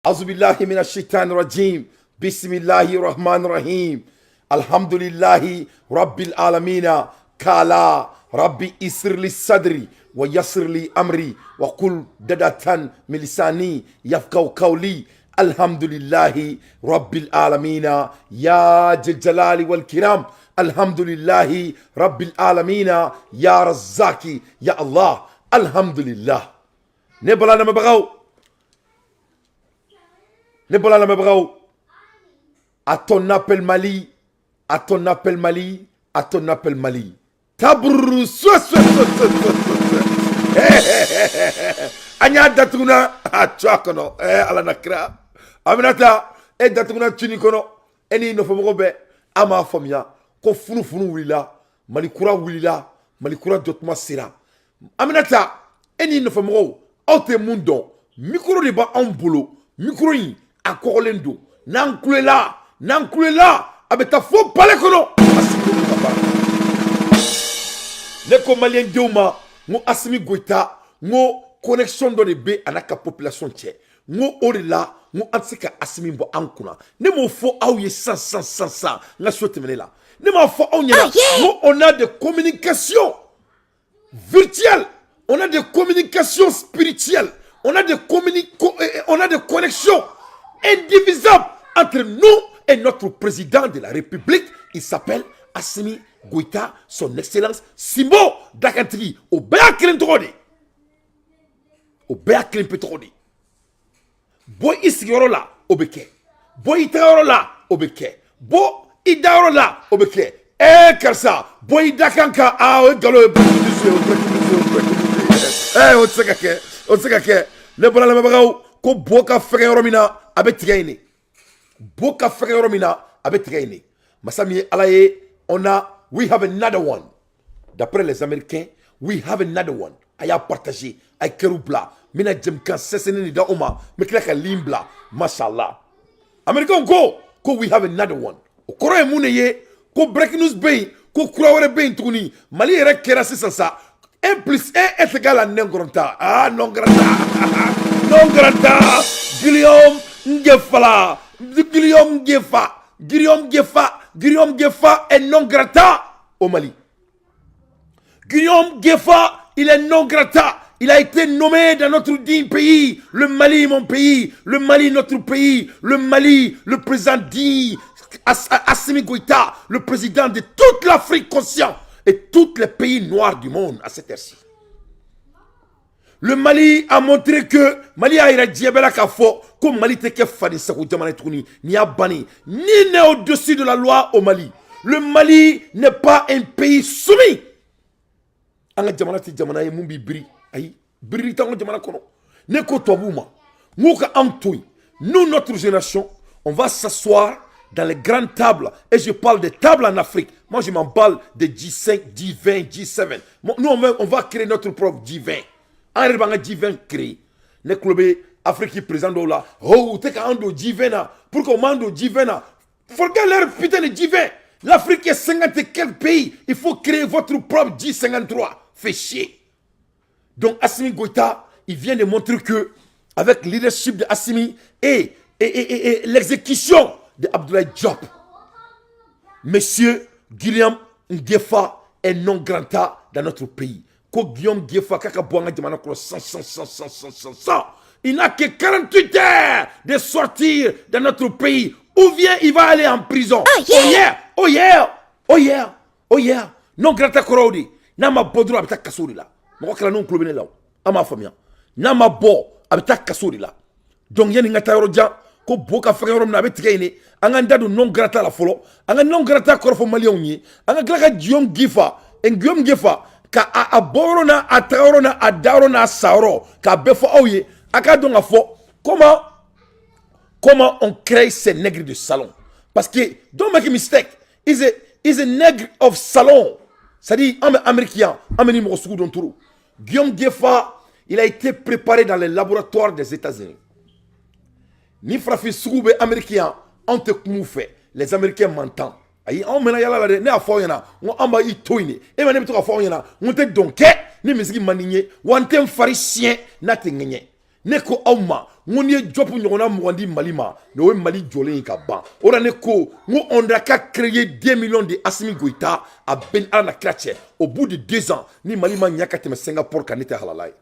أعوذ بالله من الشيطان الرجيم بسم الله الرحمن الرحيم الحمد لله رب العالمين كالا ربي اسر لي صدري ويسر لي أمري وقل ددة من لساني يفقهوا قولي الحمد لله رب العالمين يا ذا الجلال والكرام الحمد لله رب العالمين يا رزاقي يا الله الحمد لله نبلا نمبغاو نبلا نمبغاو à ton appel Mali, à ton appel Mali, à ton appel Mali. Tabrou, Anya datuna, chakono, ala nakra. Aminata, datuna tunikono, eni no fomobe, ama famia, ko funu wila, malikura wila, malikura dotma sira. Aminata, eni no fomo, ote mundo, mikro de ba ambolo, mikro yi, akorolendo, Nankulela, abeta fo pale kono. Leko malien dioma, ngo Assimi Goïta, ngo connexion do de be anaka population tche. Ngo orila, ngo ansika Assimi mbo ankuna. Ne mo fo aouye sans, la souhaite mener là. Ne mo fo aouye là. On a des communications virtuelles, on a des communications spirituelles, on a des connexions indivisibles entre nous et notre président de la République. Il s'appelle Assimi Goïta, son excellence Simbo Dakantri. Au Béakrin Trodi. Au Béakrin Petrodi. Boy Isgorola, Obeke. Boy Itarola, Obeke. Boy Idarola, Obeke. Karsa. Boy Dakanka, Galo. Otsekake. Le Bola Mabrao, Ko Boka Frère Romina, Abetraine. Boka Frère Romina, Abetraine. Masami Alaye, we have another one. D'après les Américains, we have another one. Aya partagé, ay kerubla, mina jemkan seseni da oma, mekleka limbla, mashallah. Américains ko we have another one. Okoro emuneye, ko breaking news bay, ko kurawere bay tuni, Mali ere kerasi sansa. 1 + 1 est égal à non granta. Non granta. Non granta. Guillaume Gefa est non grata au Mali. Guillaume Gefa, il est non grata. Il a été nommé dans notre digne pays. Le Mali, mon pays. Le Mali, notre pays. Le Mali, le président digne. Assimi Goïta, le président de toute l'Afrique consciente et tous les pays noirs du monde à cette heure-ci. Le Mali a montré que Mali a irradié Kafo, comme Mali te fani sa ni abani, ni n'est au-dessus de la loi au Mali. Le Mali n'est pas un pays soumis. Anga jamana ti jamana ye mumbi bri, ayi, bri tango jamana kono. Ne ko tobuma, muka amtoui. Nous, notre génération, on va s'asseoir dans les grandes tables, et je parle des tables en Afrique. Moi, je m'en parle de G5, G20, G7. Nous, on va créer notre propre G20. En rébanga G20 créé. Les clubs africains présents là. Oh, t'es qu'un do G20 là. Pourquoi on do G20 là? Forget leur putain de G20. L'Afrique est 50 et quelques pays. Il faut créer votre propre G53. Fait chier. Donc, Assimi Goïta, il vient de montrer que, avec le leadership de Assimi et l'exécution de Abdoulaye Diop, Monsieur Guillaume Ngefa est non grata dans notre pays. Ko Guillaume Ngefa kaka boanga jamana ko 100. Il n'a que 48 heures de sortir de notre pays. Ou bien il va aller en prison. Oh yeah. Non grata korodi. Nama bodro abita kasuri la. Moko kala non klobine la. Ama famia. Nama bo abita kasuri la. Donc yani ngata yoro ja ko boka frère na betrene. Anga ndadu non grata la folo. Anga non grata korfo malion yi. Anga glaka Guillaume Ngefa. Guillaume Ngefa ka a borona a traorona a darona a sauro ka befo oye aka donc fo comment on crée ces nègres de salon, parce que don't make a mistake, is a nègre of salon, c'est-à-dire un américain un numéro sous don tour. Guillaume Ngefa, il a été préparé dans les laboratoires des États-Unis. Ni frafi soube américain on te fait, les Américains m'entendent. Ayi on mena yala la de ne afo yana on amba i toine e ma ne to afo yana on te donke ni misiki maninye wante mfarisien na tengenye ne ko awma ngoni job nyona mwandi malima no mali jolin ka ban ora ne ko on a qu'à créer 2 millions de Assimi Goïta à Ben Ala Krache au bout de 2 ans ni malima nyaka te Singapour kanite halalai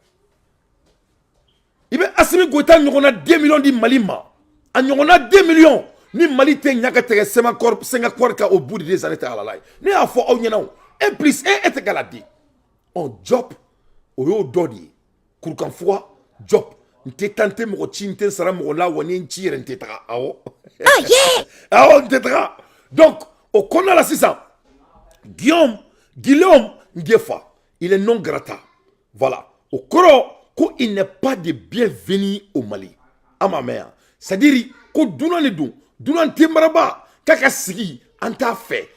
ibe Assimi Goïta nyona 2 millions di malima a nyona 2 millions ni mali te nyaka te Singapour ka au bout de 2 ans te halalai ne a fo aw nyana 1 plus 1 est égal à 10 on job oyo dodi kurkan fois job nte tante mo chinte sara mo la woni nchire nte tra awo ah yeah awo nte tra donc au kona la 600 Guillaume Ngefa il est non grata voilà au koro ko il n'est pas de bienvenu au Mali à ma mère c'est-à-dire ko dunane dunan timbaraba kaka sigi anta fait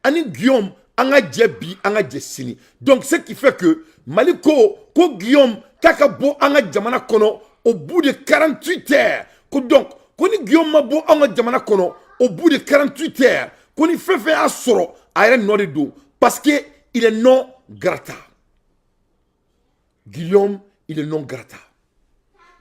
ani Guillaume anga jebi anga jesini donc ce qui fait que Mali ko Guillaume kaka bo anga jamana kono au bout de 48 heures ko donc koni Guillaume ma bo anga jamana kono au bout de 48 heures koni fefe a soro ayre nodi do parce que il est non grata Guillaume il est non grata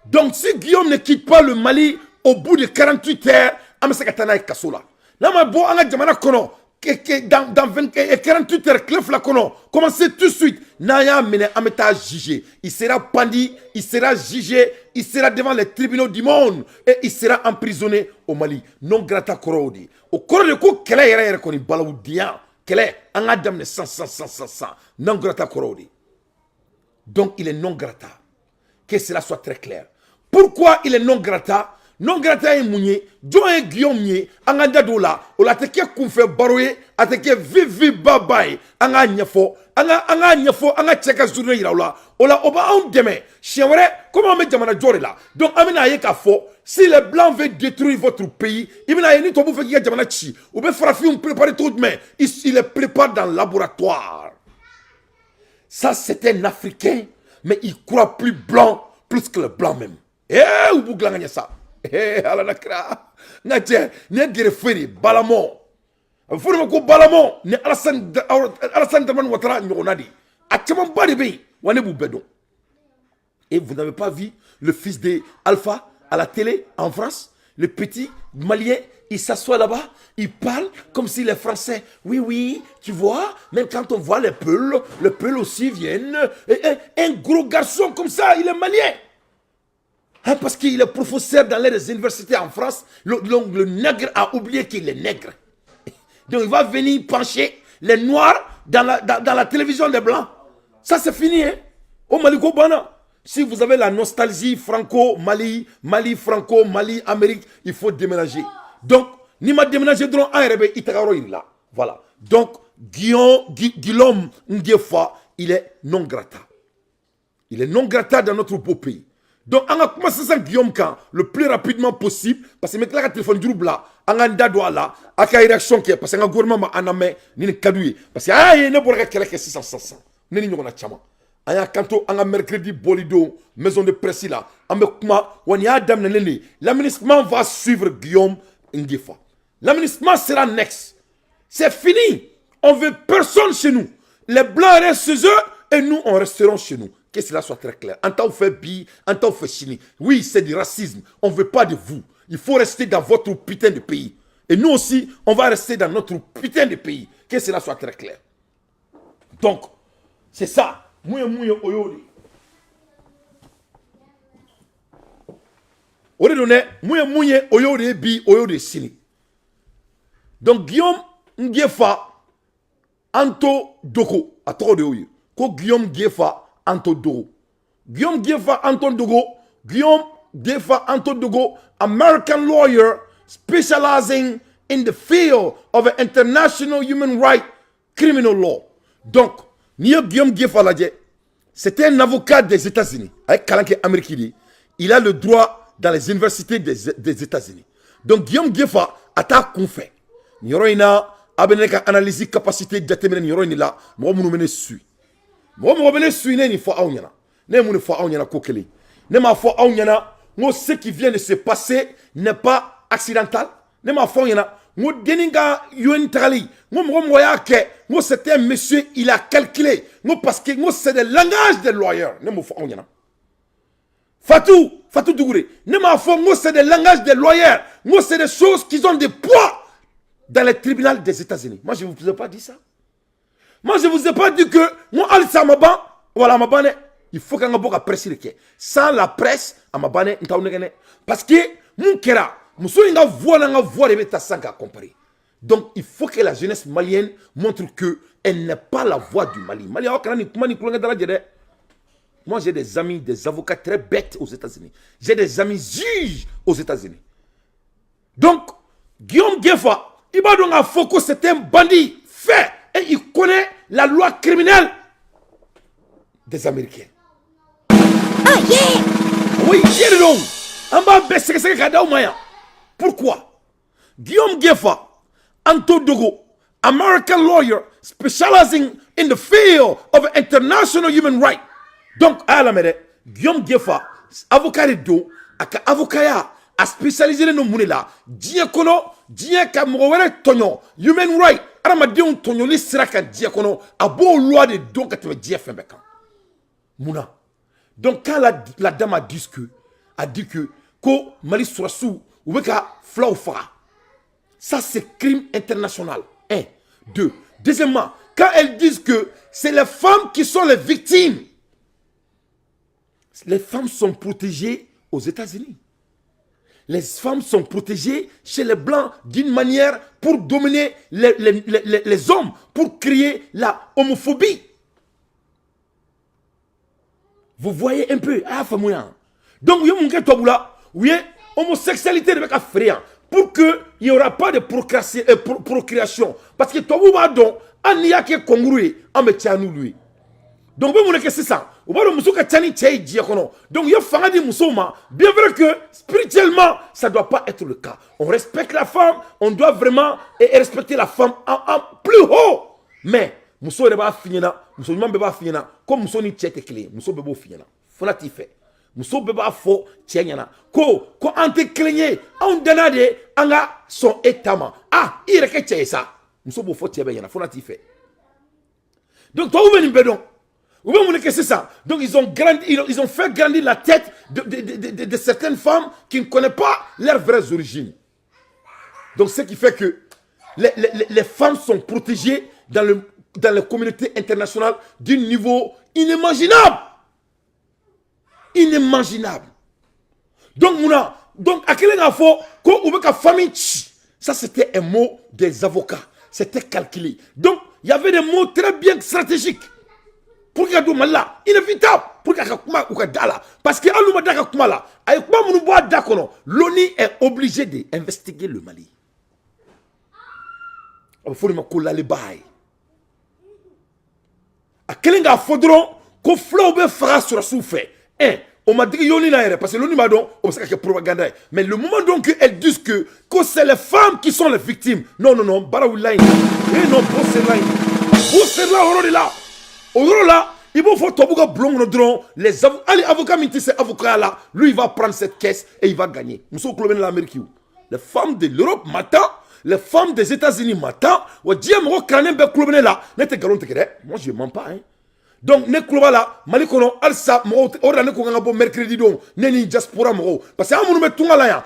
donc si Guillaume ne quitte pas le Mali au bout de 48 heures amsa katana e kasola na ma bo anga jamana kono dans 48 heures, Clef Lacono, commencez tout de suite. Naya mene ameta jugé. Il sera pendu, il sera jugé, il sera devant les tribunaux du monde et il sera emprisonné au Mali. Non grata korodi. Au cours de coup, quel est le baloudian? Quel est un adam de 100. Non grata korodi. Donc il est non grata. Que cela soit très clair. Pourquoi il est non grata? Non grata e mounye, John Guillaume nye, anga dadola, o la teke kunfe baroye, ateke vivi babay, anga nyefo, anga tcheka journée iraola, ola oba on deme, chienwere, comment on met jamana jore là? Donc amena ye ka fo, si les blancs veulent détruire votre pays, imena ye ni tobu fe ki jamana chi, ou be frafi on prépare tout de même, il les prépare dans le laboratoire. Ça c'est un Africain, mais il croit plus blanc, plus que le blanc même. Eh, ou bouglanga ça? Eh, ala nakra ngaje ne gere feri balamo furi ko balamo ne Alassane Dramane Ouattara nyonadi atchama bari be wane bu bedo et vous n'avez pas vu le fils de Alpha à la télé en France le petit malien il s'assoit là-bas il parle comme s'il est français oui tu vois même quand on voit les peuls aussi viennent et un gros garçon comme ça il est malien. Hein, parce qu'il est professeur dans les universités en France, le nègre a oublié qu'il est nègre. Donc il va venir pencher les noirs dans la télévision des blancs. Ça c'est fini, hein? Au Mali Kobana. Si vous avez la nostalgie Franco-Mali, Mali-Franco, Mali-Amérique, il faut déménager. Donc, ni ma déménager dans un RB, il là. Voilà. Donc, Guillaume Ngefa, il est non grata. Il est non grata dans notre beau pays. Donc, on a commencé ça Guillaume Kan le plus rapidement possible parce que maintenant le téléphone du là, on a ndado là, a une réaction qui parce que le gouvernement a nommé ni kadoué parce que il ne pourrait que 600 ni ni ngona chama. Aya kanto on a mercredi bolido maison de presse là, on me kuma on y a dame nene. L'aménagement va suivre Guillaume Ngefa. L'aménagement sera next. C'est fini. On veut personne chez nous. Les blancs restent chez eux et nous on resterons chez nous. Que cela soit très clair. En tant que fait bi, en tant que fait chini. Oui, c'est du racisme. On ne veut pas de vous. Il faut rester dans votre putain de pays. Et nous aussi, on va rester dans notre putain de pays. Que cela soit très clair. Donc, c'est ça. Mouye oyori. Ore donne, mouye oyori bi oyori sini. Donc, Guillaume Ngefa, Anto Doko, à trop de oyo. Ko Guillaume Ngefa, Anto Dogo. Guillaume Ngefa Anton Dogo. Guillaume Ngefa Anton Dogo, American lawyer specializing in the field of international human rights criminal law. Donc, Guillaume Ngefa Ladje, c'était un avocat des États-Unis. Avec Kalanke Américain, il a le droit dans les universités des États-Unis. Donc, Guillaume Ngefa a ta confé. Nyoroina, abeneka analyse capacité de déterminer Nyoroina, moi, mon nom suit. Moi, je suis né une fois à Ouniana. Ne mon fois à Ouniana Kokele. Ne ma foi à Ouniana. Moi, ce qui vient de se passer n'est pas accidental. Ne ma foi à Ouniana. Moi, Deninga Yuen Trali. Moi, c'était un monsieur, il a calculé. Moi, parce que moi, c'est le langage des lawyers. Ne ma foi à Ouniana. Fatou Dougouré. C'est des langages des lawyers. Moi, c'est des choses qui ont des poids dans les tribunaux des États-Unis. Moi, je ne vous ai pas dit ça. Moi, je ne vous ai pas dit que moi, Alissa Maban, voilà, Mabane, il faut qu'on ait la presse. Sans la presse, à Mabane, parce que, mon kera, muso inga voix de beta sanka comparer. Donc, il faut que la jeunesse malienne montre qu'elle n'est pas la voix du Mali. Moi, j'ai des amis, des avocats très bêtes aux États-Unis. J'ai des amis juges aux États-Unis. Donc, Guillaume Gueffa, il va donc à Foko, c'est un bandit fait. Et il connaît la loi criminelle des Américains. Ah, yeah! Oui, il donc. On va baisser ce que pourquoi? Guillaume Gueffa, Anto Dogo, American lawyer specializing in the field of international human rights. Donc, à la mère, Guillaume Gueffa, avocat de dos, avocat a spécialisé dans le monde. Diakono, Diakamouere Tonyo, human rights. Aramadéon Tonyo, les Siraka Diakono, a beau loi de don que tu veux dire, Mouna. Donc, quand la dame a dit que, ko Mali Sourassou, ou Beka Flaufara, ça c'est crime international. Un. Deux. Deuxièmement, quand elles disent que c'est les femmes qui sont les victimes, les femmes sont protégées aux États-Unis. Les femmes sont protégées chez les Blancs d'une manière pour dominer les hommes, pour créer la homophobie. Vous voyez un peu, donc, oui, homosexualité de frère pour qu'il n'y aura pas de procréation. Parce que toi, vous donc, on y a qui est congrué, on me tient nous lui. Donc, vous voulez que c'est ça. Donc, il faut bien vrai que spirituellement, ça ne doit pas être le cas. On respecte la femme, on doit vraiment respecter la femme en plus haut. Mais, muso ne va pas finir, muso ne va pas finir, comme muso ni tchète clé, muso ne va pas finir. Faut la fait. Muso ne va pas faux, tchènyana. Ko ante cligné, on donne de, anga son étama. Ah, il est que ça. Muso ne va pas tchènyana, faut la fait. Donc, toi, vous venez donc. Vous voyez que c'est ça. Donc ils ont fait grandir la tête de certaines femmes qui ne connaissent pas leurs vraies origines. Donc ce qui fait que les femmes sont protégées dans la communauté internationale d'un niveau inimaginable. Inimaginable. Donc à quel niveau quand famille, ça c'était un mot des avocats. C'était calculé. Donc il y avait des mots très bien stratégiques. Pour qu'il y ait du mal là, inévitable. Pour qu'il y ait parce que l'ONU est obligé d'investiguer le Mali. Il faut que les bails. À quel moment faudra qu'on flobe fera sur la souffle. On m'a dit parce que l'ONU m'a dit que propagande. Mais le moment donc elles disent que c'est les femmes qui sont les victimes. Non, baraoulaï. Non, c'est là. Là, il faut les avocats, ces avocats-là, lui, il va prendre cette caisse et il va gagner. Les femmes de l'Europe m'attendent, les femmes des États-Unis m'attendent. Moi, je ne mens pas. Donc, ne kloba là, malikono, alsa, ne ko mercredi don, neni diaspora mo. Parce que amour me tunga là,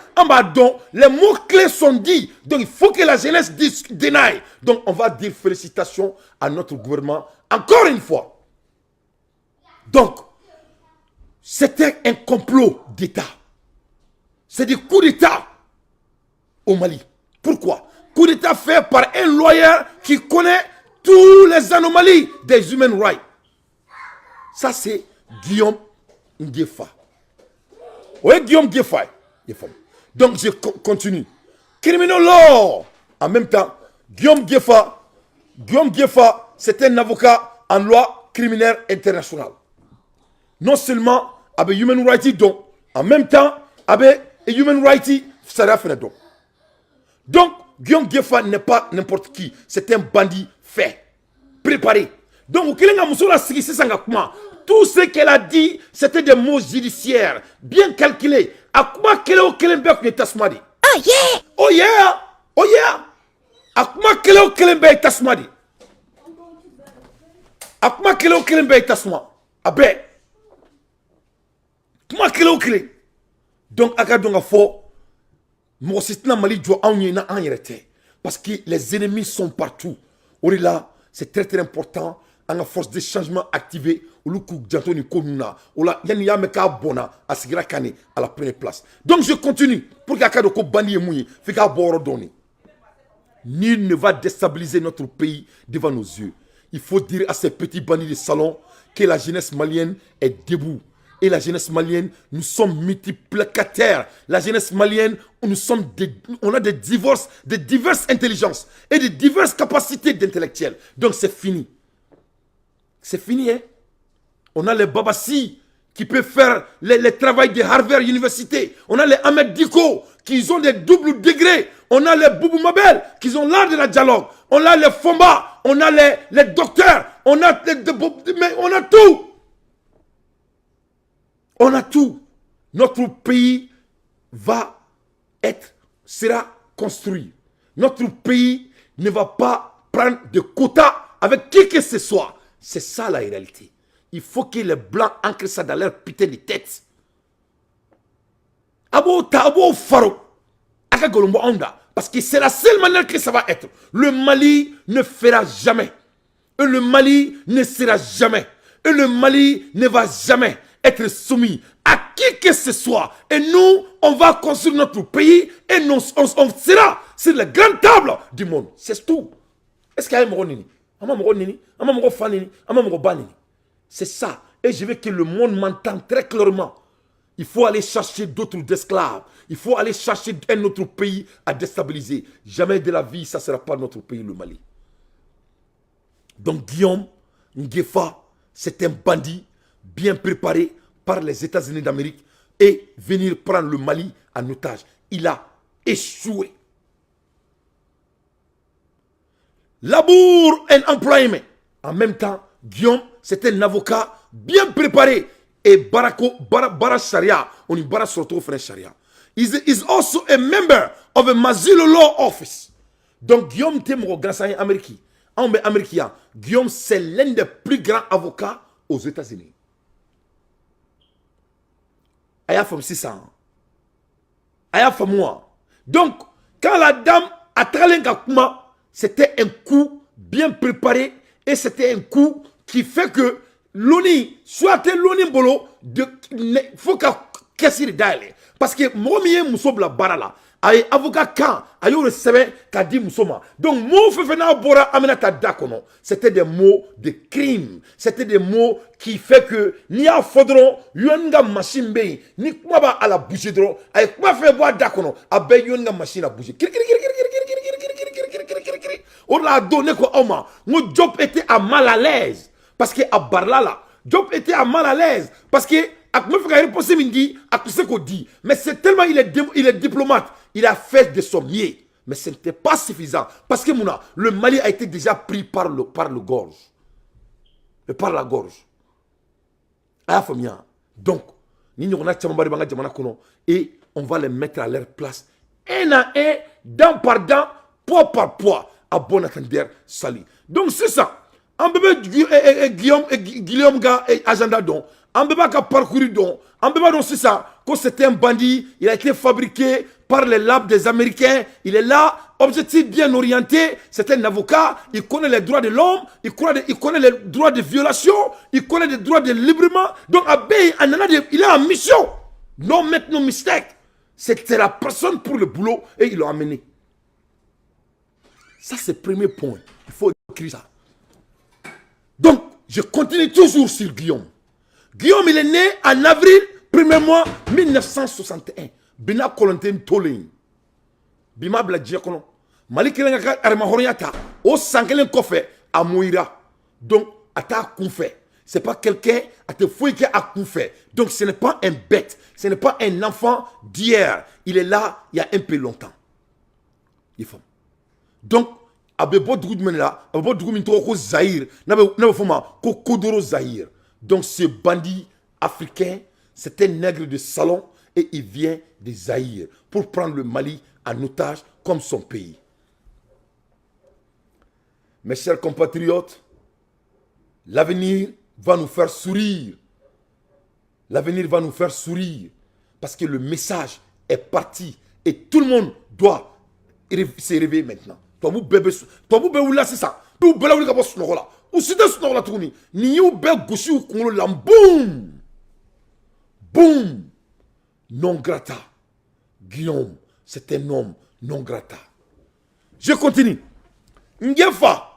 les mots clés sont dits. Donc, il faut que la jeunesse dise deny. Donc, on va dire félicitations à notre gouvernement encore une fois. Donc, c'était un complot d'État. C'est des coups d'État au Mali. Pourquoi? Coup d'État fait par un lawyer qui connaît tous les anomalies des human rights. Ça, c'est Guillaume Gueffa. Oui, Guillaume Gueffa. Donc, je continue. Criminal law. En même temps, Guillaume Gueffa, c'est un avocat en loi criminelle internationale. Non seulement avec Human Rights, donc, en même temps, avec Human Rights, ça a fait donc. Donc, Guillaume Gueffa n'est pas n'importe qui. C'est un bandit fait, préparé. Donc, tout ce qu'elle a dit, c'était des mots judiciaires, bien calculés. Ah yeah! Oh yeah! Oh yeah! Akuma kelebe tasmadi. Akuma kelebe tasma. Abe. Comment clé. Donc, à donc à fort, moi, c'est un Mali doit en y parce que les ennemis sont partout. Là, c'est très très important. En a force de changement activée, ou le coup d'Antoni Konuna, ou là, il y a un mec à Bona, à Sigra Kane, à la première place. Donc, je continue pour qu'il y ait un peu de mouillé, fait qu'à Borodoni. Nul ne va déstabiliser notre pays devant nos yeux. Il faut dire à ces petits bandits de salon que la jeunesse malienne est debout. Et la jeunesse malienne, nous sommes multiplicataires. La jeunesse malienne, on a des diverses intelligences et de diverses capacités d'intellectuels. Donc c'est fini. C'est fini, hein. On a les Babassi qui peuvent faire les travaux de Harvard University. On a les Ahmed Diko qui ont des doubles degrés. On a les Boubou Mabel qui ont l'art de la dialogue. On a les Fomba. On a les docteurs. On a tout. On a tout. Notre pays sera construit. Notre pays ne va pas prendre de quotas avec qui que ce soit. C'est ça la réalité. Il faut que les Blancs ancrent ça dans leur putain de tête. Abo Faro. Parce que c'est la seule manière que ça va être. Le Mali ne fera jamais. Et le Mali ne sera jamais. Et le Mali ne va jamais être soumis à qui que ce soit. Et nous, on va construire notre pays et on sera sur la grande table du monde. C'est tout. Est-ce qu'il y a un c'est ça. Et je veux que le monde m'entende très clairement. Il faut aller chercher d'autres esclaves. Il faut aller chercher un autre pays à déstabiliser. Jamais de la vie, ça ne sera pas notre pays, le Mali. Donc Guillaume Ngefa, c'est un bandit bien préparé par les États-Unis d'Amérique et venir prendre le Mali en otage. Il a échoué. Labour and employment. En même temps, Guillaume, c'est un avocat bien préparé. Et Bara Sharia, on dit Bara Soto Frère Sharia. Is also a member of a Mazilo Law Office. Donc Guillaume Temro, grâce à l'Amérique, américain, Guillaume, c'est l'un des plus grands avocats aux États-Unis. Aya femme 600. Aya femme moi. Donc, quand la dame a tralé Kakuma, c'était un coup bien préparé et c'était un coup qui fait que l'oni, soit l'oni bolo, il faut qu'elle d'aller. Parce que moi, je suis la barala. Aye avocat quand ayo le sebe qu'a dit Moussoma. Donc mot fefena bora amenata dakono. C'était des mots de crime. C'était des mots qui fait que ni a fodron yonga machine be ni kuma ba ala bouger dro ay kuma fait boire dakono abe yonga machine à bouger. On l'a donné quoi oma. Mon job était à mal à l'aise parce que à Barlala, job était à mal à l'aise parce que mais c'est tellement il est diplomate. Il a fait de son mieux. Mais ce n'était pas suffisant. Parce que le Mali a été déjà pris par le gorge. Et par la gorge. Donc, et on va les mettre à leur place. Un à un, dent par dent, poids par poids. À bon attendeur, sali. Donc c'est ça. Un bébé Guillaume Ga et Agenda donc. On ne peut pas parcourir donc. On ne peut pas c'est ça. Que c'était un bandit, il a été fabriqué par les labs des Américains. Il est là, objectif bien orienté. C'est un avocat, il connaît les droits de l'homme, il connaît les droits de violation, il connaît les droits de librement. Donc, il a une mission. Non, make no mistake. C'était la personne pour le boulot et il l'a amené. Ça, c'est le premier point. Il faut écrire ça. Donc, je continue toujours sur Guillaume. Guillaume, il est né en avril, 1er mois 1961. Bina Kolonten Tolin. Bima Bladjiakono. Malikilenga Armahoriata. Au Sankelen Kofe, à Mouira. Donc, à ta Koufé. Ce n'est pas quelqu'un à te fouiller qui a Koufé. Donc, ce n'est pas un bête. Ce n'est pas un enfant d'hier. Il est là, il y a un peu longtemps. Il faut. Donc, Abebo Droudmenla, Abebo Droudmentoko Zahir, Nabe Foma, Kokodoro Zahir. Donc ce bandit africain, c'est un nègre de salon et il vient de Zaïre pour prendre le Mali en otage comme son pays. Mes chers compatriotes, l'avenir va nous faire sourire. L'avenir va nous faire sourire. Parce que le message est parti. Et tout le monde doit se réveiller maintenant. Toi, vous bébé, là, c'est ça. Vous bébé, vous bébé, là. Ou si tu es là, tourni. Ni vous bébé, gauche, ou qu'on le boum. Boum. Non grata. Guillaume, c'est un homme non grata. Je continue. Ngefa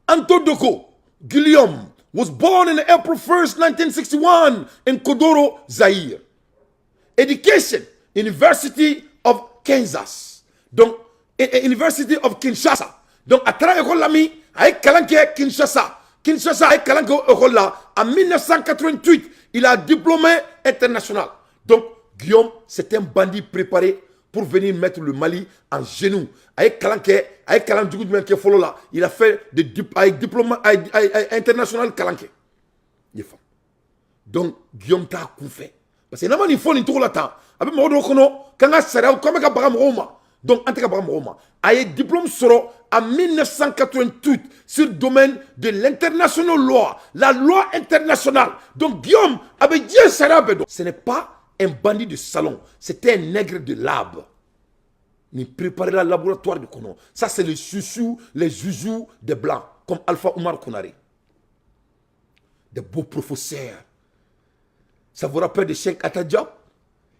Antodoko Guillaume was born on April 1st, 1961 in Kodoro, Zaire. Education, University of Kansas. Donc, University of Kinshasa. Donc, à travers l'école l'ami, avec Kalanke Kinshasa. Kinshasa avec Kalanke école là. En 1988, il a diplômé international. Donc, Guillaume, c'est un bandit préparé pour venir mettre le Mali en genoux. Avec Kalanke, avec Kalanke qui follow là, il a fait avec diplôme international Kalanke. Donc, Guillaume t'a fait. Parce que il faut une tour là-dedans. Avec mon reconnaissant, quand on a serré, comme on a bagam Roma. Donc, en tout cas, bagam Roma. A diplôme soro en 1988 sur le domaine de l'international law, la loi internationale. Donc, Guillaume avait dit ça. Ce n'est pas un bandit de salon, c'était un nègre de lab. Il préparait le laboratoire de Kono. Ça, c'est les chouchous, les joujous des blancs, comme Alpha Oumar Konaré. Des beaux professeurs. Ça vous rappelle de Cheikh Anta Diop,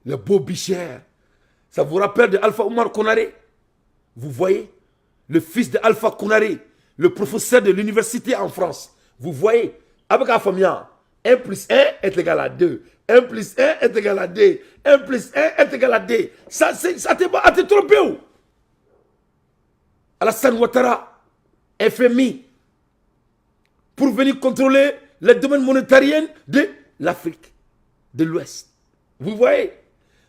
le beau bichère. Ça vous rappelle de Alpha Oumar Konaré. Vous voyez, le fils de Alpha Konaré, le professeur de l'université en France. Vous voyez, avec la famille, 1 plus 1 est égal à 2. 1 plus 1 est égal à 2. 1 plus 1 est égal à 2. Ça t'es trompé où? Alassane Ouattara, FMI, pour venir contrôler le domaine monétarien de l'Afrique de l'Ouest. Vous voyez,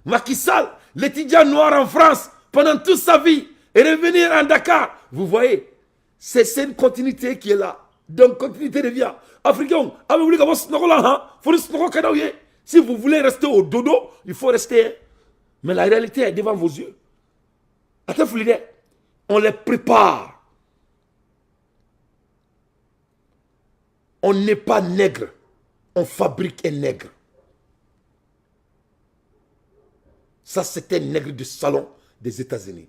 Macky Sall, l'étudiant noir en France, pendant toute sa vie, et revenir en Dakar. Vous voyez, c'est une continuité qui est là. Donc, continuité devient africain. Si vous voulez rester au dodo, il faut rester. Mais la réalité est devant vos yeux. On les prépare. On n'est pas nègre. On fabrique un nègre. Ça, c'était un nègre de salon des États-Unis.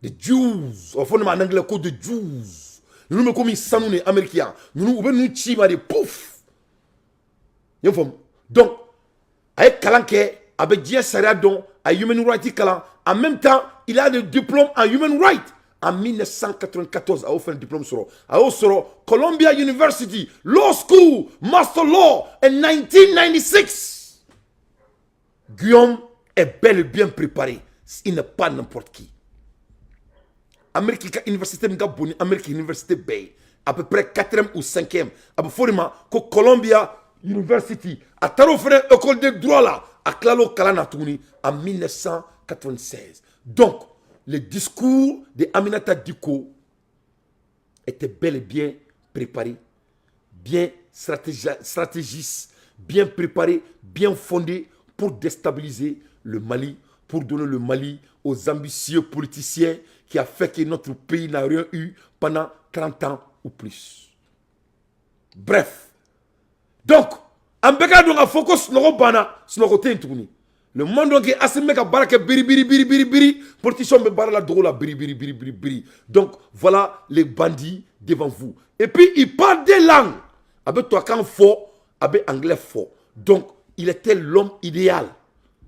Des Jews. Au fond, en anglais, code de Jews. Nous sommes comme Sanoune américains. Nous sommes chima de pouf. Donc, avec Kalanke, avec Dia Saradon, à Human Rights Kalan, en même temps, il a le diplôme en Human Rights. En 1994, il a fait un diplôme sur Columbia University, Law School, Master Law, en 1996. Guillaume est bel et bien préparé. Il n'est pas n'importe qui. Amérique Université Ngaboni, Amérique Université Bay, à peu près 4e ou 5e. À peu près Columbia University, à Tarofre, école de droit là, à Klalo Kalanatouni, en 1996. Donc, le discours de Aminata Diko était bel et bien préparé, bien stratégiste, bien préparé, bien fondé pour déstabiliser le Mali, pour donner le Mali aux ambitieux politiciens qui a fait que notre pays n'a rien eu pendant 30 ans ou plus. Bref. Donc, en béga donc a focus sur bana sur côté tourni. Le monde donc est assez méga baraka biri politiciens me barala drola biri. Donc voilà les bandits devant vous. Et puis il parle des langues. Avec toi quand faux, avec anglais faux. Donc il était l'homme idéal.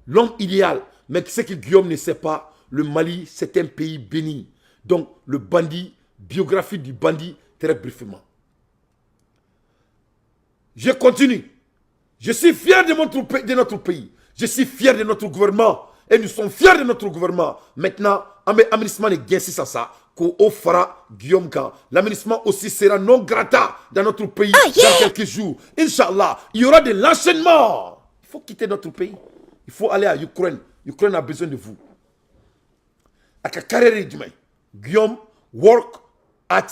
L'homme idéal. Mais ce que Guillaume ne sait pas, le Mali c'est un pays béni. Donc le bandit, biographie du bandit, très brièvement. Je continue. Je suis fier de notre pays. Je suis fier de notre gouvernement. Et nous sommes fiers de notre gouvernement. Maintenant, l'aménagement est bien ça. Qu'on fera Guillaume Kan. L'aménagement aussi sera non grata dans notre pays dans quelques jours. Inch'Allah, il y aura de l'enchaînement. Il faut quitter notre pays. Il faut aller à Ukraine. Ukraine a besoin de vous. Guillaume work at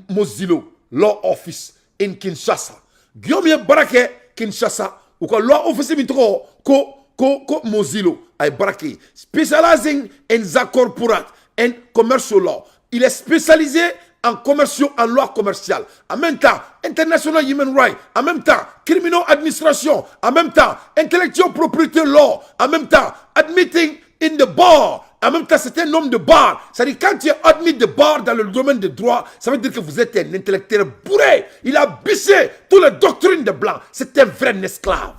Mozilo Law Office in Kinshasa. Guillaume est baraké Kinshasa. Ou quoi law office mitro ko Mozilo ay baraké. Specializing in the corporate and commercial law. Il est spécialisé en commerciaux, en loi commerciale. En même temps, international human rights. En même temps, criminal administration. En même temps, intellectual property law. En même temps, admitting in the bar. En même temps, c'est un homme de bar. C'est-à-dire, quand tu es admis de bar dans le domaine du droit, ça veut dire que vous êtes un intellectuel bourré. Il a bêché toutes les doctrines de blanc. C'est un vrai esclave.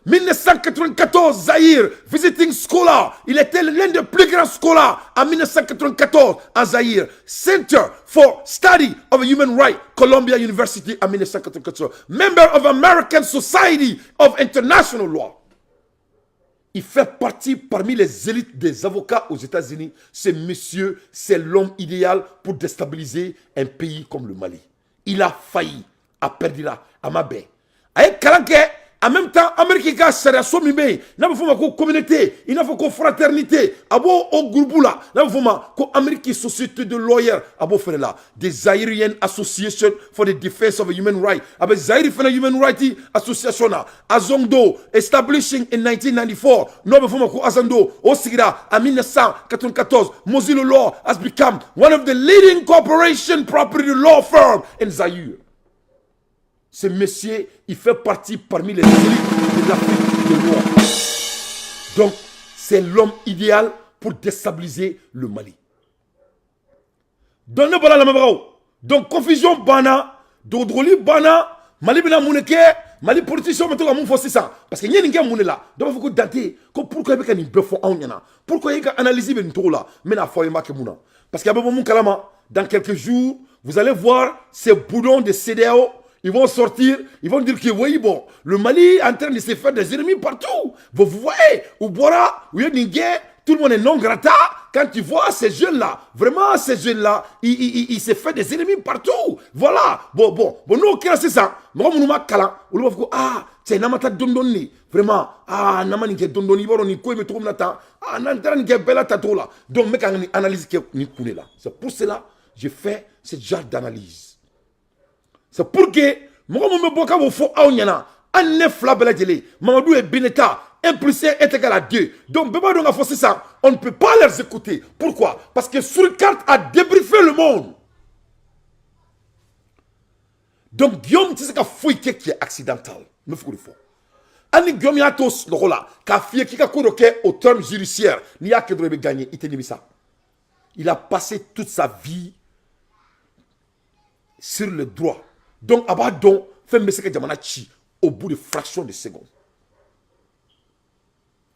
1994, Zaïre, visiting scholar. Il était l'un des plus grands scholars en 1994 à Zaïre. Center for Study of Human Rights, Columbia University en 1994. Member of American Society of International Law. Il fait partie parmi les élites des avocats aux États-Unis. Ce monsieur, c'est l'homme idéal pour déstabiliser un pays comme le Mali. Il a failli à perdre à Mabé. Avec Kalanke, en même temps, l'Amérique a sariya so min bɛ yen n'a bɛ fɔ o ma ko communauté i n'a fɔ ko fraternité a b'o groupe la n'a bɛ fɔ o ma ko Amérique société de lawyers a b'o fana la the Zairian Association for the Defense of Human Rights a bɛ Zaire fana Human Rights Association na Azondo establishing in 1994 n'o bɛ fɔ o ma ko Azondo o sigira en 1994 Mozilla Law has become one of the leading corporation property law firm in Zaire. Ce monsieur, il fait partie parmi les élites de l'Afrique de l'Ouest. Donc, c'est l'homme idéal pour déstabiliser le Mali. Donc, confusion bana, dodroli bana, Mali bina mouneke, Mali politicien maintenant mon fossi ça. Parce que n'y a n'importe moune là. Donc, il faut que date, pourquoi il y a une bœuf en yana, pourquoi il y a analysé ben tout là, mais la foi est marquée mouna. Parce qu'il y a beaucoup de kalama. Dans quelques jours, vous allez voir ces boulons de CDAO. Ils vont sortir, ils vont dire que oui, bon, le Mali est en train de se faire des ennemis partout. Vous voyez, au Bora, où il y a Ningué, tout le monde est non grata. Quand tu vois ces jeunes-là, vraiment ces jeunes-là, ils se font des ennemis partout. Voilà. Bon, nous, c'est ça. Moi, je suis kala. Ah, c'est Namata Dondoni. Vraiment, ah, Namanike Dondoni, Boroni, Koué, Metroumnata. Ah, Nantaranike Bella Tatola. Donc, mec, analyse que nous connaissons là. C'est pour cela que je fais ce genre d'analyse. C'est pour que moi je me boka au fond à onyana en neuf la belle télé Mamadou et Beneta 1 plus 1 est égal à 2 donc beba donc a forcé ça on ne peut pas les écouter. Pourquoi? Parce que Souricart a débriefé le monde. Donc Guillaume tu sais qu'a fouille qui est accidental me faut le fond ani Guillaume y a tous le rôle là qu'a fait qui a convoqué au terme judiciaire ni a que devrait gagner il tenait ça. Il a passé toute sa vie sur le droit. Donc, Abadon fait Messeke Djamanachi au bout de fractions de secondes.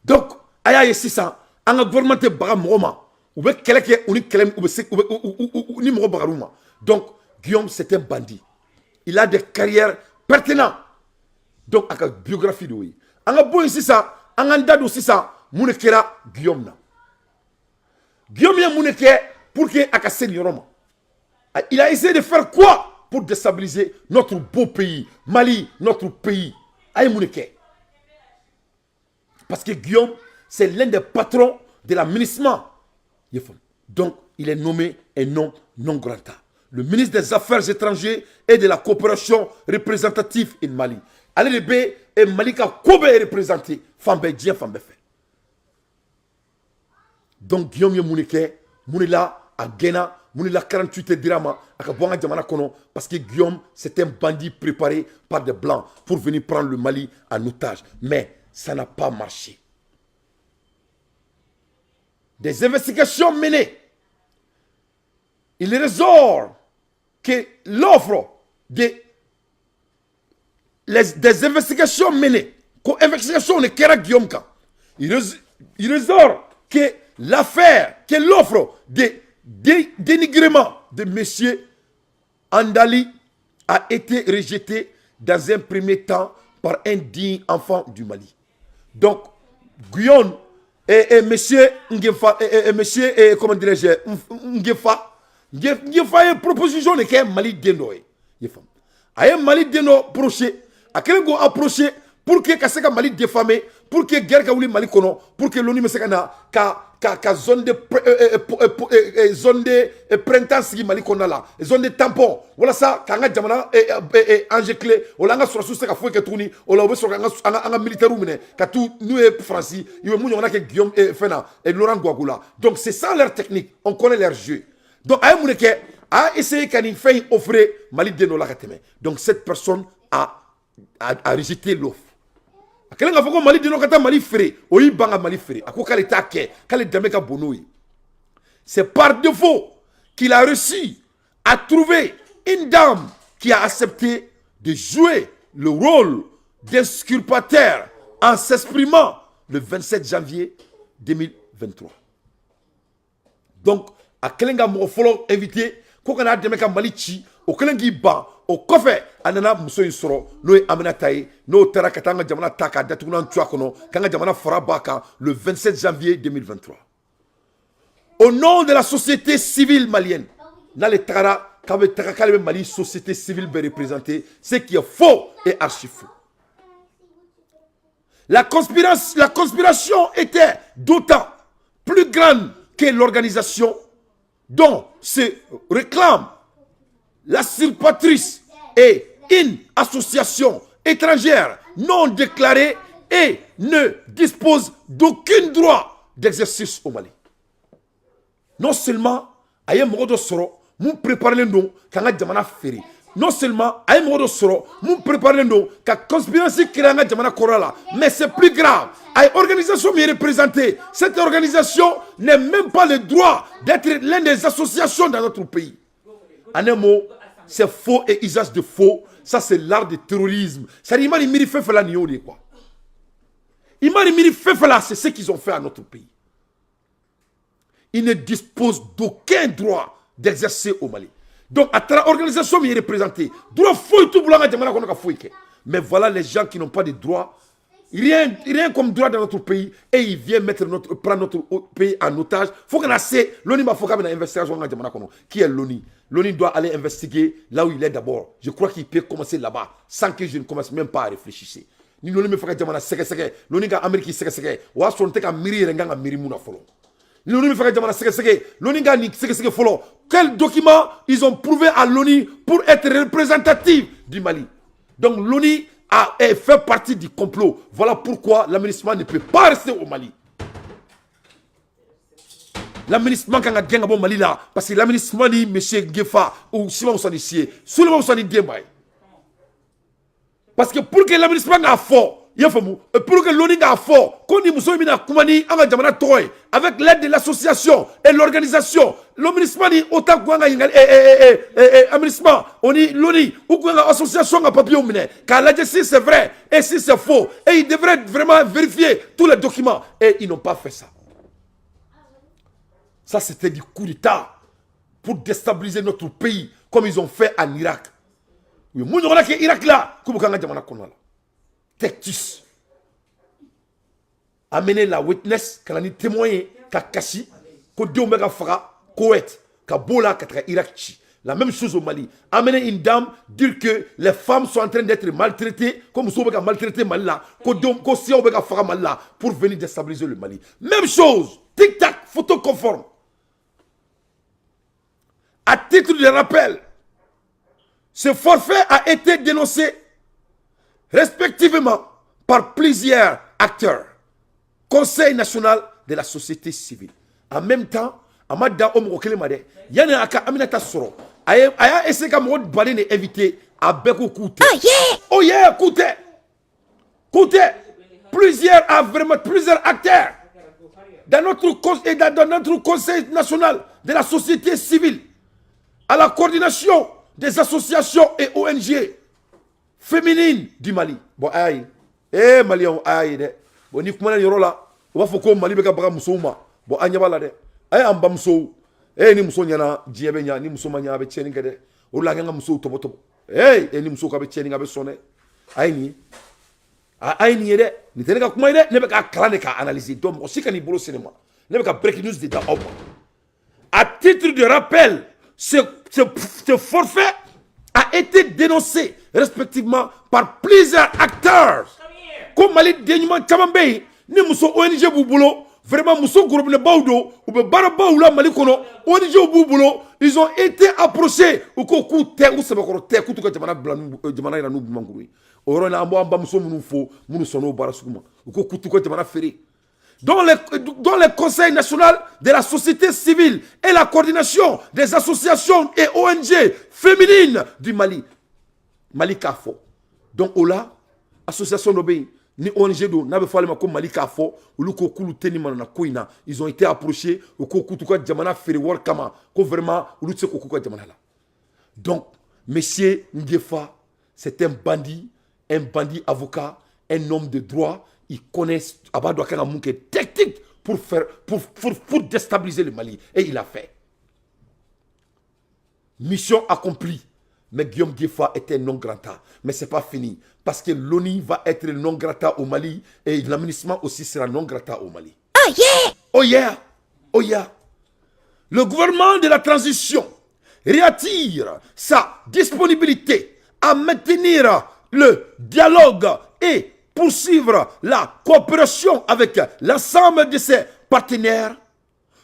Donc, Aya ici ça, un gouvernement de Baramoma, ou bien quelqu'un ou ni Moro Bararouma. Donc, Guillaume, c'est un bandit. Il a des carrières pertinentes. Donc, avec la biographie de lui. Un bon ici ça, un dad aussi ça, Mounekera Guillaume na. Guillaume est Mouneke pour qu'il ait un senioroma. Il a essayé de faire quoi? Pour déstabiliser notre beau pays, Mali, notre pays. Aïmouneke. Parce que Guillaume, c'est l'un des patrons de l'administration. Donc, il est nommé un nom non grata. Le ministre des Affaires étrangères et de la coopération représentative en Mali. Allez, B et Malika Kobe est représenté. Fambe Dien, Fambe fait. Donc, Guillaume Mouneke, Mounela, à Ghana, Mounila 48 dirama, parce que Guillaume, c'est un bandit préparé par des Blancs pour venir prendre le Mali en otage. Mais ça n'a pas marché. Des investigations menées. Il ressort que l'offre des investigations menées, investigations ne kera Guillaume ka. Il ressort que l'affaire, que l'offre des dénigrement de M. Andali a été rejeté dans un premier temps par un digne enfant du Mali. Donc, Guillaume et M. Ngefa, comment dirais-je, Ngefa a une proposition de qu'il Mali Deno. Il y a un Mali Deno approché, à quel go approché pour que Mali défamé, pour que guerre Mali kono, pour que l'ONU me zone de printemps sigi Mali kona la zone de tampon wala ça kanga jamana ange clé wala nga sura susa ka fo ke tuni wala obe so nga militaire mine ka tout nous France yo mu nyona ke Guillaume Fena et Laurent Guagula. Donc c'est ça leur technique, on connaît leur jeu. Donc ay mu ke a essayé kani fait offrir Mali de no la kateme. Donc cette personne a rejeté l'offre. Kelenga foko Mali de no kata Mali fré oyi banga Mali fré ako kale take kale dameka bonoyi. C'est par défaut qu'il a réussi à trouver une dame qui a accepté de jouer le rôle d'exculpateur en s'exprimant le 27 janvier 2023. Donc, à Kelenga Mofolo invité, Kokana Demeka Malichi, au Kelengi Ba, au Kofe, Anana Muso Isoro, Noé Amenataï, No Terakatanga Jamana Taka, Datunan Tuakono, Kanga Jamana Farabaka, le 27 janvier 2023. Au nom de la société civile malienne, dans les Tara, Kabe Mali, société civile be représentée, ce qui est faux et archi faux. La conspiration était d'autant plus grande que l'organisation dont se réclame la surpatrice est une association étrangère non déclarée et ne dispose d'aucun droit d'exercice au Mali. Non seulement, aye modo soro, nous préparons le nom, kanga jamana feri. Non seulement, aye modo soro, nous préparons le nom, ka conspiration kiranga jamana korala. Mais c'est plus grave. Aye organisation m'y représentée. Cette organisation n'est même pas le droit d'être l'une des associations dans notre pays. En un mot, c'est faux et usage de faux. Ça, c'est l'art du terrorisme. Ça dit, il m'a fait la nioni, quoi. Il m'a fait là, c'est ce qu'ils ont fait à notre pays. Ils ne disposent d'aucun droit d'exercer au Mali. Donc, à travers l'organisation, il est représenté. Droit fouille tout boulanga jamana qu'on a fouillé. Mais voilà les gens qui n'ont pas de droit. Rien comme droit dans notre pays. Et ils viennent prendre notre pays en otage. Il faut qu'on ait l'ONI m'a fait une investigation. Qui est l'ONI? L'ONI doit aller investiguer là où il est d'abord. Je crois qu'il peut commencer là-bas. Sans que je ne commence même pas à réfléchir. Ni l'ONI me fait jamana seke. L'ONI ga Amérique seke. Wa son te ka miri renga miri muna folo. L'ONI me fait jamana seke. L'ONI ga ni seke folo. Quels documents ils ont prouvé à l'ONI pour être représentatif du Mali? Donc l'ONI a fait partie du complot. Voilà pourquoi l'aménagement ne peut pas rester au Mali. L'aménagement quand on a au Mali là, parce que l'aménagement dit M. Gefa ou Simon Sanissier, Souleymane Sani Dembaï. Parce que pour que l'aménagement a fort, il faut pour que l'ONI a fort, qu'on dit Moussoumina Koumani Anga Jamana Toy, avec l'aide de l'association et l'organisation, l'aménagement dit autant qu'on a aménagement, on dit l'ONI ou qu'on a association à papier omine, car la justice c'est vrai et si c'est faux, et ils devraient vraiment vérifier tous les documents et ils n'ont pas fait ça. Ça c'était du coup d'État pour déstabiliser notre pays comme ils ont fait en Irak. Oui, nous avons que Irak là, comme on a dit Tectus amener la witness quand on est témoin Kakashi ko de omega fara Koweït Kabola katra Irak. La même chose au Mali. Amener une dame dire que les femmes sont en train d'être maltraitées comme nous sommes maltraité Mali là ko si omega fara Mali là pour venir déstabiliser le Mali. Même chose. Tic tac photo conforme. À titre de rappel, ce forfait a été dénoncé respectivement par plusieurs acteurs. Conseil national de la société civile. En même temps, Amada Omrokele Made, Yana Aka Aminata Soro, Aya Esseka Mod Balin est invité à Beko Koute. Oh yeah, Koute. Koute. Plusieurs acteurs dans notre conseil national de la société civile, à la coordination des associations et ONG féminine du Mali. Bon, aïe. Mali, aïe. Bon, ni comment yoro là. On va faut Mali beka baga musouma. Bon, anya bala de. Aïe, amba muso. Ni muso nyana, diebe nya, ni muso manya be cheni ngade. O la nga muso tobo tobo. Ni muso ka be cheni ngabe sonné. Aïe ni. Aïe ni de. Ni teneka kuma de, ne beka kala ka analyser. Donc, aussi kan ni bolo cinéma. Ne beka break news de da oba. À titre de rappel, ce forfait a été dénoncé respectivement par plusieurs acteurs. Comme Mali Dénouement Tchamambé, ni Mousso ONG Bouboulo, Vraiment, Mousso Gourobne Baoudo, ou Barabaoula Malikono, ONG Bouboulo, ils ont été approchés. Ou Koku Te, ou Sabakoro Te, Kutuka Jamana Blanou, Jamana Ranou Mangoui. Orona Amba Mousso Mounfo, Mounsono Barasuma, ou Kokutuka Jamana Ferry. Dans le Conseil national de la société civile et la coordination des associations et ONG féminines du Mali. Mali Kafo. Donc, Ola, association d'obéi, ni ONG do, n'avait fallu ma comme Mali Kafo, ou le Kokulu Tenimana Koina, ils ont été approchés, au Kokutuka Djamana Feriwar Kama, ko vraiment, ou le Kokuka Djamana là. Donc, monsieur Ngefa, c'est un bandit avocat, un homme de droit. Il connaît Abadou Akangamouke technique pour déstabiliser le Mali. Et il a fait. Mission accomplie. Mais Guillaume Guéfa était non grata. Mais ce n'est pas fini. Parce que l'ONU va être non grata au Mali. Et l'administration aussi sera non grata au Mali. Oh yeah! Oh yeah! Oh yeah! Le gouvernement de la transition réattire sa disponibilité à maintenir le dialogue et poursuivre la coopération avec l'ensemble de ses partenaires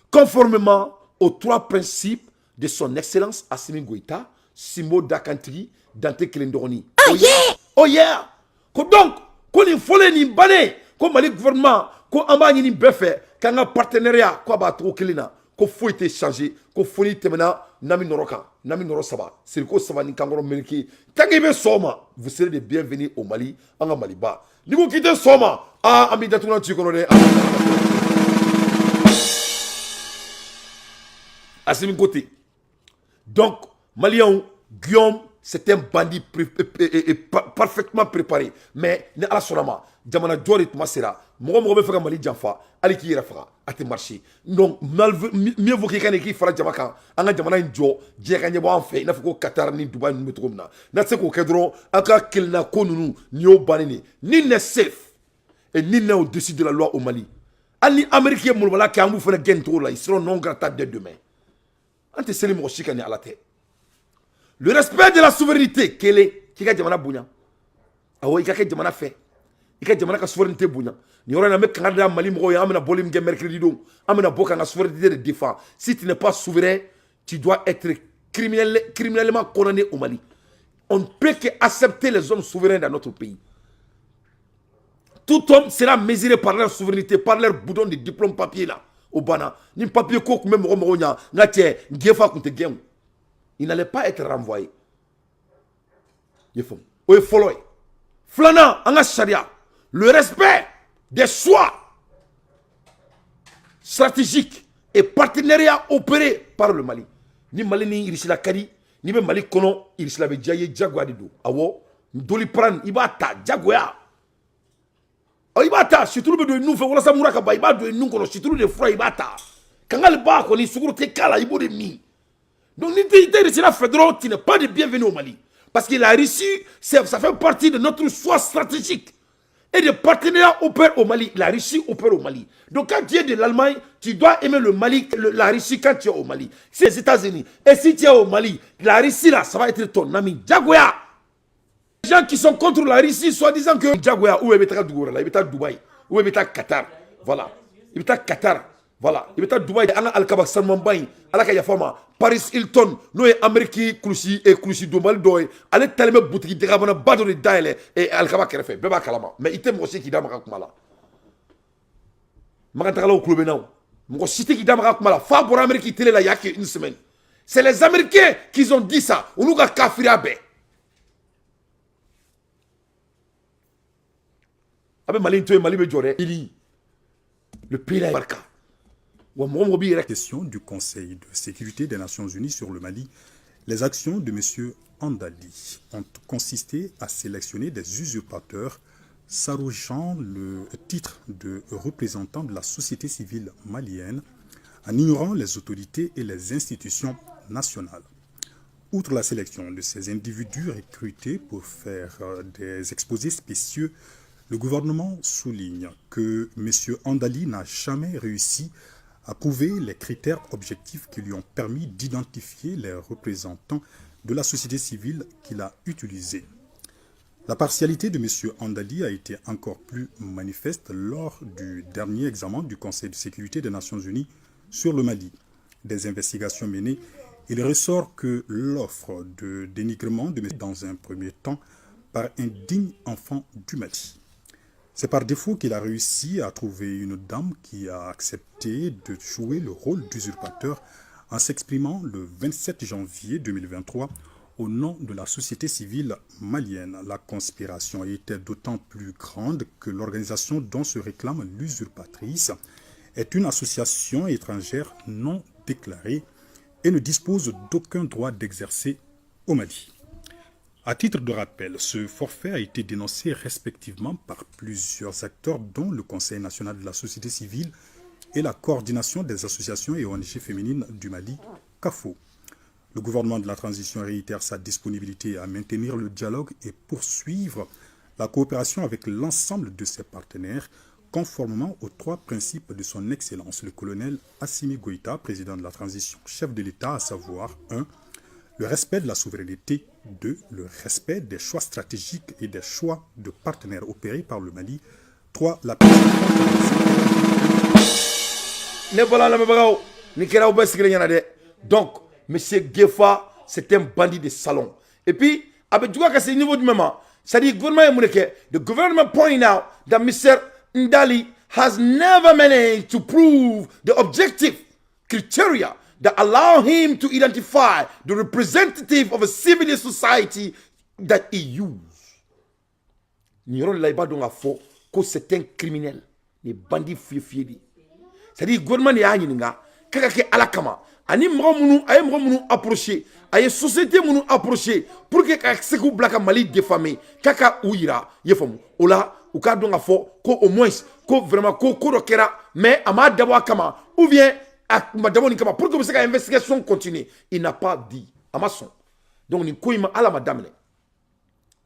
conformément aux 3 principes de son excellence Assimi Goïta, Simo Dakantri, Dante Kelendoroni. Oh yeah! Oh yeah! Donc, quand il faut les nimbaner, comme le gouvernement, quand on va y faire, quand un partenariat, quoi va trop kelina, qu'il faut être changé, qu'il faut être maintenant, nami noroka, nami norosaba, c'est le coup ça ni kangoro melki. Tant qu'il veut soma, vous serez les bienvenus au Mali, en Maliba. Ni vous quittez soma, ah, ami d'atouna tu connais. Assimi côté. Donc, Malien, Guillaume, c'est un bandit parfaitement préparé. Mais, ne ala sonama, Djamana Djori Tumasera, Mogo fait Mali Djanfa, Ali qui ira fera, a te marché. Donc, mieux vaut quelqu'un qui fera Djamaka, Anga Djamana Ndjo, Djekanye en fait, il n'a fait Qatar ni Dubaï ni Metromna. N'a pas qu'au Kedron, Aka Kilna Konunu, ni au Banini, ni n'est safe, et ni n'est au-dessus de la loi au Mali. Ali Américain Moulbala qui a un fait un gain là, ils seront non grata dès demain. Ante Selim Rochikani à la tête. Le respect de la souveraineté, quel est qui a Djamana Bounya? Ah oui, il a Djamana fait. Il a Djamana souveraineté Bounya. Ni on a mis Canada Mali Moro, amena bolim gen mercredi do, amena boka na souveraineté de défense. Si tu n'es pas souverain, tu dois être criminellement condamné au Mali. On ne peut qu'accepter les hommes souverains dans notre pays. Tout homme sera mesuré par leur souveraineté, par leur bouton de diplôme papier là. Au Bana. Ni papier coq même Romonia, Natie, Ngefa contre Gen. Il n'allait pas être renvoyé. Il faut. Oui, follow. Flana, en charia. Le respect des choix stratégiques et partenariats opérés par le Mali. Ni Mali ni Irisila Kadi, ni même Mali Kono, Irisila Bejaye, Jaguar Dido. Awo, Doli Pran, Ibata, Jaguar. Ibata, si tu veux de nous, voilà ça Mouraka, Iba de nous, si tu veux de froid, Ibata. Quand elle bat, on est sur tes cas, il de mi. Donc, l'État fédéral, tu n'es pas de bienvenue au Mali. Parce que la Russie, ça fait partie de notre choix stratégique. Et des partenaires opèrent au Mali. La Russie opère au Mali. Donc, quand tu es de l'Allemagne, tu dois aimer le Mali, la Russie quand tu es au Mali. C'est les États-Unis. Et si tu es au Mali, la Russie, là, ça va être ton ami. Jaguar. Les gens qui sont contre la Russie, soi-disant que Jaguar, où est Dougoura, il est à Dubaï, où est Qatar. Voilà. Il est à Qatar. Voilà. Il est à Dubaï, il est à Al-Kaba, Salmambay, Alakayafama, Paris Hilton, nous et Amérique, Koulissi et Koulissi Domal Doy, allez tellement boutique, des rabana, bado de Daile et Al-Kaba qui a fait, Beba Kalama. Mais il était aussi qui d'a Marakumala. Maratala au club now. Mon cité qui d'a Marakumala, fa pour Amérique télé là, il y a qu'une semaine. C'est les Américains qui ont dit ça. On nous a kafirabe. Avec Mali, tu es Mali, le pays là est marqué. Question du Conseil de sécurité des Nations Unies sur le Mali, les actions de M. Andali ont consisté à sélectionner des usurpateurs s'arrogeant le titre de représentant de la société civile malienne en ignorant les autorités et les institutions nationales. Outre la sélection de ces individus recrutés pour faire des exposés spécieux, le gouvernement souligne que M. Andali n'a jamais réussi à prouver les critères objectifs qui lui ont permis d'identifier les représentants de la société civile qu'il a utilisés. La partialité de M. Andali a été encore plus manifeste lors du dernier examen du Conseil de sécurité des Nations Unies sur le Mali. Des investigations menées, il ressort que l'offre de dénigrement de M. dans un premier temps par un digne enfant du Mali. C'est par défaut qu'il a réussi à trouver une dame qui a accepté de jouer le rôle d'usurpateur en s'exprimant le 27 janvier 2023 au nom de la société civile malienne. La conspiration était d'autant plus grande que l'organisation dont se réclame l'usurpatrice est une association étrangère non déclarée et ne dispose d'aucun droit d'exercer au Mali. À titre de rappel, ce forfait a été dénoncé respectivement par plusieurs acteurs dont le Conseil national de la société civile et la coordination des associations et ONG féminines du Mali, CAFO. Le gouvernement de la transition réitère sa disponibilité à maintenir le dialogue et poursuivre la coopération avec l'ensemble de ses partenaires, conformément aux 3 principes de son Excellence, le colonel Assimi Goïta, président de la transition, chef de l'État, à savoir 1. Le respect de la souveraineté, 2. Le respect des choix stratégiques et des choix de partenaires opérés par le Mali, 3. La donc, M. Gefa, c'est un bandit de salon. Et puis, avec tout ce niveau du moment, c'est-à-dire the government pointing out that Mr. Ndali has never managed to prove the objective criteria that allow him to identify the representative of a civil society that he used. Nous avons là-bas donc à faux que c'est un criminel, des bandits fiés. C'est-à-dire le gouvernement est à kaka alakama ani munu ay munu approcher ay société munu approcher pour que ka seku blaka Mali défamé kaka ouira yefamu ola ou ka donga fo ko au moins ko vraiment ko dokera mais ama dabo kama ou bien madamo ni kama pour que cette investigation continue. Il n'a pas dit à maçon. Donc ni ko ima ala madame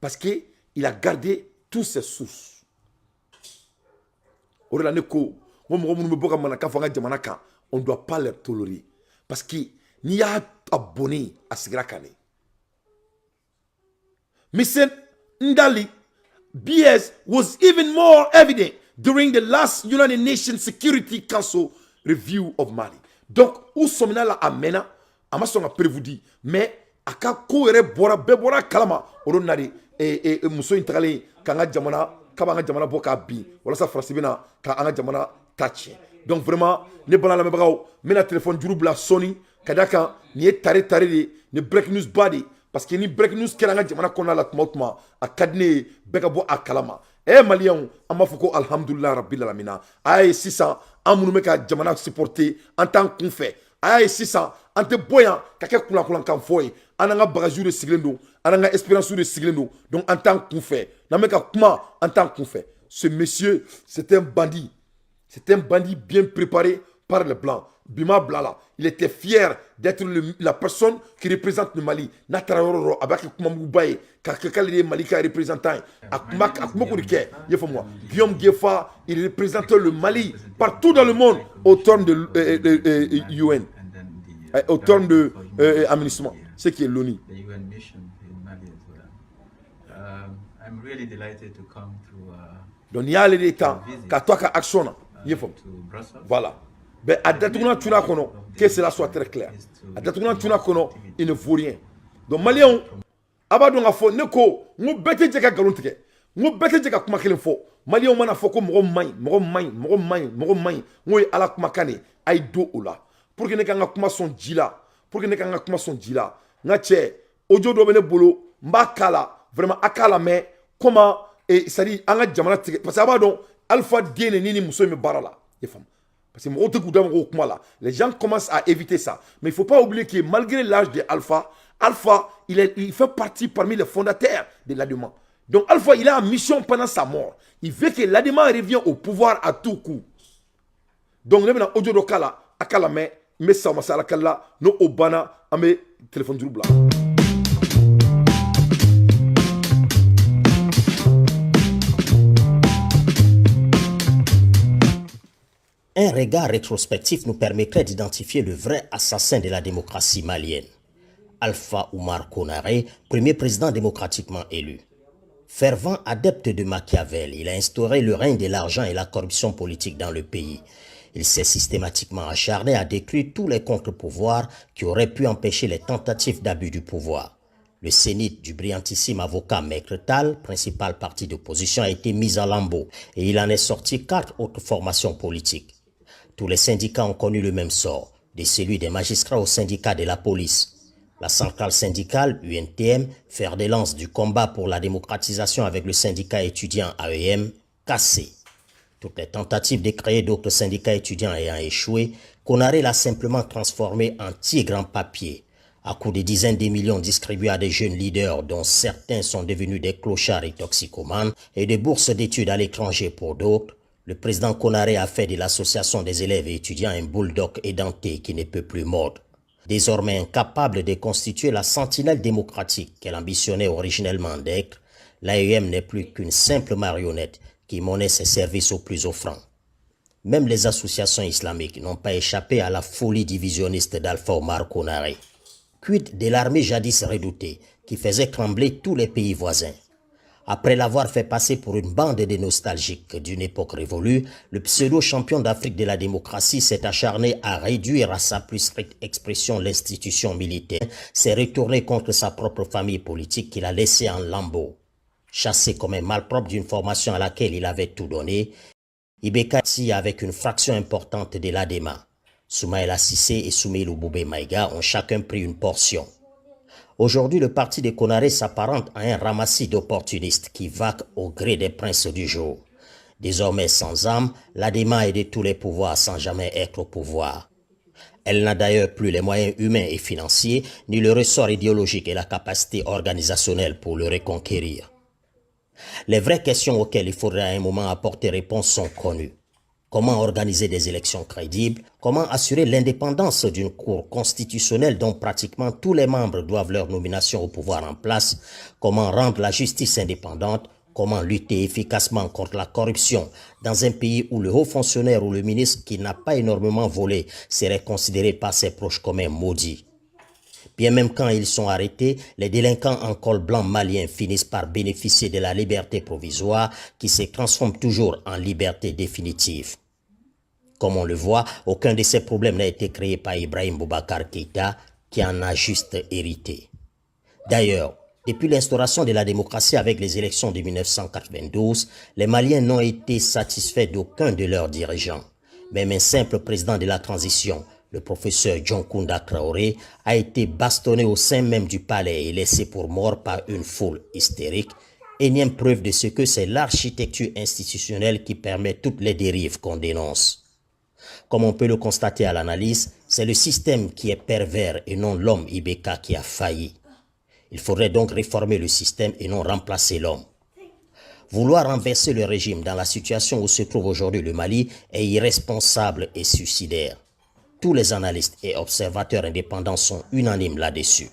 parce que il a gardé tous ses sources. Ora ne ko on ne doit pas les tolérer. Parce que n'y a abonné à Sigrakane. Mr. Ndali, BS was even more evident during the last United Nations Security Council review of Mali. Donc, où sommes-nous là à Mena? Amason a prévu, mais à kako ere bora bebora kalama oronari et muso intrale kanga jamana kabanga jamana boka bi wala sa frasibina ka anga jamana tachi. Donc vraiment, ne bala la mebao, mena téléphone du la Sony, kadaka ni tare de ni break news body parce que ni break news kelanga jamana kona la tmotma a kadne begabo a kalama. Malien amafuko alhamdulillah rabbil alamina. Ay 600 amunu meka jamana supporter en tant qu'on fait. Ay 600 ante boyan kaka kula kan foy ananga bagaju de siglendo, ananga espérance de siglendo. Donc en tant qu'on fait, na meka kuma en tant qu'on fait. Ce monsieur, c'est un bandit. C'est un bandit bien préparé par les Blancs. Bima Blala, il était fier d'être la personne qui représente le Mali. Nataroro, avec Kumamoubaye, Kakakali Malika représentant, Akmokurike, Guillaume Gefa, il représente le Mali partout dans le monde au terme de UN, au terme de aménagement, ce qui est l'ONU. I'm really delighted to come to donc il y a les temps qu'à toi qu'à action voilà ben à datuna tuna kono que cela soit très clair à datuna tuna kono il ne vaut rien donc malien abadon a fo neko ngo bete je ka galontige ngo bete je ka kuma kelen fo malien mana fo ko mo may ngoy ala kuma kane ay do ola pour que ne ka kuma son djila pour que ne ka kuma son djila nga che ojo do bene bolo mbakala vraiment akala mais comment et ça dit anga jamana parce que abadon alpha dene nini muso me barala parce que les gens commencent à éviter ça mais il faut pas oublier que malgré l'âge de Alpha il fait partie parmi les fondateurs de l'ADEMA. Donc Alpha il a une mission pendant sa mort, il veut que l'ADEMA revienne au pouvoir à tout coup. Donc maintenant audio dokala akala mais ça masala kala no obana ame téléphone du blanc. Un regard rétrospectif nous permettrait d'identifier le vrai assassin de la démocratie malienne. Alpha Oumar Konaré, premier président démocratiquement élu. Fervent adepte de Machiavel, il a instauré le règne de l'argent et la corruption politique dans le pays. Il s'est systématiquement acharné à détruire tous les contre-pouvoirs qui auraient pu empêcher les tentatives d'abus du pouvoir. Le zénith du brillantissime avocat Maître Tall, principal parti d'opposition, a été mis en lambeaux et il en est sorti 4 autres formations politiques. Tous les syndicats ont connu le même sort, de celui des magistrats au syndicat de la police. La centrale syndicale, UNTM, fer de lance du combat pour la démocratisation avec le syndicat étudiant AEM, cassé. Toutes les tentatives de créer d'autres syndicats étudiants ayant échoué, Konaré l'a simplement transformé en tigre en papier. À coups de dizaines de millions distribués à des jeunes leaders dont certains sont devenus des clochards et toxicomanes et des bourses d'études à l'étranger pour d'autres, le président Konaré a fait de l'association des élèves et étudiants un bulldog édenté qui ne peut plus mordre. Désormais incapable de constituer la sentinelle démocratique qu'elle ambitionnait originellement d'être, l'AEM n'est plus qu'une simple marionnette qui monnaie ses services aux plus offrants. Même les associations islamiques n'ont pas échappé à la folie divisionniste d'Alpha Omar Konaré. Quid de l'armée jadis redoutée qui faisait trembler tous les pays voisins. Après l'avoir fait passer pour une bande de nostalgiques d'une époque révolue, le pseudo-champion d'Afrique de la démocratie s'est acharné à réduire à sa plus stricte expression l'institution militaire, s'est retourné contre sa propre famille politique qu'il a laissée en lambeaux. Chassé comme un malpropre d'une formation à laquelle il avait tout donné, Ibeka Tsi avec une fraction importante de l'ADEMA. Soumaïla Cissé et Soumaïlou Boubé Maïga ont chacun pris une portion. Aujourd'hui, le parti de Konaré s'apparente à un ramassis d'opportunistes qui vaquent au gré des princes du jour. Désormais sans âme, l'ADEMA est de tous les pouvoirs sans jamais être au pouvoir. Elle n'a d'ailleurs plus les moyens humains et financiers, ni le ressort idéologique et la capacité organisationnelle pour le reconquérir. Les vraies questions auxquelles il faudrait à un moment apporter réponse sont connues. Comment organiser des élections crédibles? Comment assurer l'indépendance d'une cour constitutionnelle dont pratiquement tous les membres doivent leur nomination au pouvoir en place? Comment rendre la justice indépendante? Comment lutter efficacement contre la corruption dans un pays où le haut fonctionnaire ou le ministre qui n'a pas énormément volé serait considéré par ses proches comme un maudit? Bien même quand ils sont arrêtés, les délinquants en col blanc maliens finissent par bénéficier de la liberté provisoire qui se transforme toujours en liberté définitive. Comme on le voit, aucun de ces problèmes n'a été créé par Ibrahim Boubacar Keïta, qui en a juste hérité. D'ailleurs, depuis l'instauration de la démocratie avec les élections de 1992, les Maliens n'ont été satisfaits d'aucun de leurs dirigeants. Même un simple président de la transition, le professeur John Kounda Traoré, a été bastonné au sein même du palais et laissé pour mort par une foule hystérique, énième preuve de ce que c'est l'architecture institutionnelle qui permet toutes les dérives qu'on dénonce. Comme on peut le constater à l'analyse, c'est le système qui est pervers et non l'homme Ibeka qui a failli. Il faudrait donc réformer le système et non remplacer l'homme. Vouloir renverser le régime dans la situation où se trouve aujourd'hui le Mali est irresponsable et suicidaire. Tous les analystes et observateurs indépendants sont unanimes là-dessus.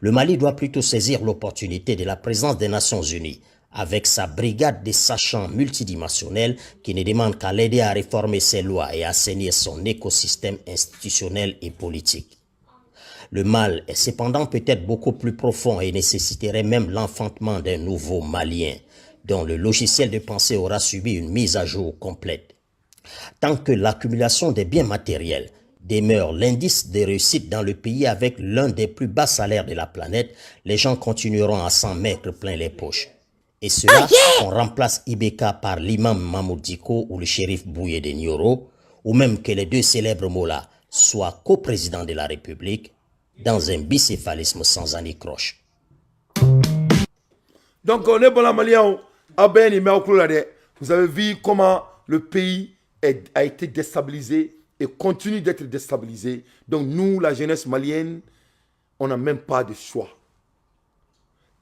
Le Mali doit plutôt saisir l'opportunité de la présence des Nations Unies avec sa brigade de sachants multidimensionnels qui ne demande qu'à l'aider à réformer ses lois et à assainir son écosystème institutionnel et politique. Le mal est cependant peut-être beaucoup plus profond et nécessiterait même l'enfantement d'un nouveau Malien, dont le logiciel de pensée aura subi une mise à jour complète. Tant que l'accumulation des biens matériels demeure l'indice de réussite dans le pays avec l'un des plus bas salaires de la planète, les gens continueront à s'en mettre plein les poches. Et cela, on remplace Ibeka par l'imam Mahmoud Diko ou le shérif Bouye de Nioro, ou même que les deux célèbres mollahs soient coprésidents de la République dans un bicéphalisme sans anicroche. Donc on est bon la Malien, vous avez vu comment le pays a été déstabilisé et continue d'être déstabilisé. Donc nous, la jeunesse malienne, on n'a même pas de choix.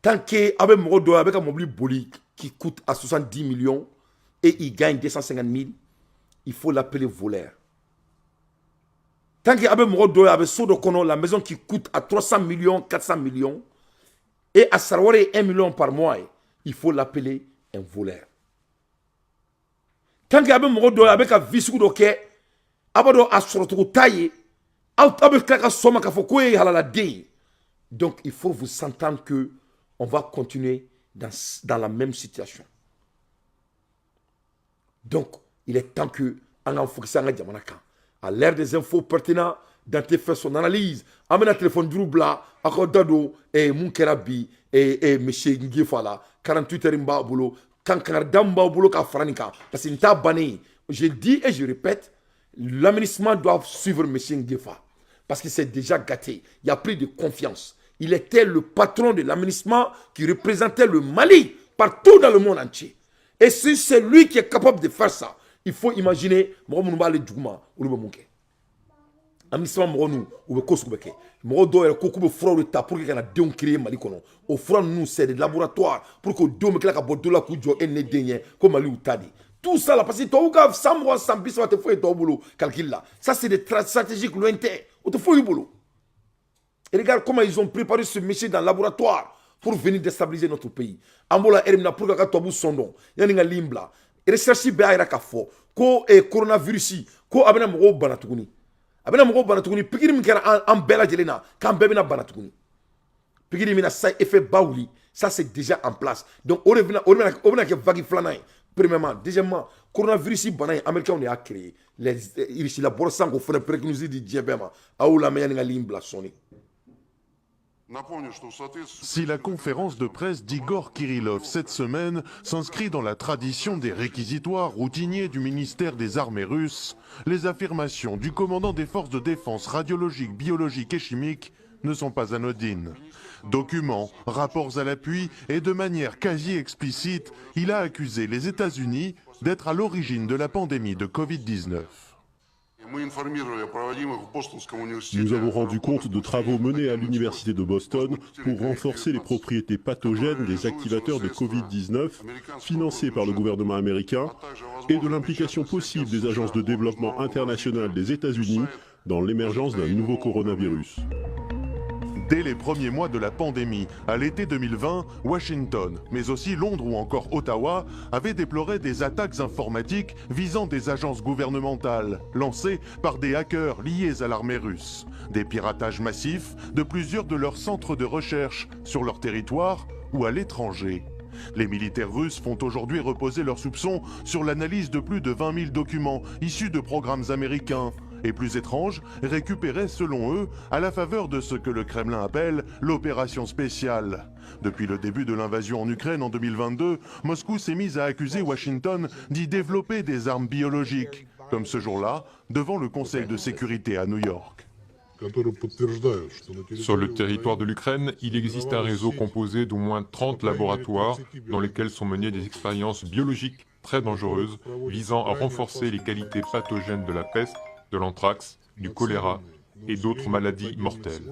Tant qu'avec Morodo, avec un mobile boli qui coûte à 70 millions et il gagne 250 000, il faut l'appeler voleur. Tant qu'avec Morodo, avec Sodo Kono, la maison qui coûte à 300 millions, 400 millions, et à Sarware 1 million par mois, il faut l'appeler un voleur. Tant qu'avec Morodo, avec un visou d'oké, abado a sortu taille, avec un soma kafokoué halala dey. Donc il faut vous entendre que on va continuer dans la même situation. Donc, il est temps que on focus à l'ère des infos pertinentes, Dante fait son analyse. Amena téléphone du roubla, Akodado, et Munkerabi, et M. Ngifala, 48 heures mba boulot, Kankar Damba boulot ka Franika. Parce que c'est banni. Je dis et je répète, l'administration doit suivre M. Ngifa. Parce que c'est déjà gâté. Il n'y a plus de confiance. Il était le patron de l'administration qui représentait le Mali partout dans le monde entier. Et si c'est lui qui est capable de faire ça, il faut imaginer, Amisma Moronou, ou Kosubeke, Morodo et Koku Fro de pour qu'il y ait un créé Malikono. Au front, nous, c'est des laboratoires pour que Dieu me claque à Bodola Koujo et Nedénien, comme Mali ou Tadi. Tout ça, là, parce que Touga, Samro, Sambis, va te faire ton boulot, calcul là. Ça, c'est des stratégiques lointains. On te fait du boulot. Et regarde comment ils ont préparé ce métier dans le laboratoire pour venir déstabiliser notre pays. Ambola Erimna pour que tu aies son nom. Yaninga Limbla. Et recherche Béaïra Kafo. Ko et coronavirus. Ko Abena Moro Banatuguni. Abena Moro Banatuguni. Pigiri Mikara en Bella Jelena. Quand Bebina Banatuguni. Pigiri Mina ça effet Baouli. Ça c'est déjà en place. Donc on revient à Vagi Flanay. Premièrement. Deuxièmement, coronavirus Banaï. Américains on a créé. Les la borsa qu'on fait préconiser du diabète. Aoula Meyaninga Limbla Sony. Si la conférence de presse d'Igor Kirillov cette semaine s'inscrit dans la tradition des réquisitoires routiniers du ministère des Armées russes, les affirmations du commandant des forces de défense radiologiques, biologiques et chimiques ne sont pas anodines. Documents, rapports à l'appui et de manière quasi explicite, il a accusé les États-Unis d'être à l'origine de la pandémie de Covid-19. Nous avons rendu compte de travaux menés à l'université de Boston pour renforcer les propriétés pathogènes des activateurs de Covid-19 financés par le gouvernement américain et de l'implication possible des agences de développement internationales des États-Unis dans l'émergence d'un nouveau coronavirus. Dès les premiers mois de la pandémie, à l'été 2020, Washington, mais aussi Londres ou encore Ottawa, avaient déploré des attaques informatiques visant des agences gouvernementales, lancées par des hackers liés à l'armée russe. Des piratages massifs de plusieurs de leurs centres de recherche sur leur territoire ou à l'étranger. Les militaires russes font aujourd'hui reposer leurs soupçons sur l'analyse de plus de 20 000 documents issus de programmes américains, et plus étrange, récupérés selon eux à la faveur de ce que le Kremlin appelle l'opération spéciale. Depuis le début de l'invasion en Ukraine en 2022, Moscou s'est mise à accuser Washington d'y développer des armes biologiques, comme ce jour-là, devant le Conseil de sécurité à New York. Sur le territoire de l'Ukraine, il existe un réseau composé d'au moins 30 laboratoires dans lesquels sont menées des expériences biologiques très dangereuses visant à renforcer les qualités pathogènes de la peste, de l'anthrax, du choléra et d'autres maladies mortelles.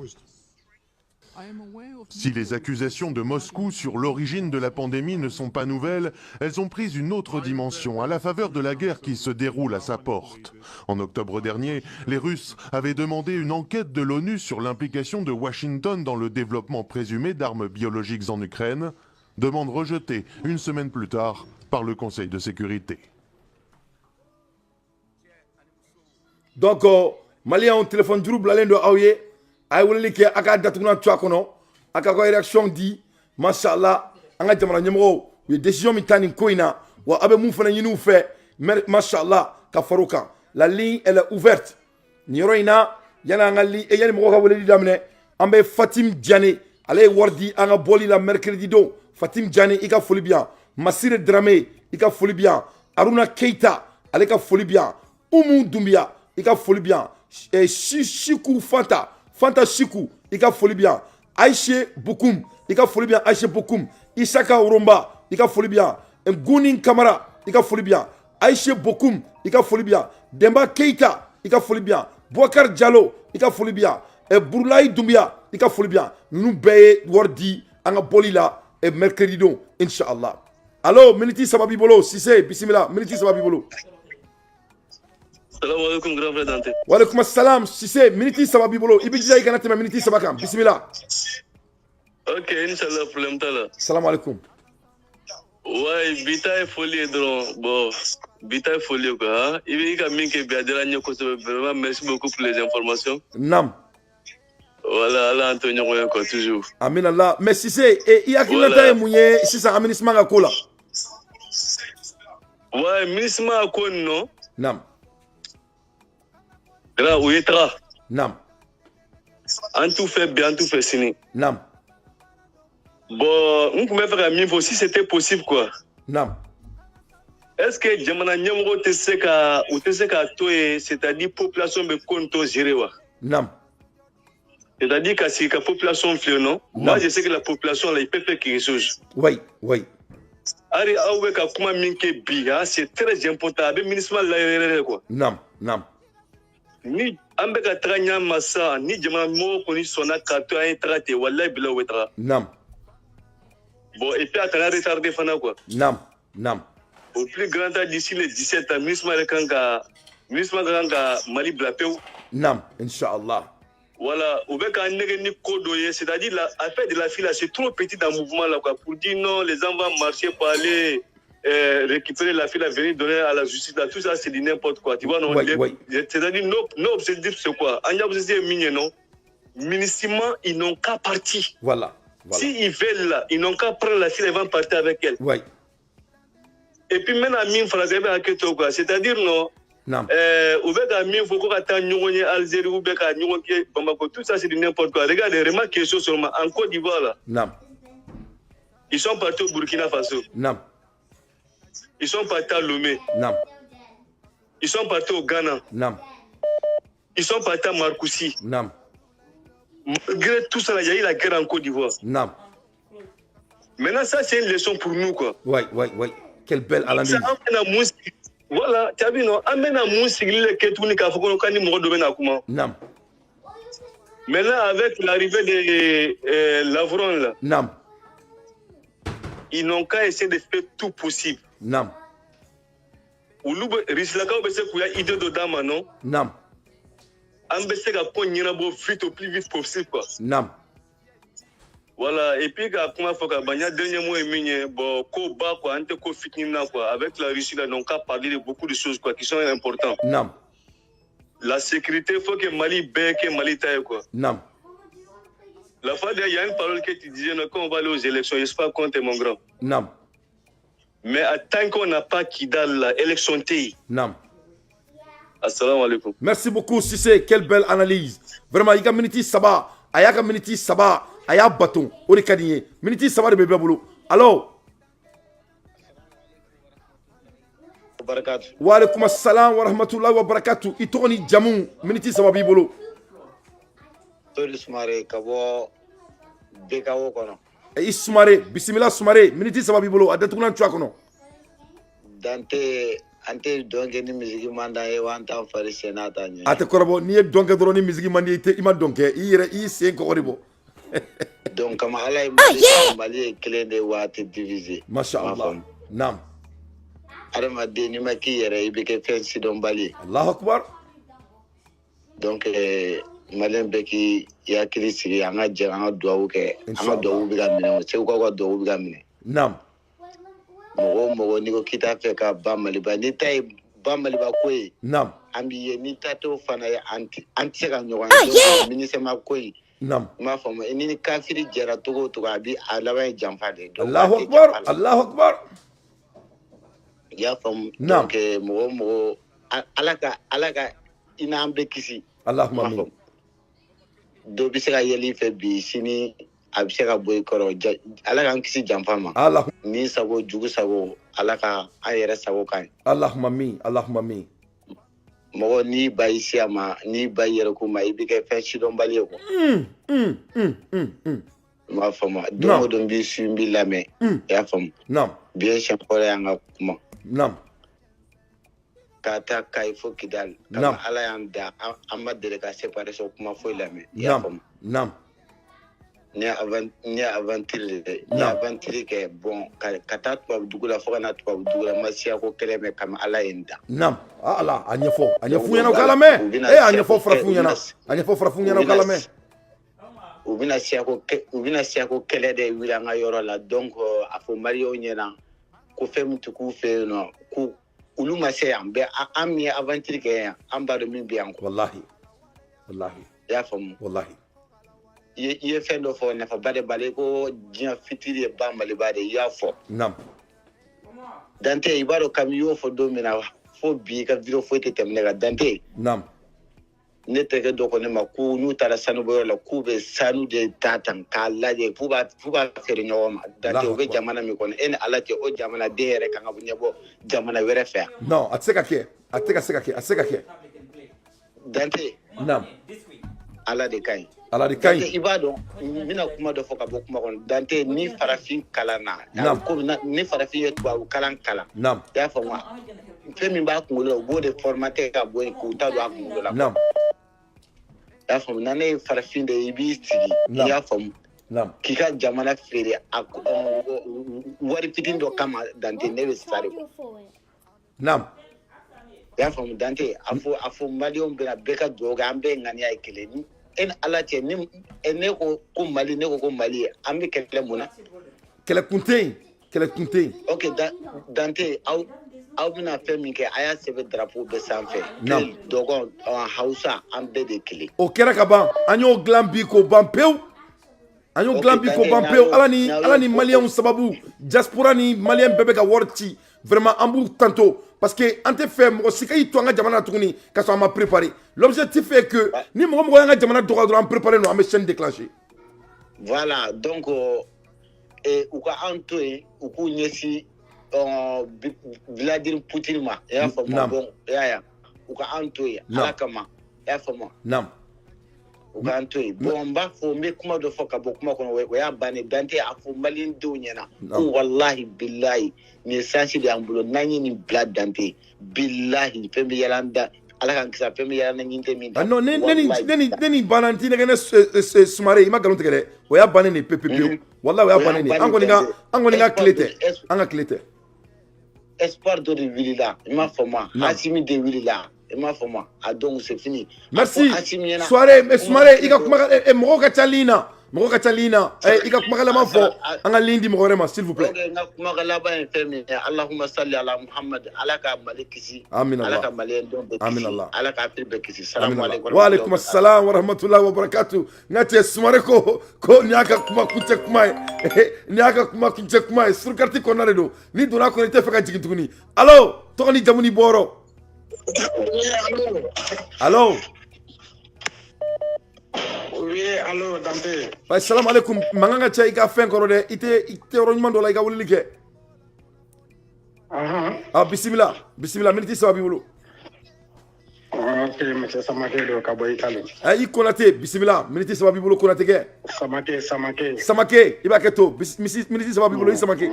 Si les accusations de Moscou sur l'origine de la pandémie ne sont pas nouvelles, elles ont pris une autre dimension à la faveur de la guerre qui se déroule à sa porte. En octobre dernier, les Russes avaient demandé une enquête de l'ONU sur l'implication de Washington dans le développement présumé d'armes biologiques en Ukraine, demande rejetée une semaine plus tard par le Conseil de sécurité. Donc, Malien on téléphone du rouble l'un de Aouye, Aouye qui a datuna Tchakono, a quoi réaction dit, Mashallah, en a demandé numéro, les décisions mitani koina, ou abe moufana yinou fait, Mashallah, Kafarouka. La ligne elle est ouverte. Niroina, yana ngali, et yann moka wole damne, ambe Fatim Diane, allez wardi, anga boli la mercredi do, Fatim Diane, ika folie bien, Masire Dramé, ika folie bien, Aruna Keita, allez ka folie bien, Oumou Doumbia, ika folie bien. Et Chikou Fanta Chikou, ika folie bien. Aïché Bokoum, ika folie bien. Aïché Bokoum. Isaka Urumba, ika folie bien. Ngounin Kamara, ika folie bien. Aïché Bokoum, ika folie bien. Demba Keita, ika folie bien. Bouakar Diallo, ika folie bien. Et Bourlaï Doumbia, ika folie bien. Nous baye wardi, anga bolila, et mercredi don, Inch'Allah. Allô, Miniti Sababibolo, si c'est, bismillah, Miniti Sababibolo. Salam alaikum, grand frère Dante. Wa alaikum assalam, si c'est Miniti Sababibolo, Ibidja Iganatema Miniti Sabakam, bismillah. Ok, Inch'Allah, problème tala. Salam alaikum. Ouais, bita est folie, donc, bon, bita est folie, quoi. Il y a quelqu'un qui a dit vraiment merci beaucoup pour les informations. Nam. Voilà, Allah Antonio quoi toujours. Amin Allah. Mais si c'est et il y a qui n'entend mouillé si ça aminissement à cola. Ouais, ministre à quoi non? Nam. Grand ouétra. Nam. En tout fait bien, tout fait signé. Nam. Bon, on pouvait faire un mieux si c'était possible quoi. Nam. Est-ce que Jamana Nyamro te seka ou te seka toi, c'est-à-dire population be konto gérer wa? Nam. C'est-à-dire que si la population fait non, moi je sais que la population là il peut faire quelque chose. Oui, oui. Ari awe ka kuma minke biga, c'est très important. Avec ministre là quoi. Nam, nam. Ni ambeka tranya massa, ni Jamana mo koni sona kato ay traité wallahi bila wetra. Nam. Bon et puis à la retardé fana quoi. Nam, nam. Au plus grand âge d'ici les 17 ans, ministre Kanga Mali Blapeu. Nam, Inch'Allah. Voilà, au bec à Kodoye, c'est-à-dire l'affaire de la fille là, c'est trop petit dans le mouvement là quoi. Pour dire non, les gens vont marcher pour aller récupérer la fille, venir donner à la justice là, tout ça c'est du n'importe quoi. Tu vois, non, c'est-à-dire nos objectifs c'est quoi? En objectif non, ministrement ils n'ont qu'à partir. Voilà. S'ils veulent là, ils n'ont qu'à prendre la fille et vont partir avec elle. Oui. Et puis maintenant, c'est-à-dire non. Non. Algérie ou Bamako, tout ça c'est du n'importe quoi. Regardez, remarque quelque chose seulement. En Côte d'Ivoire là. Non. Ils sont partis au Burkina Faso. Non. Ils sont partis à Lomé. Non. Ils sont partis au Ghana. Non. Ils sont partis à Marcoussis. Non. Malgré tout ça, il y a eu la guerre en Côte d'Ivoire. Non. Maintenant, ça c'est une leçon pour nous quoi. Oui, oui, oui. Quelle belle analyse. Voilà, tu as vu, non? Amène à mon sigle que tout n'est qu'à faut qu'on ait mon domaine à comment. Non. Maintenant, avec l'arrivée de Lavron, là, non. Ils n'ont qu'à essayer de faire tout possible. Non. Ou l'oubli, Rislaka, on sait qu'il y a idée de dame, non? Non. On sait qu'il y a vite au plus vite possible, quoi. Non. Voilà, et puis, comment faut que dernier mot est mignon, bon, quoi, avec la Russie, là, n'ont qu'à parler de beaucoup de choses, quoi, qui sont importantes. Non. La sécurité, il faut que Mali baie, que Mali taille, quoi. Non. La fois il y a une parole que tu disais, quand on va aller aux élections, je ne sais pas compter, mon grand. Non. Mais tant qu'on n'a pas Kidal, l'élection TI. Non. Assalamu alaikum. Merci beaucoup, Sissé. Quelle belle analyse. Vraiment, il y a minute Saba, Ayaka minute Saba, Aya Baton, Orikadiye. Minute Saba de bébé boulot. Alors. Wa alaikum assalam wa rahmatullahi wa barakatuh. Itoni Jamou, minute Saba bibolo. Tori Sumare, Kabo, Bekawo Kono. Isumare, Bismillah Sumare, minute Saba bibolo, Adatunan Chuakono. Dante. Ante donke ni miziki manda e wanta fari senata nyo. Ate korabo ni donke doro ni miziki mandi te ima donke i sen ko oribo. Donc kama ala mali clé de wate divisé. Mashallah. Nam. Adama de ni maki yere ibeke fensi don bali. Allahu akbar. Donc malen beki ya kilisi anga je anga duawu ke anga duawu biga mine se ko duawu biga mine. Nam. Mogo niko kita fe ka ba maliba ni tay ba maliba koy nam ambi ni tato fana ya anti ka nyoga ministre ma koy nam ma fama ni kafiri jara togo to abi alawa jamfade Allahu akbar Allahu akbar ya fam donc mogo alaka ina ambe kisi Allahumma amin do bi se ka yeli fe bi sini abiseka boy koro ala kan kisi jamfama Allah ni sago jugu sago ala ka ayere sago kan Allahumma amin Allahumma amin mo ni bayisi ama ni bayere ko mai bi ke feshi don bali ko ma fama do bi sumbi lame ya fam nam bien champore anga kuma nam kata kai fo kidal kama ala yanda amma de ka séparer so kuma fo lame ya fam nam ni avantire ke bon kata to dugula fo na to dugula masia ko keleme kam ala enda nam ala anyefo yana kalame anyefo frafu yana kalame ubina sia ko kelede wilanga yoro la donc afo mario nyena ko fem to ku fe no ku uluma se ambe ammi avantire ke amba do min bianko wallahi ya fam wallahi ye fɛn dɔ fɔ nafaba de b'ale ko diɲɛ fitiri ye ba maliba de i y'a fɔ Dante i b'a dɔn kabini y'o fɔ don min na fo bi ka vidéo foyi tɛ tɛmɛ ne kan Dante ne tɛgɛ dɔ ko ne ma ko n'u taara sanubɔyɔrɔ la k'u bɛ sanu de ta tan k'a lajɛ f'u b'a feere ɲɔgɔn ma Dante o bɛ jamana min kɔnɔ e ni Ala cɛ o jamana den yɛrɛ kan ka ɲɛbɔ jamana wɛrɛ fɛ yan non a tɛ se ka kɛ a tɛ se ka kɛ Dante Ala de ka ɲi Ala de ka ɲi i b'a dɔn n bɛna kuma dɔ fɔ ka bɔ kuma kɔnɔ Dante ni farafin kalanna ni farafin ye tubabu kalan i y'a faamu wa fɛn min b'a kunkolo la u b'o de formater ka bɔ yen k'u ta don a kunkolo la i y'a faamu na ne ye farafin de ye i b'i sigi i y'a faamu k'i ka jamana feere a wari fitinin dɔ kama Dante ne bɛ sa de kɔ i y'a faamu Dante a fɔ maliyɛnw bɛna bɛɛ ka dugawu kɛ an bɛɛ ŋaniya ye kelen e ni Ala cɛ ne ko ko Mali ne ko ko Mali an bɛ kɛlɛ mun na kɛlɛkun tɛ yen ok Dante aw bɛna fɛn min kɛ a y'a sɛbɛn drapeau bɛɛ sanfɛ dɔgɔn Hausa an bɛɛ de kelen o kɛra ka ban an y'o dilan bi k'o ban pewu Ala ni maliyɛnw sababu diaspora ni maliyɛn bɛɛ bɛ ka wari ci vraiment an b'u tanto parce que an tɛ fɛ mɔgɔ si ka y'i to an ka jamana na tuguni ka sɔrɔ an ma préparer l'objectif est que ni mɔgɔ y'an ka jamana dɔgɔya dɔrɔn an préparer non an bɛ chaîne déclencher voilà donc u ka an to yen u k'u ɲɛsin Vladimir Poutine ma i y'a faamu bon i y'a ye u ka an to yen Ala kama i y'a faamu u ka an to yen bon n b'a fɔ n bɛ kuma dɔ fɔ ka bɔ kuma kɔnɔ o y'a bannen Dante a fɔ maliyɛn denw ɲɛna ko walahi bilahi nin ye sansi de y'an bolo n'an ye nin bila Dante bilahi fɛn bɛ yɛlɛ an da Ala k'an kisa fɛn bɛ yɛlɛ na ɲin tɛ min da non ne ni banna n t'i nɛgɛ ne Sumare i ma nkalon tigɛ dɛ o y'a bannen de pewu walahi o y'a bannen de an kɔni ka tile tɛ an ka tile tɛ espoir dɔ de wulila i m'a faamu Asimi de wulila i m'a faamu a donc c'est fini merci Sumare i ka kuma mɔgɔw ka ca ligne na i ka kumakan laban fɔ an ka ligne di mɔgɔ wɛrɛ ma s'il vous plaît n ka kumakan laban ye fɛn min ye Allahumma salli ala Muhammad Ala ka Mali kisi Ala ka maliyɛn denw bɛɛ kisi Ala ka Afrique bɛɛ kisi salamu aleykum wa aleykum assalam wa rahmatullahi wa barakatuh n ka cɛ Sumare ko nin y'a ka kuma kuncɛ kuma ye nin y'a ka kuma kuncɛ kuma ye surkariti kɔnɔna de don ni donna kɔnɔ i tɛ fɛ ka jigin tuguni allo tɔgɔ ni jamu ni bɔyɔrɔ allo oui allo Dante assalamu alaikum mankan ka ca i ka fɛn kɔrɔ dɛ i tɛ yɔrɔ ɲuman dɔ la i ka weleli kɛ bisimila miniti 3 b'i bolo ok monsieur Samake do ka bɔ Italie i Konate bisimila miniti 3 b'i bolo Konate kɛ Samake i b'a kɛ to miniti 3 b'i bolo i Samake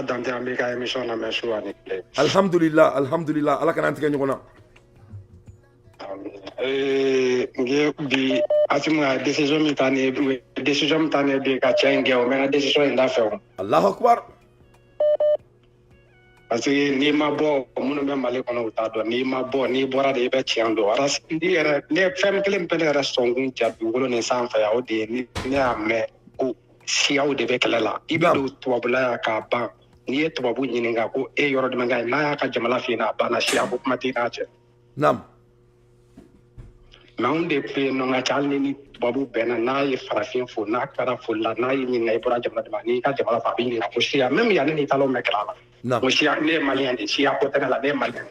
Dante an b'i ka émission na mɛ su ani tile alhamdulillah Ala kana an tigɛ ɲɔgɔn na nge bi Asimu ka décision min ta ne bi ka cɛ in gɛ o mɛ ka décision in da fɛ o Allahu akbar parce que n'i ma bɔ minnu bɛ Mali kɔnɔ u t'a dɔn n'i ma bɔ n'i bɔra de i bɛ tiɲɛ dɔn ne fɛn kelen pe ne yɛrɛ sɔnkun ja dugukolo nin sanfɛ yan o de ye ne y'a mɛn ko siyaw de bɛ kɛlɛ la i bɛ don tubabula yan k'a ban n'i ye tubabu ɲininka ko e yɔrɔ jumɛn ka ɲi n'a y'a ka jamana f'i ɲɛna a banna siya ko kuma t'i n'a cɛ mais anw de pe yen nɔ nka ca hali ni tubabu bɛnna n'a ye farafin fo n'a kɛra foli la n'a ye ɲininka i bɔra jamana jumɛn n'i ka jamana fɔ a bɛ ɲininka ko siya même yanni n'i taala o mɛn kɛra la ko siya ne ye maliyɛn de siya ko tɛ ne la ne ye maliyɛn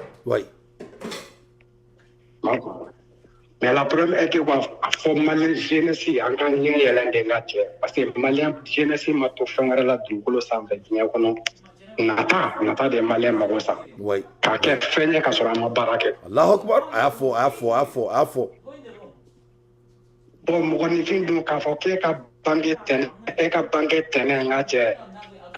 mais la problème est que a fɔ maliyɛn jeunesse an ka ɲɛ yɛlɛn de ka cɛ parce que maliyɛn jeunesse ma to fɛn wɛrɛ la dugukolo sanfɛ diɲɛ kɔnɔ nata de ye maliyɛn mago sa k'a kɛ fɛn ye ka sɔrɔ a ma baara kɛ Allahu akbar a y'a fɔ bon mɔgɔninfin dun k'a fɔ k'e ka banque tɛnɛ n ka cɛ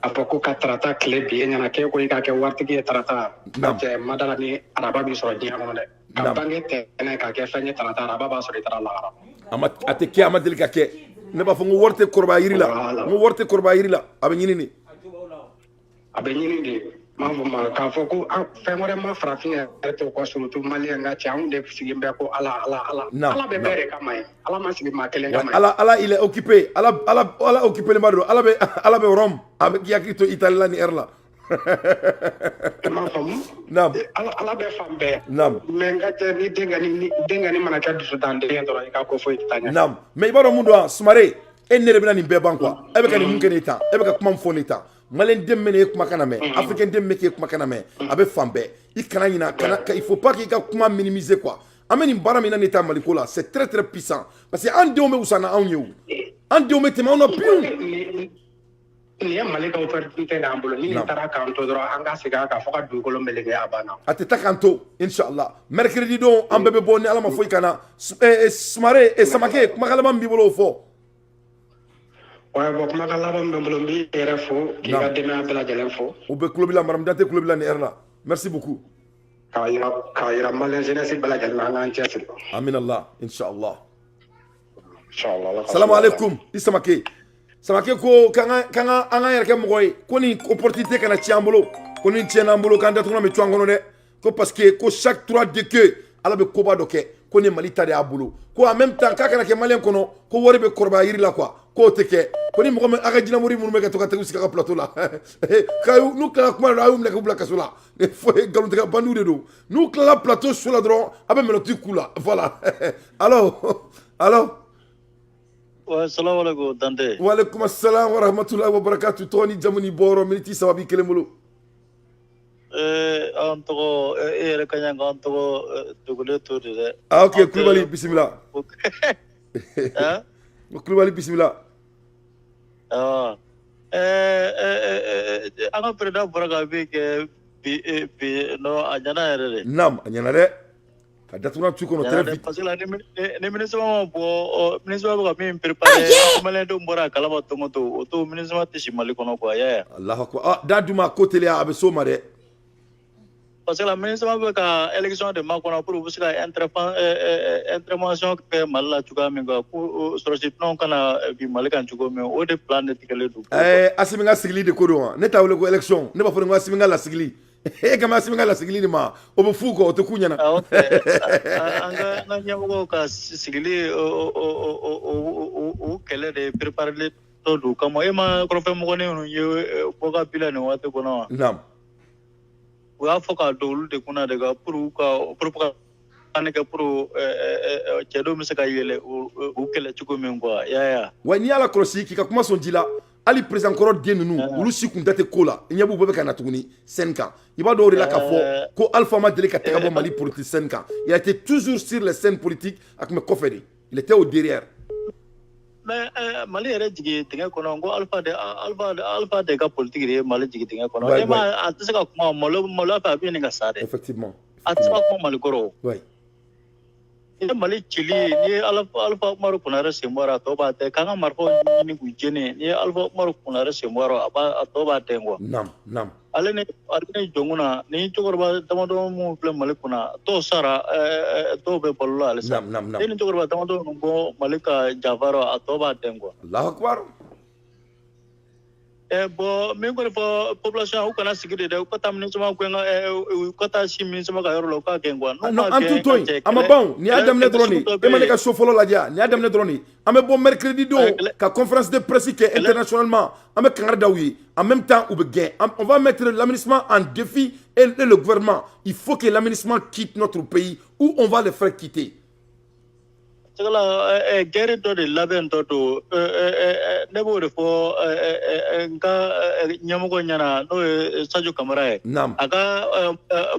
a fɔ ko ka tarata tile bi e ɲɛna k'e ko i ka kɛ waritigi ye tarata n cɛ ma dala ni araba b'i sɔrɔ diɲɛ kɔnɔ dɛ ka banque tɛnɛ k'a kɛ fɛn ye tarata araba b'a sɔrɔ i taara lahara a tɛ kɛ a ma deli ka kɛ ne b'a fɔ n ko wari tɛ kɔrɔbaya yiri la a bɛ ɲini de m'a fɔ ma k'a fɔ ko fɛn wɛrɛ ma farafin yɛrɛ to kɔ surtout maliyɛn ka cɛ anw de sigilen bɛ ko ala bɛ bɛɛ de kama ye ala ma sigi maa kelen kama ye ala il est occupé ala occupé len ba don ala bɛ Rome a bɛ k'i hakili to Italie la ni heure la Ma femme. Nam. Ala be fambe. Nam. Mais ngate ni dengani mana ka dusu dande ndoro ka ko foyi tanya. Nam. Mais ibaro mundo Sumare e nere bina ni beba quoi. E be ka ni munkene ta. E be ka kuma mfoni ta. Malen demmene kuma kana me. Africain demme ke kuma kana me. Abe fambe. I kana ina kana il faut pas qu'il ka kuma minimiser quoi. Ameni bara mina neta maliko là, c'est très très puissant parce que en diome usana anyo. En diome te ma on a plus. Ni malika opportunité na ambolo ni tara kanto dro anga siga ka foka dugolo melege abana ateta kanto inshallah mercredi do ambebe bonni ala ma foy kana Sumare e Samake kuma kala mam bibolo fo wa bo kuma kala mam bibolo bi era fo ki ga dema bela jalen fo o be club la maram dante club la ni erla merci beaucoup kayira malen jeunesse bela jalen anga tiasir amin allah inshallah inshallah salam alaikum Samake Samake ko kanga anga yerke mogoy ko ni opportunité kana tiambolo ko ni tiena mbolo kan datuna me tuangono de ko parce que ko chaque 3 de que ala be koba doke ko ni malita de abulo ko en même temps ka kana ke malen kono ko wori be korba yiri la quoi ko teke ko ni mogo me aga jina mori munu me ka to ka tegu sika plateau la kayu nu kala kuma ra yum le ko bla kasula ne fo galon te ka bandu de do nu kala plateau sur la dron abe meloti kula voilà alors Assalamu alaikum Dante. Wa alaikum assalam wa rahmatullahi wa barakatuh. Tony Jamuni Boro miniti sababi kelemulu. Antogo ere kanyanga antogo dugule turi de. Ah ok, Koulibaly bismillah. Hein? Koulibaly bismillah. Ah. Anga preda braga bi ke bi no anyana ere. Nam, anyana re. Datuna tu kono très vite parce que la ne ministre bo ministre bo ka mi préparer malen do mbora kala ba to ministre te shimali kono ko ya Allah akbar ah daduma côté le abe so mare parce que la ministre bo ka élection de ma kono pour busika intervention que malla tuga mi ga pour sorti non kana bi malika tugo mi o de plan de tikale do asiminga sigli de kodo ne tawle ko élection ne ba fo ngo asiminga la sigli kama asiminga la sigli ma obufuko otukunyana anga na nyamo ka sigli o kele de préparer to du kama ema profe mo ne no ye boga pila ne wate kono nam wa foka dolu de kuna daga pour aneka pour chedo misaka yele o kele chuko mengo ya wa ni ala krosi ki ka kuma son dila ali président koro denunu ulu sikundate kola nyabu bobe kana tuguni senka iba do la ka fo ko Alpha ma dele ka tegabo Mali politique senka il a été toujours sur les scènes politiques ak me kofedi il était au derrière mais Mali ere jigi tenga kono ngo Alpha de ka politique re Mali jigi tenga kono e ma atse ka kuma molo fa bi ninga sare effectivement atse ka kuma Mali goro oui ni Mali chili ni Alpha Maru kunara semora to ba te kanga marfo ni gujene ni Alpha Maru kunara semora aba to ba te ngo nam alene jonguna ni chogorba tamado mu plan Mali kuna to sara to be bollo ale sa nam ni chogorba tamado ngo Malika Javaro atoba te ngo Allahu akbar bo me ko fo population u kana sigide de ko tamni suma ko nga ko ta shimi suma ka yoro ka gengwa no antu toy ama bon ni adam ne droni e mane ka sofolo la dia ni adam ne droni ame bon mercredi do ka conférence de presse qui internationalement ame kangar dawi en même temps ou gain on va mettre l'aménagement en défi et le gouvernement il faut que l'aménagement quitte notre pays ou on va le faire quitter segala guerre do de laben to ne bo de fo nga nyamugo nyana no Sadio Camara aga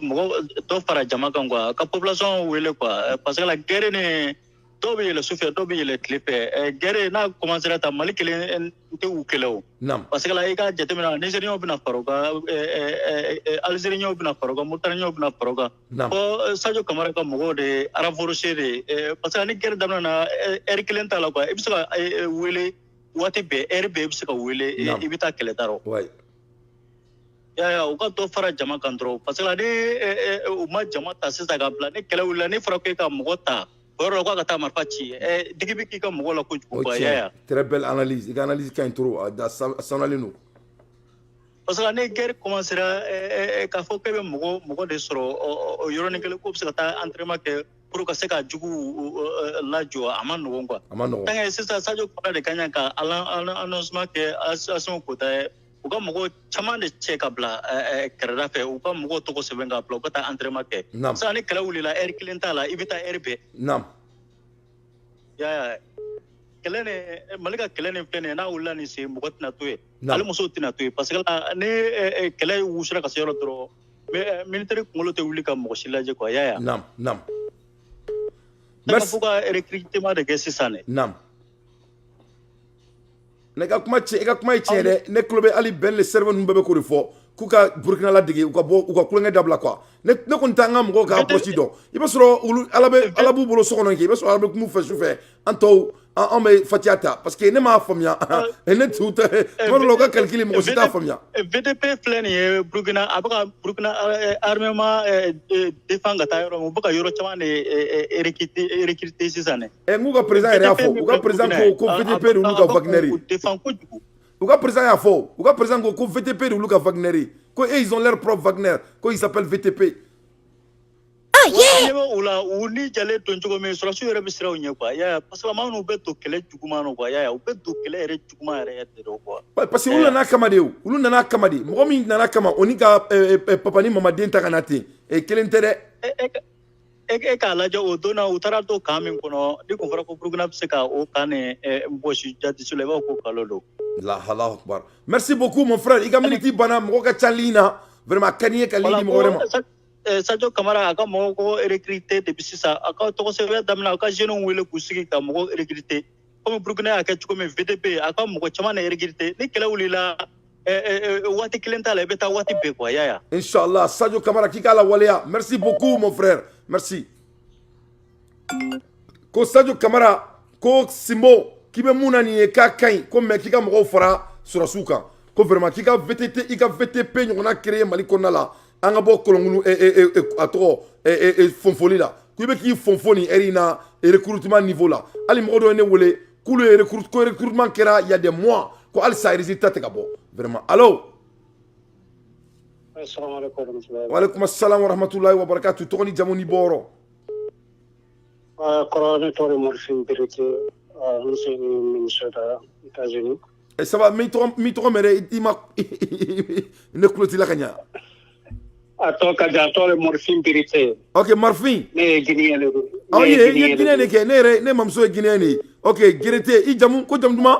mo to fara jama kangwa ka population wele quoi parce que la guerre ne to be le souffre to be le clipé guerre na commencer ta Mali kele te u kelo parce que la ega jetemina Nigérian bina faroga Algérien bina faroga Mauritanie bina faroga ko Sadio Camara ka mo de aravorosé de parce que ni guerre damna na erkelenta la quoi ibisa wele wati be RB ibisa wele ibita kele taro ya o ka to fara jama kandro parce que la ni o ma jama ta sisa ga bla ni kele wala ni fara ko ka mo ta oro ko ka ta marfachi digibiki ka mo la ko ko ya très belle analyse il analyse ka intro da sanalino parce que ne guerre commencera ka fo kebe mo de soro yoro ni kele ko bisa ta entraînement ke pour ka se ka jugu la jo amano ngwa tanga sisa Sadio Camara de kanya ka announcement ke association ko ta uka mɔgɔ caman de cɛ ka bila kɛrɛda fɛ u ka mɔgɔw tɔgɔ sɛbɛn ka bila u ka taa entraînement kɛ sa ni kɛlɛ wulila heure kelen t'a la i bɛ taa heure bɛɛ ya kɛlɛ ni Mali ka kɛlɛ ni filɛ nin ye n'a wulila nin sen mɔgɔ tɛna to yen hali musow tɛna to yen parce que ni kɛlɛ wusura ka se yɔrɔ dɔrɔn militaire kunkolo tɛ wuli ka mɔgɔ si lajɛ quoi ya merci fo ka recrutement de kɛ sisan dɛ ne ka kuma cɛ i ka kuma ye tiɲɛ dɛ ne tulo bɛ hali bɛn le serveur ninnu bɛɛ bɛ k'o de fɔ k'u ka Burkina ladege u ka bɔ u ka kulonkɛ dabila quoi ne kɔni t'an ka mɔgɔw ka approche dɔn i bɛ sɔrɔ olu ala b'u bolo so kɔnɔ kɛ i bɛ sɔrɔ ala bɛ kuma fɛ su fɛ an tɔw anw bɛ fatiya ta parce que ne m'a faamuya ne t'u tɛ tuma dɔ la u ka calcul mɔgɔ si t'a faamuya VDP filɛ nin ye Burkina a bɛ ka Burkina armement défend ka taa yɔrɔ min u bɛ ka yɔrɔ caman de recruter sisan dɛ n k'u ka président yɛrɛ y'a fɔ u ka président ko VDP de olu ka Wagner ye défend kojugu u ka président y'a fɔ u ka président ko VTP de olu ka Wagner ye ko ils ont leur propre Wagner ko ils s'appellent VTP Ola u ni jale don cogo min sɔrɔsiw yɛrɛ bɛ siran u ɲɛ quoi ya parce que maa minnu bɛ don kɛlɛ juguman na quoi ya u bɛ don kɛlɛ yɛrɛ juguman yɛrɛ de don quoi parce que olu nana kama de olu nana kama de mɔgɔ min nana kama o ni ka papa ni mama den ta ka na ten kelen tɛ dɛ e k'a lajɛ o don na u taara to kan min kɔnɔ ni kun fɔra ko Burkina bɛ se ka o kan ni bɔsi jatiso la i b'a fɔ ko kalo don Allahu akbar merci beaucoup mon frère i ka minute banna mɔgɔ ka ca ligne na vraiment ka di n ye ka ligne di mɔgɔ wɛrɛ ma Sadio Kamara a ka mɔgɔw ko recruter depuis sisan a ka tɔgɔ sɛbɛn daminɛ a ka jeunes wele k'u sigi ka mɔgɔw recruter comme Burkina y'a kɛ cogo min VDP a ka mɔgɔ caman de recruter ni kɛlɛ wulila waati kelen t'a la i bɛ taa waati bɛɛ quoi ya Inch'Allah Sadio Kamara k'i k'a lawaleya merci beaucoup mon frère merci ko Sadio Kamara ko Simbo k'i bɛ mun na nin ye k'a ka ɲi ko mais k'i ka mɔgɔw fara sɔrɔsiw kan ko vraiment k'i ka VTP ɲɔgɔnna créer Mali kɔnɔna la an ka bɔ kolonkulu a tɔgɔ fonfoli la k'i bɛ k'i fonfo nin heure in na recrutement niveau la hali mɔgɔ dɔ ye ne wele k'olu ye recrutement kɛra il y a des mois ko hali sa résultat tɛ ka bɔ vraiment allo waaleykum assalam wa rahmatulahi wa barakatuh tɔgɔ ni jamu ni bɔyɔrɔ coordinateur Morphine Berete ancien Minnesota États-Unis ça va mi tɔgɔ mɛ dɛ i ma ne kulo t'i la ka ɲa a tɔ ka jan a tɔ ye Morphine Berete ok Morphine ne ye Guinéen de don i ye Guinéen de kɛ ne mamuso ye Guinéen de ye ok Berete i jamu ko jamu duman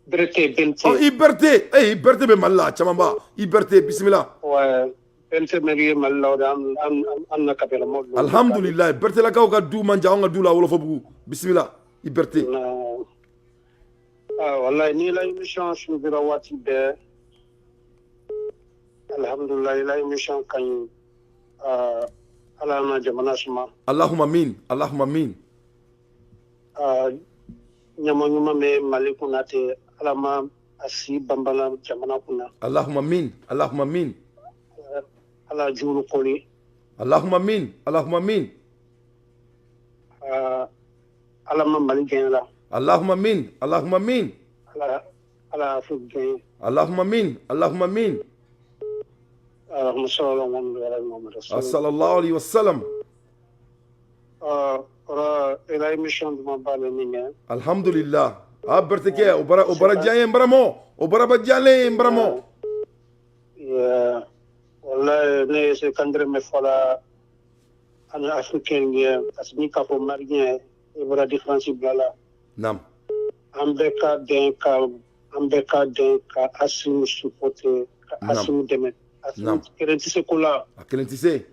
Berete i Berete i Berete bɛ Mali la caman ba i Berete bisimila Berete mɛ ye Mali la o de an na kabila mɔlu alhamdulillah Berete lakaw ka du man jan anw ka du la Wolofobugu bisimila i Berete wallahi ni la émission suivra waati bɛɛ alhamdulillah la émission ka ɲi ala na jamana suma allahumma min allahumma min ɲama ɲuman bɛ Mali kunna ten ala ma a si banbala jamana kunna allahumma min allahumma min ala juru koli allahumma min allahumma min ala ma Mali gɛn la allahumma min allahumma min ala Afrique gɛn allahumma min allahumma min sallallahu alaihi wasallam la émission duma bale ninge alhamdulillah a Berete ke o bara jaye mbaramo o bara ba jale mbaramo wallahi ne se kandre me fola ana africain nge asmi ka fo marien e bara différence blala nam ambeka den ka asim supporter ka asim demet nam kelentise kula kelentise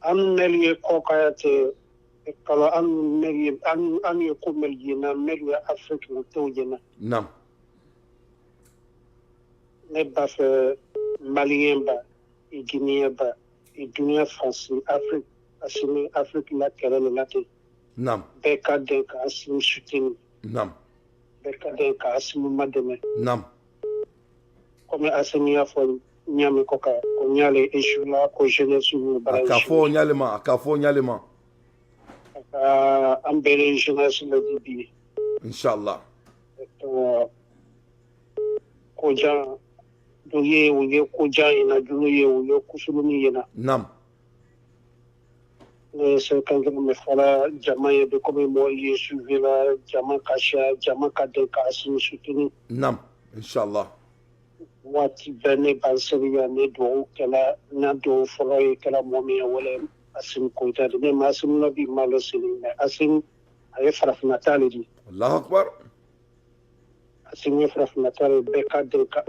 an meli ko kayate kala an meli an ye ko meli na meli Afrique to jena nam ne ba fe malien ba e guinéen ba e dunia français Afrique asimi Afrique la kele la te nam beka den ka asim shooting nam beka den ka asim mademe nam comme asimi afo nyame koka ko nyale eshula ko jeunesse mu bara akafo nyalema ambere jeunesse le dibi inshallah to ko ja duye uye ko ja ina duye uye kusuluni yana nam ne se kanke me fala jamaye be comme mo yesu vila jama kasha jama kade ka asim sutuni nam Inshallah. Waati bɛɛ ne b'an sɛbɛya ne dugawu kɛla n'a dugawu fɔlɔ ye kɛla mɔgɔ min ye wale Asimi Koyita de ne ma Asimi na bi malo sini mais Asimi a ye farafinna le di. Allahu akbar. Asimi ye farafinna le bɛɛ ka deli ka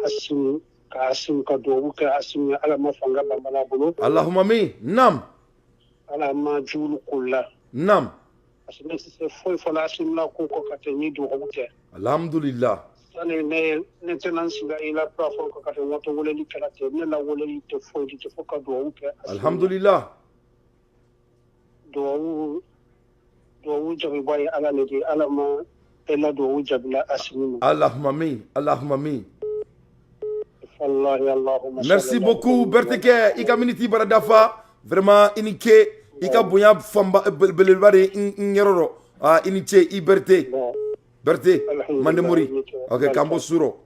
Asimi ka dugawu kɛ Asimi ala ma fanga banbala bolo. Allahumma amin. Nam. Ala ma jugu ko la. Nam. Asimi se foyi fɔla Asimi la ko ka tɛ ni dugawu kɛ. Alhamdulillah. Sani ne tɛna siga i la pra fɔ ka tɛ wato weleli kɛla tɛ ne la weleli tɛ foyi tɛ fɔ ka dugawu kɛ. Alhamdulillah. Dugawu jabiba ye ala le de ala ma bɛɛ la dugawu jabila Asimi ma. Allahumma amin. Allahumma amin. Allahumma Merci beaucoup Berteke ika miniti baradafa vraiment inike ika bonya famba belebare nyeroro iniche iberte Berté mandemori ok kambo suro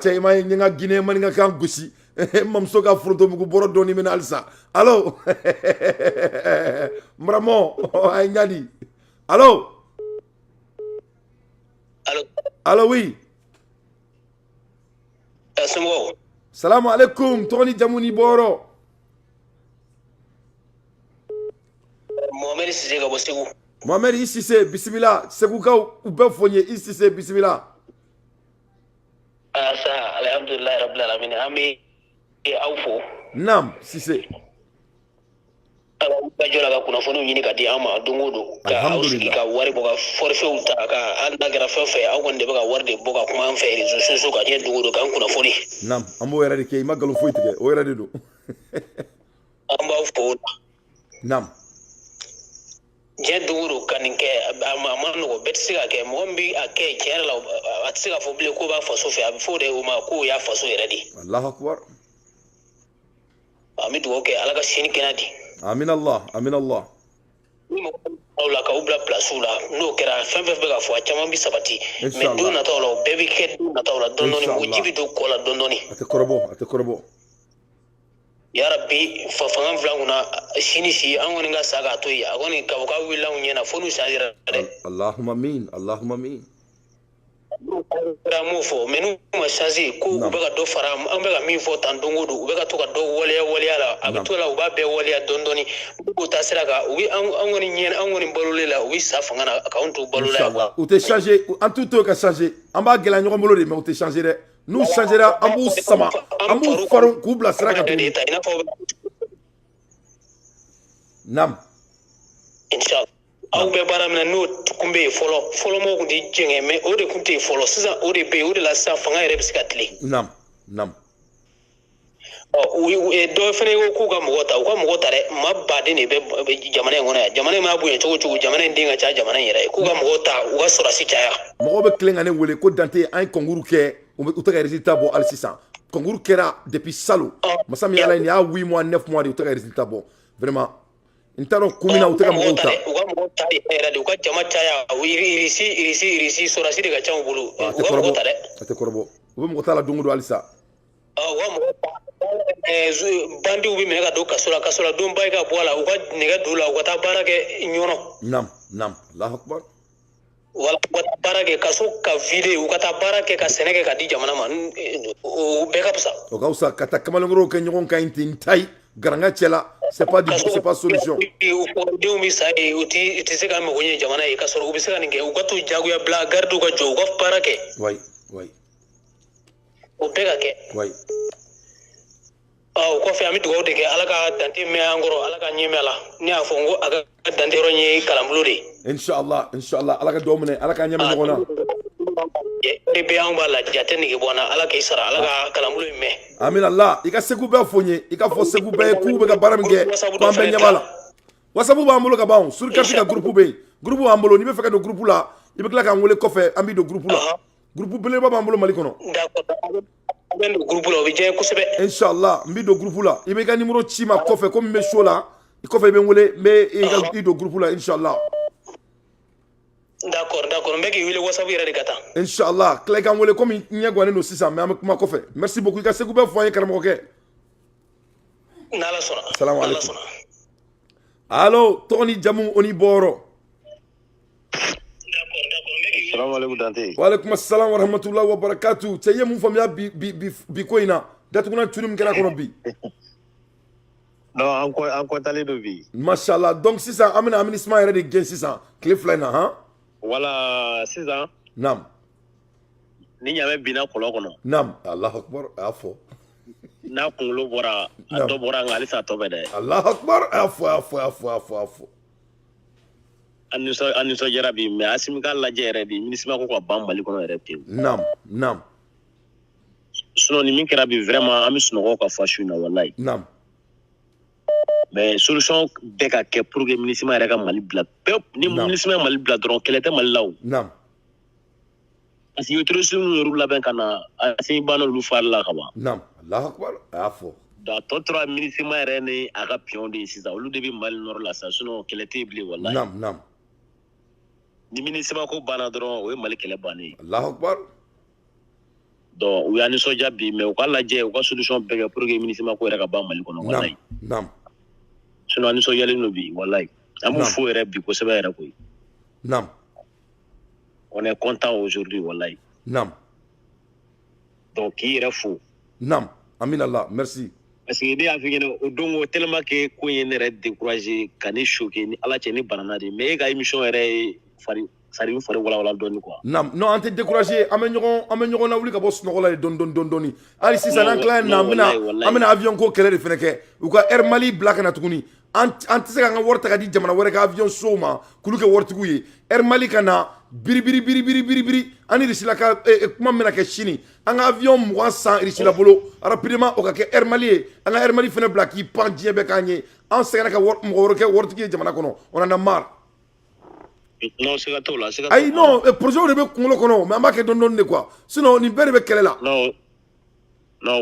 chay may nga Guinée man nga kan gusi mam soga fronto mu boro doni men alsa allo mramo ay nyadi allo allo oui Salam alaikum Tony Jamuni Boro Mohamed Sise Gabo Segu Mohamed Sise bismillah Segu ka ube fonye Sise bismillah Asa alhamdulillah rabbil alamin ami awfo Nam Sise Bajola ga kuna fonu nyini ka di ama dongodo ka ausiki ka wari boga forfait uta ka anda gara fefe awonde boga warde boga kuma an fere so ka je dongodo kan kuna foni Nam ambo era de ke magalo foitike o era de do amba awfo Nam je dongodo kaninke ama no betsiga ke mombi ake kera atsiga fo bile ko ba faso fe abifo de o ma ko ya faso eredi Allahu akbar ami do ke alaga sini kenadi Amin Allah, amin Allah. Ola ka ubla plasula no kera fenfe be ka fo chama bi sabati me do na tawlo baby kid na tawla dondoni mujibi do kola dondoni ate korbo ya rabbi fa fangam flanguna shini shi an woni ga saga to ya woni ka ka willa unyena fonu sajira de Allahumma amin, Allahumma amin. Ramo fo menu ma changer ko be ka do fara an be ka min fo tan dongodo be ka to ka do waliya la abito la uba be waliya dondoni ko ta sira ka wi an woni nyen an woni balole la wi sa fanga na account balole wa ou te changer en tout cas changer en ba gela nyoko molo de mais ou te changer de nous changera ambu sama ambu faron ku bla sira ka nam inshallah aw be baramna no kumbe folo mo kundi jenge me o de kunti folo sisa o de be o de la sa fanga ere bisikatli nam o do fene ko ga mogota re mabade ne be jamana ngona jamana ma buye chogo jamana ndinga cha jamana yere ko ga mogota wa sura si chaya mo be klenga ne wele ko dante un konguru ke o to ga résultat bo al 600 konguru kera depuis salo masami ala ni a 8 mois 9 mois de to ga résultat bo vraiment intaro kumina utaka mgota uga mgota era de uga jama chaya irisi sorasi de gacha mbulu uga mgota de ate korbo uga mgota la dungu do alisa uga mgota bandi ubi mega do kasura do mbai ga bola uga nega dula uga ta barake nyono nam Allahu akbar wala uga barake kaso ka video uga ta barake ka seneke ka di jamana man o beka psa uga usa kata kamalongro ke nyon ka intintai garanga chela c'est pas solution do mi sai uti se ka mo gonye jamana e kasoro ubi se ka ninge ugatu jagu ya bla gardu ka jo uga parake wai o pega ke wai ko fe ami to de ke alaka dante me angoro alaka nyemela ni afongo aga dante ro nyi kalamulure inshallah alaka domne alaka nyame ngona de be an bala jateni ke bona alaka isara alaka kalamulu me amin Allah ika segu be fonye ika fo segu be ku be ka baram ge ko be nyamala wasabu ba ambulo ka baon sur carte ka groupe ambulo ni be feka do groupe la ibe kla ka ngole ko fe ambi do groupe la groupe bele ba ambulo malikono d'accord ben do groupe la bi je ko sebe inshallah mbi do groupe la ibe ka numéro chima ko fe comme me show la ko fe be ngole me e do groupe la inshallah d'accord mbeki wile wasabu yere kata inshallah kle kan wole comme nyagwane no 600 mais am ko fe merci beaucoup ka segu be foye karamo ke nala sona salam alaikum allo Tony Jamu oni boro d'accord mbeki Salam alaikum Dante. Wa alaikum assalam wa rahmatullahi wa barakatuh. C'est yé mon famille bi ko ina. Datuguna tunim kala kono bi. Non, encore talé de vie. Machallah. Donc si ça amène aménagement yéré de gain 600. Cliff line hein. Voilà 6 ans. Nam. Ni nyame bina kolo kono. Nam. Allah akbar afo. Na kulo bora ato bora ngali sa to bede. Allah akbar afo. Aniso jarabi me asimika la jere di minisma ko bam mali kono repte. Nam. Sinon ni min kera bi vraiment ami suno ko fashu na wallahi. Nam. Mais solution de ka ke pour que minisma reka mali bla pep ni minisma mali bla dron kelete mali law. Nam. Parce que yotro sunu ru la ben kana asi bano lu far la kaba. Nam. Allah akbar afo. Da to trois minisma rene aga pion de sisa lu de bi mali nor la sa sinon kelete bli wallahi. Nam. Ni minisma ko bana dron o mali kele bani. Allah akbar. Donc u yani soja bi mais u ka laje u ka solution bege pour que minisma ko reka ba mali kono wallahi. Nam. Sinon ani so yale no bi wallahi. Amu fo ere bi ko seba ere ko. Nam. On est content aujourd'hui wallahi. Nam. Donc il est fou. Nam. Amin Allah, merci. Parce que des africains au dongo tellement que ko yene re décourager kané choqué ni ala teni banana de mais ga émission ere fari wala doni quoi. Nam, non ante décourager amenyogon na wuli ka boss no la doni. Ali si ça nan clan na amena avion ko kele de feneke. U ka Air Mali black na tukuni. Ante se ka worta ka di jamana wore ka avion soma kuluke wortugu ye. Air Mali kana biri ani risila ka kuma mena ke chini. Anga avion mo san risila bolo rapidement o ka ke Air Mali anga Air Mali fene black yi pan diebe kanye. An se ka mo ke wortugu jamana kono. On en a marre. Non, c'est gâteau là, c'est gâteau. Aïe non, le projet de Kongolo Kono, mais on va que donner quoi. Sinon, ni belle quelle là. Non,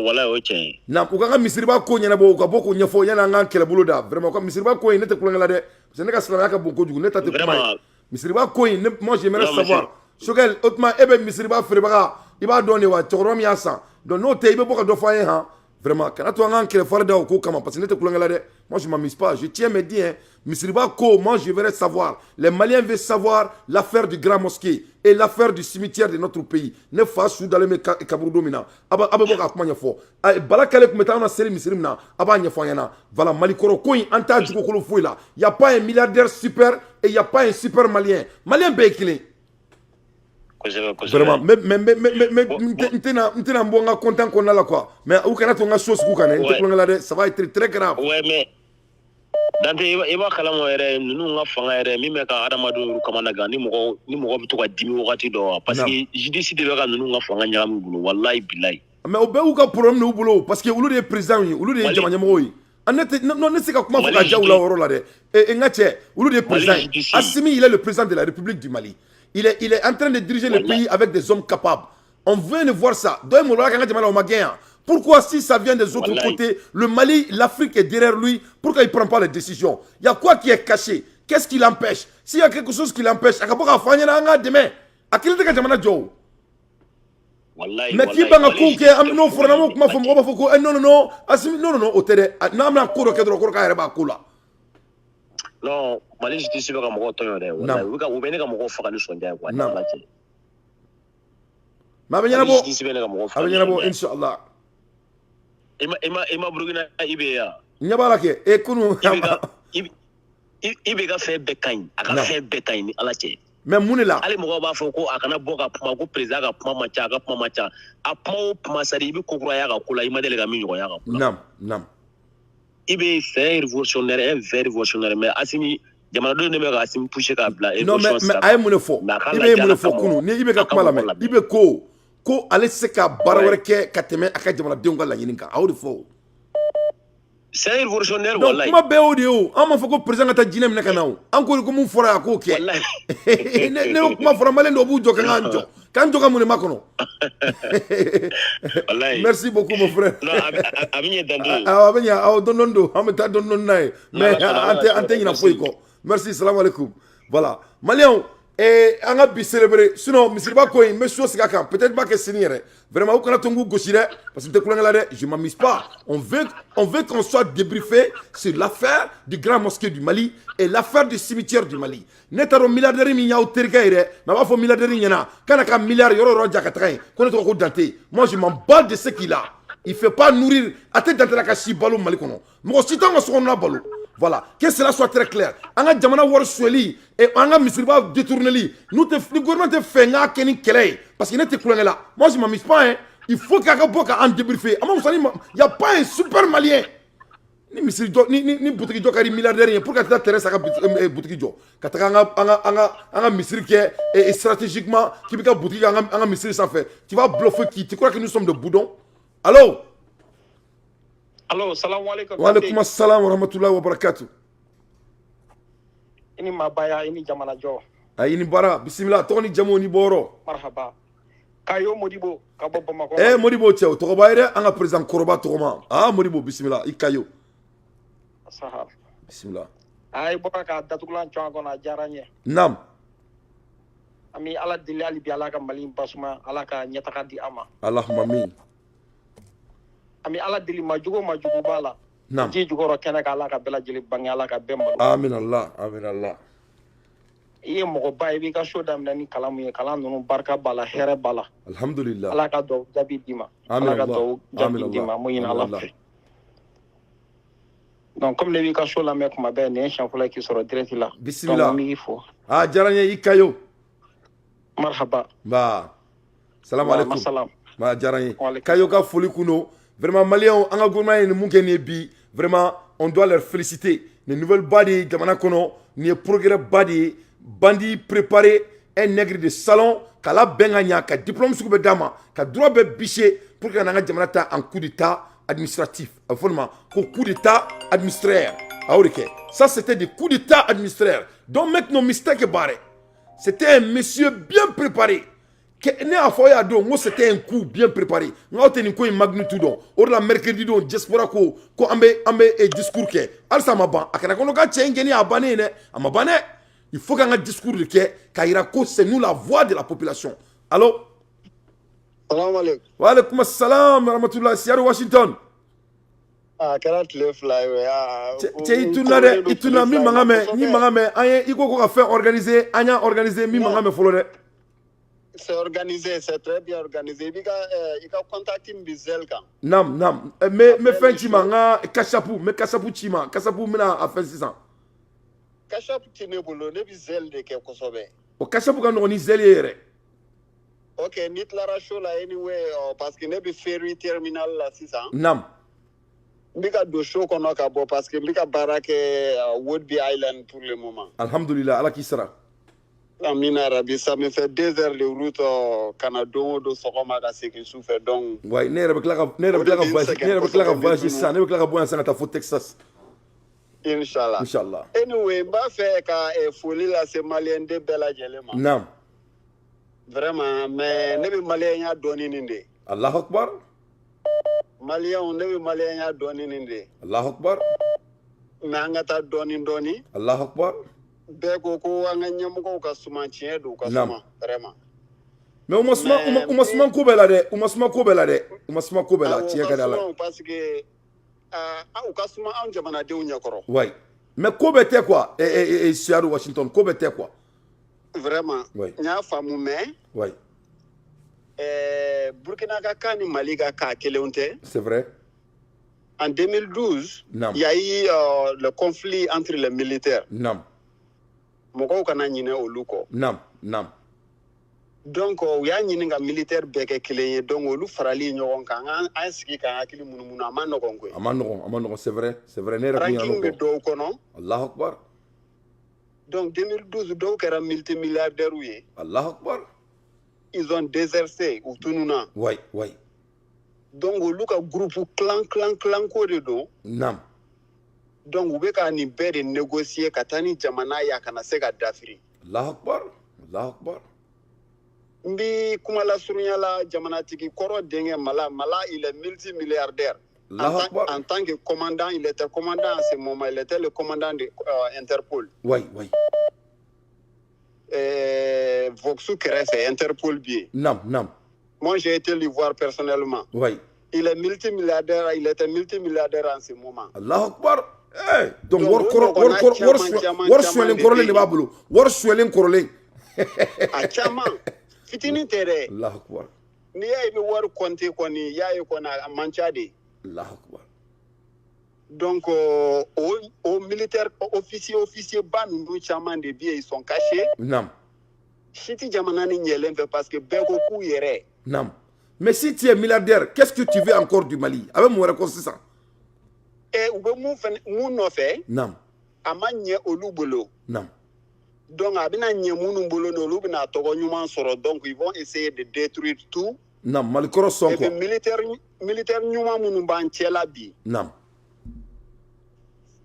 voilà, ok. Non, ou quand Misriba Konya na bo, beaucoup n'y a faut y'en a quel boulot da. Vraiment, comme Misriba Koy n'était pas là. Ce n'est qu'à cela que beaucoup du net à te vraiment. Misriba Koy, moi j'aimerais savoir. Choquel, autrement, Eben Misriba Fribara, il va donner wa Torom Yassa. Donc, non, t'es beaucoup de fois, hein. Vraiment, quand tu as un qui farda au coup, parce que n'était pas là. Moi, je ne m'amuse pas. Je tiens à me dire, Misriba Ko, moi, je voudrais savoir. Les Maliens veulent savoir l'affaire du Grand Mosquée et l'affaire du cimetière de notre pays. Ne fasse dans les Kabroudomina. Ababoka, comment il faut. Balakale, comme étant un série Misrimna, Abanya Foyana. Voilà, Malikoro Koy, Anta Djokolo Fouila. Il n'y a pas un milliardaire super et il n'y a pas un super Malien. Malien Bekile. Vraiment, mais bon content qu'on a là quoi. Mais où qu'on a ton chose ça va être très grave. Ouais, mais Dante il va kalamo ere nous nga fanga ere mi me ka adamadu kamanaga ni mo to ka dimi wakati do parce que je décide de ka nous nga fanga nyam bulu wallahi billahi. Mais au be ou ka problème no bulo parce que ulu de président ulu de jamanya moyi. Anete non ne c'est ka kuma faka jaoula oro là de. Et ngache ulu de président Assimi il est le président de la République du Mali. Il est en train de diriger le pays avec des hommes capables. On veut ne voir ça. Pourquoi si ça vient des autres côtés, le Mali, l'Afrique est derrière lui, pourquoi il ne prend pas les décisions? Il y a quoi qui est caché? Qu'est-ce qui l'empêche? S'il y a quelque chose qui l'empêche, il y a demain. À qui est-ce que Joe? Mais qui est non, non, Mali je suis pas mo to yore wala u bene ka mo fa ka sonja kwa na la ti ma banyana bo inshallah ima burugina ibe ya nyabala ke e kunu ibe ka fe bekain aka fe bekain ni ala ti mais munela ale mo ba fo ko akana boka puma ko president ka puma macha a puma sari bi ko ya ka kula ima dele ka mi nyo ya ka kula nam Ibe c'est révolutionnaire, un vrai révolutionnaire, mais Assimi, Diamando ne m'a Assimi poussé à bla. Non, mais aïe mon faux. Ibe mon faux, kunu. Ni ibe kakmala me. Ibe ko ale seka barawreke kateme aka Diamando denga la yininka. How the faux. C'est un révolutionnaire, wallahi. Donc, ma béodio, on m'a fait que président ta dîner me kanao. Encore comme un fora à coquet. Ne ma fora malen do bujo kananjo. Kanjo kamune makono. Merci beaucoup mon frère. Non, abinya dando. Abinya donondo, ameta donnon nai. Mais ante ina foiko. Merci, salam alaikum. Voilà. Malien, et on a bien célébré. Sinon, mais c'est pas quoi, monsieur Sigakam, peut-être pas que c'est nire. Vraiment, au Canada, Tongo Goshire, parce que je ne m'amuse pas. On veut qu'on soit débriefé sur l'affaire du grand mosquée du Mali et l'affaire du cimetière du Mali. Netaro milliardaire, il y a au Tergaire, mais il faut milliardaire, il y en a. Quand il y a un milliard, il y aura un diacatrain. Moi, je m'en bats de ce qu'il a. Il ne fait pas nourrir. Attends, dans la cache, ballon Malikono. Moi, si tant qu'on a ballon. Voilà, que cela soit très clair. On a Djamana Warsweli et on a Misriba détourné. Nous, le gouvernement te fait un Kenny Kelly parce qu'il n'était plus là. Moi, je ne m'amuse pas. Hein. Il faut qu'il y ait un débriefé. Il n'y a pas un super malien. Ni boutique de milliardaire. Pourquoi tu as intérêt à la boutique de quand tu as un misri qui est stratégiquement, qui est boutique, un misri sans faire. Tu vas bluffer qui? Tu crois que nous sommes de boudons? Allô? Allo, salam alaikum. Wa alaikum assalam wa rahmatullahi wa barakatuh. Ini mabaya ini jamana jo. Ini bara bismillah toni jamo ni boro. Marhaba. Kayo Modibo kabo Bamako. Modibo tio to bayre anga president Koroba to ma. Modibo bismillah ikayo. Sahab. Bismillah. Ay boka ka datulan chongo na jaranye. Nam. Ami ala dilali bi ala ka malim basma ala ka nyataka di ama. Allahumma amin. Ami ala dili majugo bala. Nam. Ji jugo ro kena ka ala ka bela jili bangi ala ka bemma. Amin Allah, amin Allah. Iye mogo bay bi ka shoda mnani kalamu ye kala nunu barka bala here bala. Alhamdulillah. Ala ka do jabi dima. Amin ala ka Allah. do jabi dima mo yin ala fe. Donc comme le bi ka shola me kuma be ne chanfula ki soro direct la. Bismillah. Mi fo. Jaranye ikayo. Marhaba. Ba. Salam alaikum. Salam. Ma jaranye. Kayo ka foli kuno. Vraiment, Maliens, en gouvernement, vraiment, on doit leur féliciter. Les nouvelles badi, Gamana Kono, ni progrès badi, bandi préparé, un nègre de salon, kala benganya, ka diplôme sous dama, ka droit be biché, pour que nanga Gamana en coup d'état administratif. Vraiment, coup d'état administrateur. Ça, c'était des coups d'état administrateurs. Donc, maintenant, mistake barré. C'était un monsieur bien préparé. C'était un coup bien préparé. Nous avons une magnitude. Or la mercredi, diaspora ko ambe discours ke. Alsa maban. Akana kono ka chengeni abane ne. Amabane. Il faut qu'on ait un discours de ke. Kairako, c'est nous la voix de la population. Allô? Salam alaikum. Wa alaikum assalam wa rahmatullah. Seattle, Washington. Karat le fly. Ituna mi mangame. Ni mangame. Aye, iko ko faire organiser. Anya organiser mi mangame follow. C'est organisé, c'est très bien organisé. Il y a contacté Bizel. Nam. Mais fin chima nga kashapu, mais kashapu chima, kashapu mina a fait 600. Kashapu tine bolo ne Bizel de quelque chose. O kashapu kan ni zelere. OK, nit la racho la anyway parce que ne bi ferry terminal la 600. Nam. Bika do show kono ka bo parce que bika barake Woodby Island pour le moment. Alhamdulillah, ala kisra. Amina Rabi, ça me fait 2 heures de route au Canada, de Sokoma, à ce que je souffre donc. Ouais, ne rebecla voyager ça, ne rebecla voyager ça, t'as Texas. Inch'Allah. Inch'Allah. Anyway, bah fait qu'à folie là, c'est malien de bella gelema. Non. Vraiment, mais ne bi malien ya doni ninde. Allah Akbar. Malien on ne bi malien ya doni ninde. Allah Akbar. Mais angata doni. Allah Akbar. Beko ko anga nyamuko ka suma chiedo ka suma vraiment. Mais umasuma ko bela de. Umasuma ko bela tiya kada la. Parce que au kasuma an jamana de unyakoro. Ouais. Mais ko bete quoi et Seattle Washington ko bete quoi. Vraiment. Nya famu mais. Ouais. Burkina ka kani Mali ka keleunte. C'est vrai. En 2012, il y a eu le conflit entre les militaires. Non. Moko kana nyine oluko. Nam. Donc o ya nyine nga militaire beke kileye donc olu farali nyogon kan an sigi kan akili munumunu amano konko. Amano c'est vrai ne ranking be do kono. Allah Akbar. Donc 2012 do kera multimilliardaire ouye. Allah Akbar. Ils ont déserté ou tununa. Ouais. Donc olu ka groupe clan ko de do. Nam. Donc ube ka ni be de négocier katani jamana ya kana se ga dafiri. Allah Akbar. Mbi kuma la surunya la jamana tiki koro denge mala il est multimilliardaire. En tant que commandant, il était commandant à ce moment, il était le commandant de Interpol. Oui. Voxu Kerese, Interpol Bié. Nam, nam. Moi, j'ai été le voir personnellement. Oui. Il est multimilliardaire, il était multimilliardaire en ce moment. Allah Akbar. Eh, donc war suelen korolen de babulu. War suelen korolen. A chama. Fitini tere. Allah Akbar. Ni ya ibi war konti koni ya yi kona manchade. Allah Akbar. Donc au militaire officier ban nous chama de biais ils sont cachés. Nam. Chiti jamana ni nyelembe parce que beko ku yere. Nam. Mais si tu es milliardaire, qu'est-ce que tu veux encore du Mali? Avec mon réponse c'est ça. Ube mu nofe. Nam. Amanye olubolo. Nam. Donc abina nye munu bolo no lubina togo nyuma soro donc ils vont essayer de détruire tout. Nam, Malikoro son quoi. Et militaire nyuma munu banchela bi. Nam.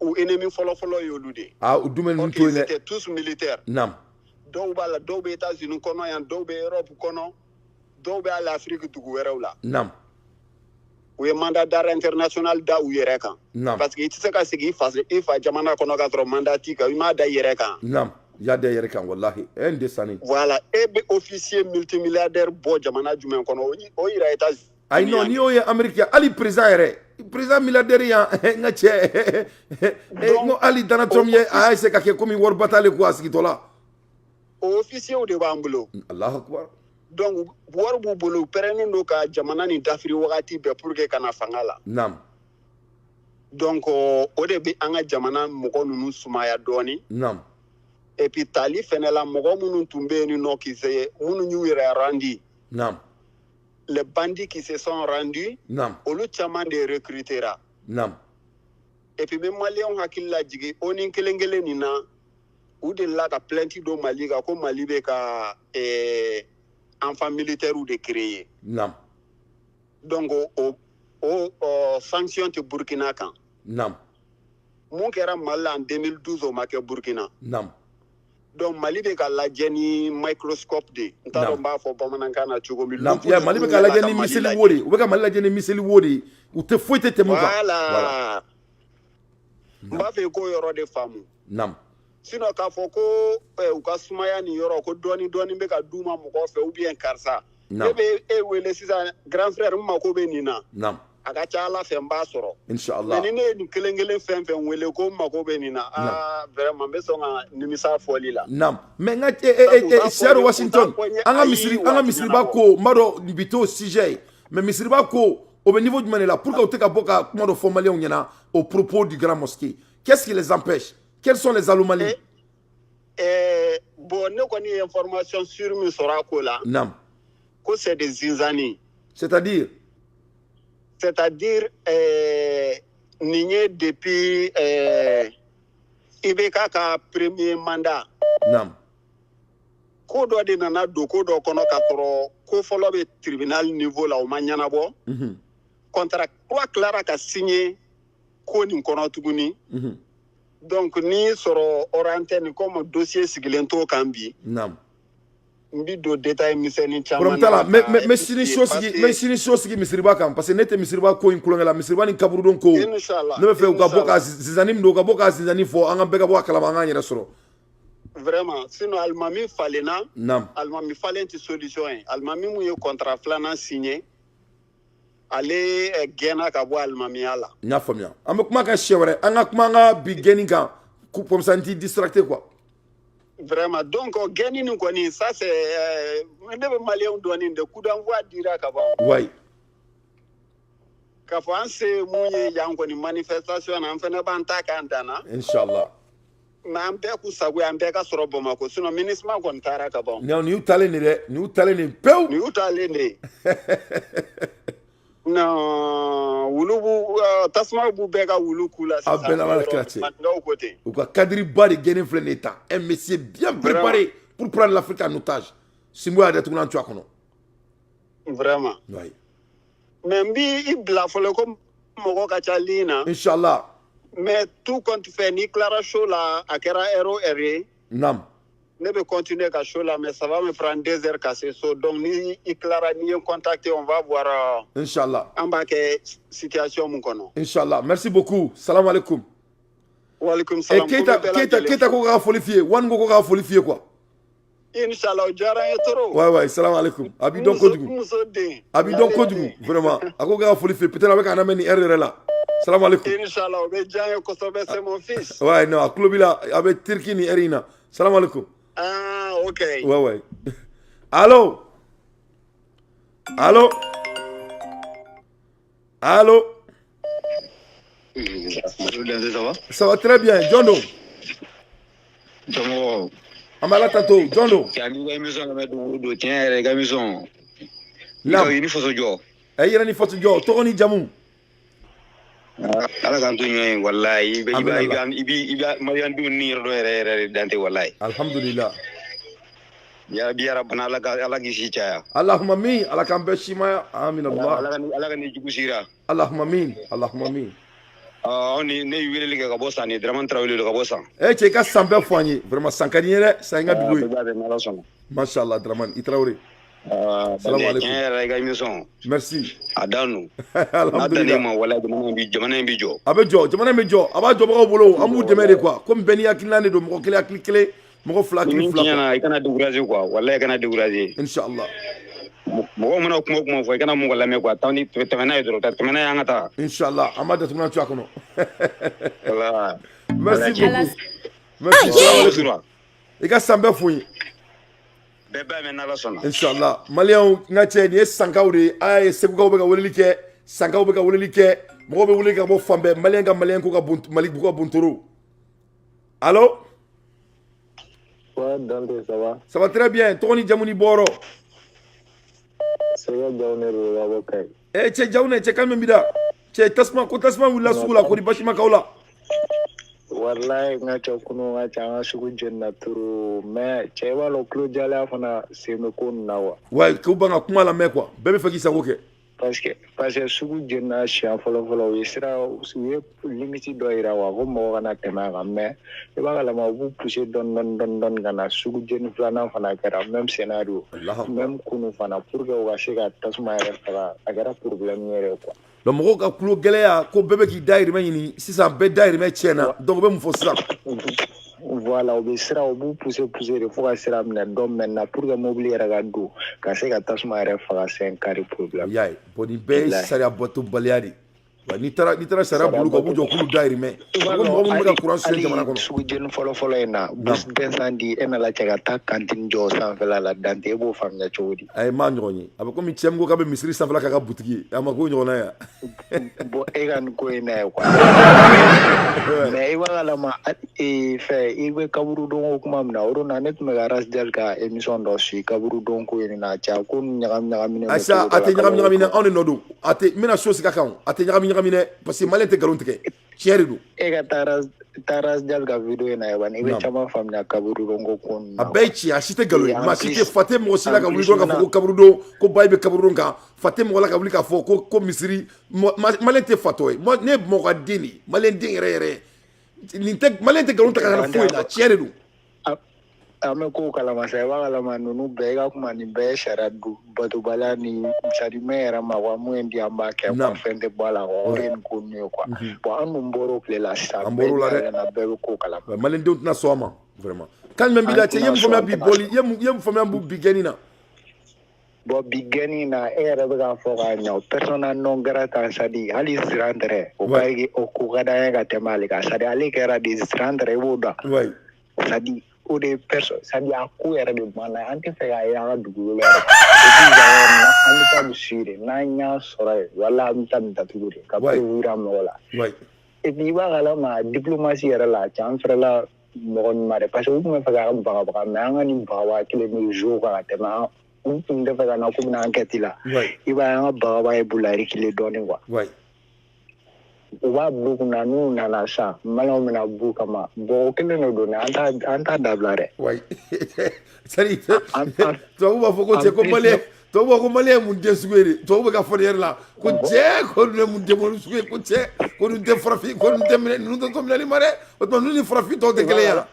Ou ennemi folo yolude. Ah, ou dumen ils étaient tous militaires. Nam. Doba États-Unis kono yan dobe Europe kono. Dobe à l'Afrique du gouvernement. Nam. Ou mandat d'arrêt international da ou yereka. Nam. Parce que il sait que c'est qu'il fa jamana kono ka tro mandatika il m'a da yereka. Nam. Ya da yereka wallahi. Un desani. Voilà, ebe officier multimilliardaire bo jamana jumen kono o ira États-Unis. Ay non ni o ye Amérique ali président ere. Président milliardaire ya nga che. No ali dana trom ye ay se ka ke komi wor batale ko askitola. Officier o de bambulo. Allahu Akbar. Donc war bu bolo perene no ka jamana ni dafri wakati be pour que kana fangala. Nam. Donc o de bi anga jamana mogo nunu sumaya doni. Nam. Et puis tali fenela mogo munu tumbe ni no ki se munu nyuira randi. Nam. Les bandits qui se sont rendus. Nam. Olu chaman de recrutera. Nam. Et puis même Maliens hakilla jigi onin kelengele ni na ou de la ka plainte do Mali ka ko Mali be ka enfant militaire ou de créer. Nam. Donc sanction te Burkina kan. Nam. Mon kera Mali en 2012 au make Burkina. Nam. Donc Mali be ka lajeni microscope de. Ntaro mba fo bamananka na chugo mi. Nam. Ya Mali be ka lajeni miseli wori. Ou be ka Mali lajeni miseli wori. Ou te fouete te muka. Voilà. Mba fe ko yoro de famu. Nam. Sino ka fo ko u ka sumaya ni yoro ko doni be ka duma mo ko fe ou bien karsa. Ebe wele sisa grand frère mma ko be nina. Nam. Aga cha ala fe mba soro. Inshallah. Mais ni kelengele fen wele ko mma ko be nina. Ah vraiment be so nga nimisa foli la. Nam. Mais nga Seattle Washington. Anga misiri ba ko maro bito CJ. Mais misiri ba ko au niveau du Manela pour que tu ka boka comment de formaler on yana au propos du grand mosquée. Qu'est-ce qui les empêche? Quelles sont les anomalies? Bon, nous connaissons information sur Misorako là. Non. Que c'est des zinzani. C'est-à-dire? C'est-à-dire, Nigné depuis Ibeka ka premier mandat. Non. Ko do de nana do ko do kono katoro ko folo be tribunal niveau là au manyana bo. Contrat quoi clara ka signé ko ni kono tuguni. Donc ni soro orienté ni comme dossier sigilento kambi. Nam. Mbi do détail miseni chama. Mais sini shosi misiriba kam parce que nete misiriba ko inkulongela misiriba ni kaburu don ko. Inshallah. Ne me fait ka boka zizanim do ka boka zizani fo anga bega boka kala manga nyera soro. Vraiment, sinon almami falena. Nam. Almami falenti solution. Almami mu ye contrat flana signé. Ale gena ka bo almami ala. Nya famia. Am kuma ka chewre, anga kuma nga bi geni kan comme ça anti distracté quoi. Vraiment, donc geni ni ko ni ça c'est ndebe malien doni de coup d'envoi dira ka ba. Ouais. Ka France mu ye yango ni manifestation na mfene banta kandana. Inshallah. Na ambe ku sagu ambe ka soro boma ko sino ministre ma kon tara ka ba. Non, ni utale ni de, ni utale ni peu. Ni utale ni. Non, wulubu tasma bu bega wulu kula ça. Abena la classe. Ou quoi cadre bari gene flen état. Un monsieur bien préparé pour prendre l'Afrique en otage. Simbo a d'être un tu akono. Vraiment. Oui. Même bi ibla fole comme moko ka chalina. Inshallah. Mais tout compte fait ni clara show la akera hero ere. Nam. Ne peut continuer à chaud là, mais ça va me prendre 2 heures casser. So, donc, ni Clara ni contacter, on va voir. Inch'Allah. En bas, situation, mon kono. Inch'Allah. Merci beaucoup. Salam alaikum. Wa alaikum salam. Et Keita ko ka folifier, wan go ka folifier quoi. Inch'Allah, jara ye toro. Ouais, salam alaikum. Abi don kodugu. Abi don kodugu, vraiment. Ako ga foli fait peut-être avec un ameni RR là. Salam alaikum. Inch'Allah, be jaye ko sobe c'est mon fils. Ouais, non, klobila avec Turki ni Erina. Salam alaikum. Ah, OK. Ouais. Allô? Ça va très bien, Jondo. Amala tato, Jondo. Lam. Ayira ni foto jo, to ni jamu. Ala kan to nyoy wallahi ibi marian du nir do re dante wallahi. Alhamdulillah. Ya bi rabbana ala gisi chaya. Allahumma min, ala kan beshima, amin Allah. Ala kan ni jugusira. Allahumma min. On ne wele ka bossa ni draman trawele ka bossa. Che ka sambe foigné, vraiment sankaniere, sa nga dugo. Mashallah draman itrawre. Salam alaikum. Merci. Adanu. Alhamdulillah. Wala jamana bi jo. Aba jo ba bolo amu demere quoi. Comme beni akilane do mo kele aklikele, mo fla kili fla. Yana ikana décourager quoi. Wallahi kana décourager. Inshallah. Mo mana kuma fo ikana mo lame quoi. Tawni temena yoro temena yangata. Inshallah. Amada tumna tu akono. Voilà. Merci beaucoup. Merci. Ika sambe foyi. Inshallah. Malian ngache ni sankawde ay segugaw be ka weleli ke sankaw be ka weleli ke mo be weleli ka bo fambe malien ko ka buntu malik bu ko bunturu. Allô? Ouais, Dante, ça va? Ça va très bien. Toni Jamuni Boro. C'est là Jaune ro wakay. Che Jaune che kalme bida. Che tasma wala sugula ko di bashima kawla. Wallahi ngacha kuno ngacha sugu jenna turu mais chewa lo klo jala fana seme ko nawa. Ouais, ko banga kuma la me quoi. Bebe faki sa woke. Parce que sugu jenna sha follow isra usuye limiti do ira wa go mo kana tema ga mais e ba la ma bu pousser don kana sugu jenna fana kera même scénario. Même kuno fana pour que wa shiga tasma ya fara agara problème yere quoi. Le moko ka kulo geleya ko bebe ki dairi meni sisan be dairi me chena donc be mu fo sa voilà obe sera obu pousser de fois sera mena dom maintenant pour que mobile era gado ka se ka tasma era fa 5 carré problème yai boni be sara boto baliari ni tara sara bulu ko bujo kulu dairi me ko mo mo ka courant sen jamana ko su jen follow ena bus descendi ena la chega ta kantin jo san fela la dante bo famnya chodi ay ma nyoni aba ko mi chemgo ka be misri san fela ka butiki ama ko nyona ya bo egan ko ena kwa mais iwa la ma fe iwe kaburu don ko mam na oro na net me garas del ka emission do si kaburu don ko ena cha ko nyagam ne asa ate nyagam ne on nodo ate mina so sika kan ate nyagam parce que malin te galon teke chéri du ega taras dal ga video na yaban ibe chama famna kaburu rongo kon abechi ashite galon ma site fatem mo sila ga wuli do ka fo kaburu do ko baybe kaburu ronga fatem wala ka wuli ka fo ko misri malin te fatoy mo ne mo ga dini malin ding re ni te malin te galon teke na fo la chéri du ame ko kala masa wa kala manunu be ga kuma ni be sharadu batu bala ni sari mera ma wa mu endi amba ke pa fende bala o ren ko ni quoi bo anu mboro kle la sa mboro la na be ko kala malen do na soma vraiment kan men bi la te yem fo bi boli yem fo bu bigeni na bo bigeni na era be ga fo ga nyaw persona non grata sadi ali sirandre o baigi o ko gada ga temali ka sadi ali kera di sirandre boda ouais sadi ou des personnes, ça dit à quoi est le mal, anti fait à la double. Et puis j'avais un monsieur, n'ayant soirée, voilà un tas de tatouages, qu'après vous ramenez là. Et puis voilà ma diplomatie est là, tiens frère là, mon mari, parce que vous me faites un baba, mais un ani baba qui les jours à tema, on peut faire un comme une enquête là. Il va un baba et boulari qui les donne quoi. Wa buku na nu na na sa malo mena buka ma bo kele no do na anta dablare ouais sari to ba foko che ko male to ba ko male mun de suwere to ba ka forier la ko je ko ne mun de mo suwe ko che ko nu de frafi ko nu de nu to comme les mare o to nu ni frafi to de kele ya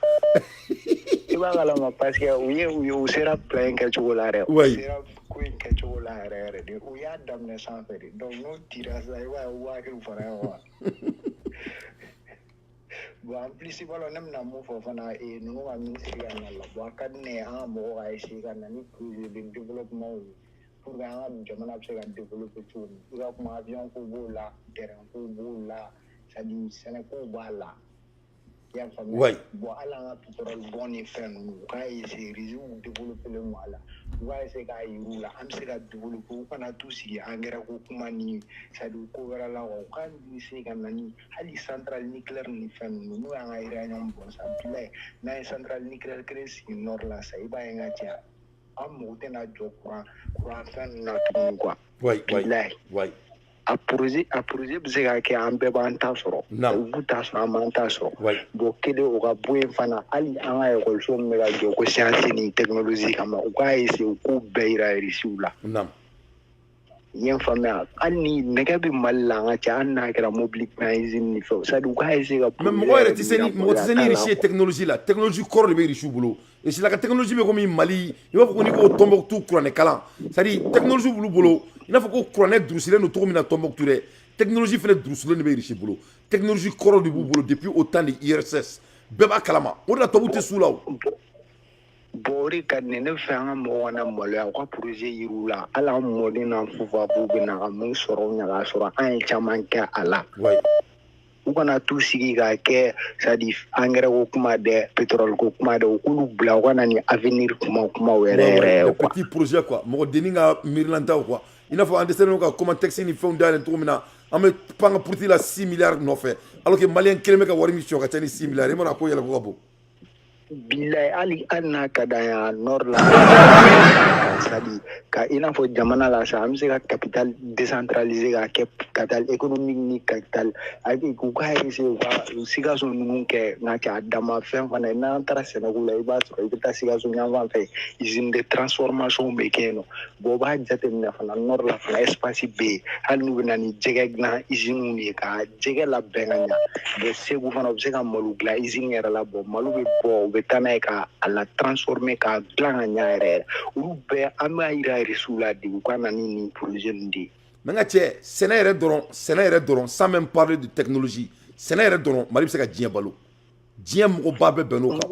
iba gala ma parce que u sera plein que chocolate sera queen que chocolate de u ya damne sans faire donc no tiras aí wa que fara wa bon en plus voilà nem na mo fo fana e no wa ministre ya na la bo ka ne a mo ga isi ka na ni projet de développement pour que an jamana be se ka développer tout i ka kuma avion ko bo la terrain ko bo la ça dit Sénégal ko ba la ya famille ouais bon ala nga pétrole bon ni fen ka isi réseau développer le moala wa ese ka yiru la am se ka développer ko kana tout si engrais ko kuma ni ça dit ko vera la ko kan ni se ka nani hali centrale nucléaire ni fen no nga iranian bon ça bilay na centrale nucléaire créé nord la ça iba nga tia am mo tena jo courant fen na tout quoi ouais ouais a projet be se ka kɛ an bɛɛ b'an ta sɔrɔ u ta sɔrɔ an b'an ta sɔrɔ bon kelen o ka bɔ yen fana hali an ka ekɔliso min bɛ ka jɔ ko science ni technologie kama u k'a essayer u k'u bɛɛ yira irisiw la i ye n faamuya hali ni nɛgɛ bɛ mali la an ka cɛ hali n'a kɛra mobili dilan usine ni fɛnw c'est à dire u k'a essayer ka mais mɔgɔ yɛrɛ tɛ se ni irisi ye technologie la technologie kɔrɔ de bɛ irisiw bolo et c'est la technologie bɛ komi mali i b'a fɔ ko n'i ko Tombouctou kuranɛ kalan c'est à dire technologie b'olu bolo i n'a fɔ ko kuranɛ durusilen don cogo min na Tombouctou dɛ technologie fana durusilen de bɛ irisi bolo technologie kɔrɔ de b'u bolo depuis au temps de IRSS bɛɛ b'a kalama o de la tubabu tɛ s'u la o. bon o de ka di ne fɛ an ka mɔgɔw kana maloya u ka projet yiriw la hali an mɔden n'an fufafuw bɛ na ka mun sɔrɔ ɲaga sɔrɔ an ye caman kɛ a la u kana t'u sigi k'a kɛ c'est à dire engrais ko kuma dɛ pétrole ko kuma dɛ u k'olu bila u kana ni avenir kumaw yɛrɛ yɛrɛ ye quoi petit projet quoi mɔgɔ denni ka miirilantaw quoi i n'a fɔ an dɛsɛlen don ka Comatex ni fɛnw dayɛlɛ cogo min na an bɛ pan ka puruti la 6 milliards nɔfɛ alors que maliyɛn kelen bɛ ka wari min sɔrɔ ka ca ni 6 milliards i mana ko yɛlɛ ko ka bon. Bilaye hali n'a ka d'an ye a nord la c'est à dire ka i n'a fɔ jamana la sa an bɛ se ka capital décentralisé ka kɛ capital économique ni capital u ka essayer u ka Sikaso ninnu kɛ nka kɛ a dama fɛn fana ye n'an taara Sɛnɛgali la i b'a sɔrɔ i bɛ taa Sikaso yan fan fɛ usine de transformation bɛ kɛ yen nɔ bon o b'a jateminɛ fana nord la fana espace bɛ yen hali n'u bɛ na ni jɛgɛ dilan usine ye ka jɛgɛ labɛn ka ɲa bon Segu fana u bɛ se ka malo dilan usine yɛrɛ la bon malo bɛ bɔ u bɛ taa n'a ye ka a la transformer ka dilan ka ɲa yɛrɛ yɛrɛ olu bɛɛ an b'a yira irisiw la de u ka na ni nin projet ninnu de ye. mais n ka cɛ sɛnɛ yɛrɛ dɔrɔn sans même parler de technologie sɛnɛ yɛrɛ dɔrɔn Mali bɛ se ka diɲɛ balo diɲɛ mɔgɔba bɛɛ bɛn n'o kan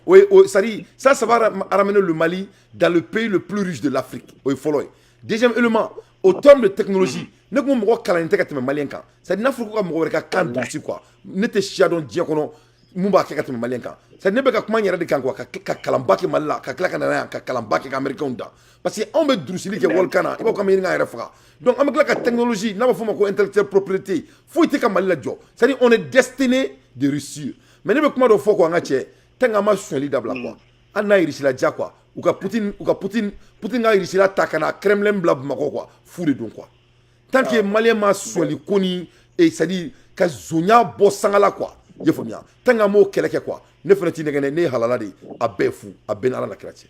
o c'est à dire ça va ramener le Mali dans le pays le plus riche de l'Afrique o ye fɔlɔ ye deuxième élément au terme de technologie ne ko mɔgɔ kalannen tɛ ka tɛmɛ maliyɛn kan c'est à dire n'a fɔra ko ka mɔgɔ wɛrɛ ka kan durusi quoi ne tɛ siya dɔn diɲɛ kɔnɔ mun b'a kɛ ka tɛmɛ maliyɛn kan c'est à dire ne bɛ ka kuma n yɛrɛ de kan quoi ka kalanba kɛ Mali la ka tila ka na yan ka kalanba kɛ ka américains da parce que anw bɛ durusili kɛ wɔlikan na i b'a fɔ k'an bɛ ɲini k'an yɛrɛ faga donc an bɛ tila ka technologie n'a b'a fɔ o ma ko intellectuelle propriété foyi tɛ ka Mali lajɔ c'est à dire on est destiné de réussir mais ne bɛ kuma dɔ fɔ quoi an ka cɛ tant qu'an ma sonyali dabila quoi an n'a irisila diya quoi u ka Poutine ka irisila ta ka na Kremlin bila Bamakɔ quoi fu de don quoi tant que maliyɛn ma sonyali ko ni c'est à dire ka zonya bɔ sanga la quoi i y'a faamuya tant qu'an m'o kɛlɛ kɛ quoi ne fana t'i nɛgɛnɛ ne ye halala de ye a bɛɛ ye fu a bɛɛ ni Ala na kira cɛ.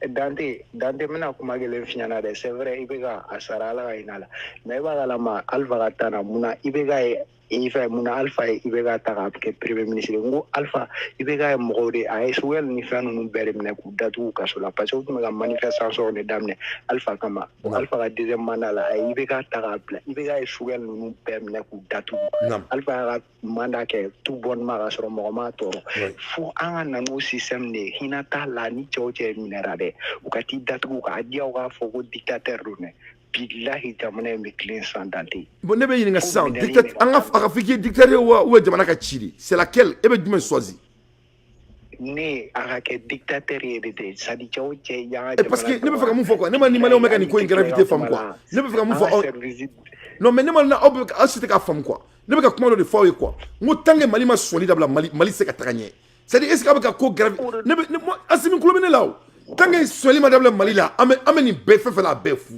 Dante bɛna kuma kelen f'i ɲɛna dɛ c'est vrai i bɛ ka a sara Ala ka hinɛ la mais i b'a kalama Alpha ka taa na munna i bɛ ka ye i fɛ munna Alpha ye i bɛ ka ta k'a kɛ premier ministre n ko Alpha i bɛ ka ye mɔgɔw de a ye Sowɛl ni fɛn ninnu bɛɛ de minɛ k'u datugu kaso la parce que u tun bɛ ka manifestation de daminɛ Alpha kama Alpha ka deuxième mandat la i bɛ ka ta k'a bila i bɛ ka ye Sowɛl ninnu bɛɛ minɛ k'u datugu Alpha y'a ka mandat kɛ tout bonnement ka sɔrɔ mɔgɔ m'a tɔɔrɔ fo an ka na n'o système de ye hinɛ t'a la ni cɛw cɛ minɛra dɛ u ka t'i datugu k'a diya u k'a fɔ ko dictateur don dɛ bilahi jamana in bɛ tilen san Dante. bon ne bɛ ɲininka sisan an ka a fɔ k'i ye dictateur ye ou jamana ka ci de c'est laquelle e bɛ jumɛn choisi. ne a ka kɛ dictateur ye de tɛ c'est à dire cɛw cɛ y'an ka jamana. parce que ne bɛ fɛ ka mun fɔ quoi ne ma ni maliyɛnw bɛ ka nin ko in gravité faamu quoi ne bɛ fɛ ka mun fɔ aw non mais ne ma aw bɛ aw si tɛ k'a faamu quoi ne bɛ ka kuma dɔ de fɔ aw ye quoi n ko tant que Mali ma sɔnni dabila Mali tɛ se ka taga ɲɛ c'est à dire est ce que aw bɛ ka ko gravité ne bɛ Asimi kulo bɛ ne la o tant que sɔnni ma dabila Mali la an bɛ nin bɛɛ fɛn fɛn la a bɛɛ fu.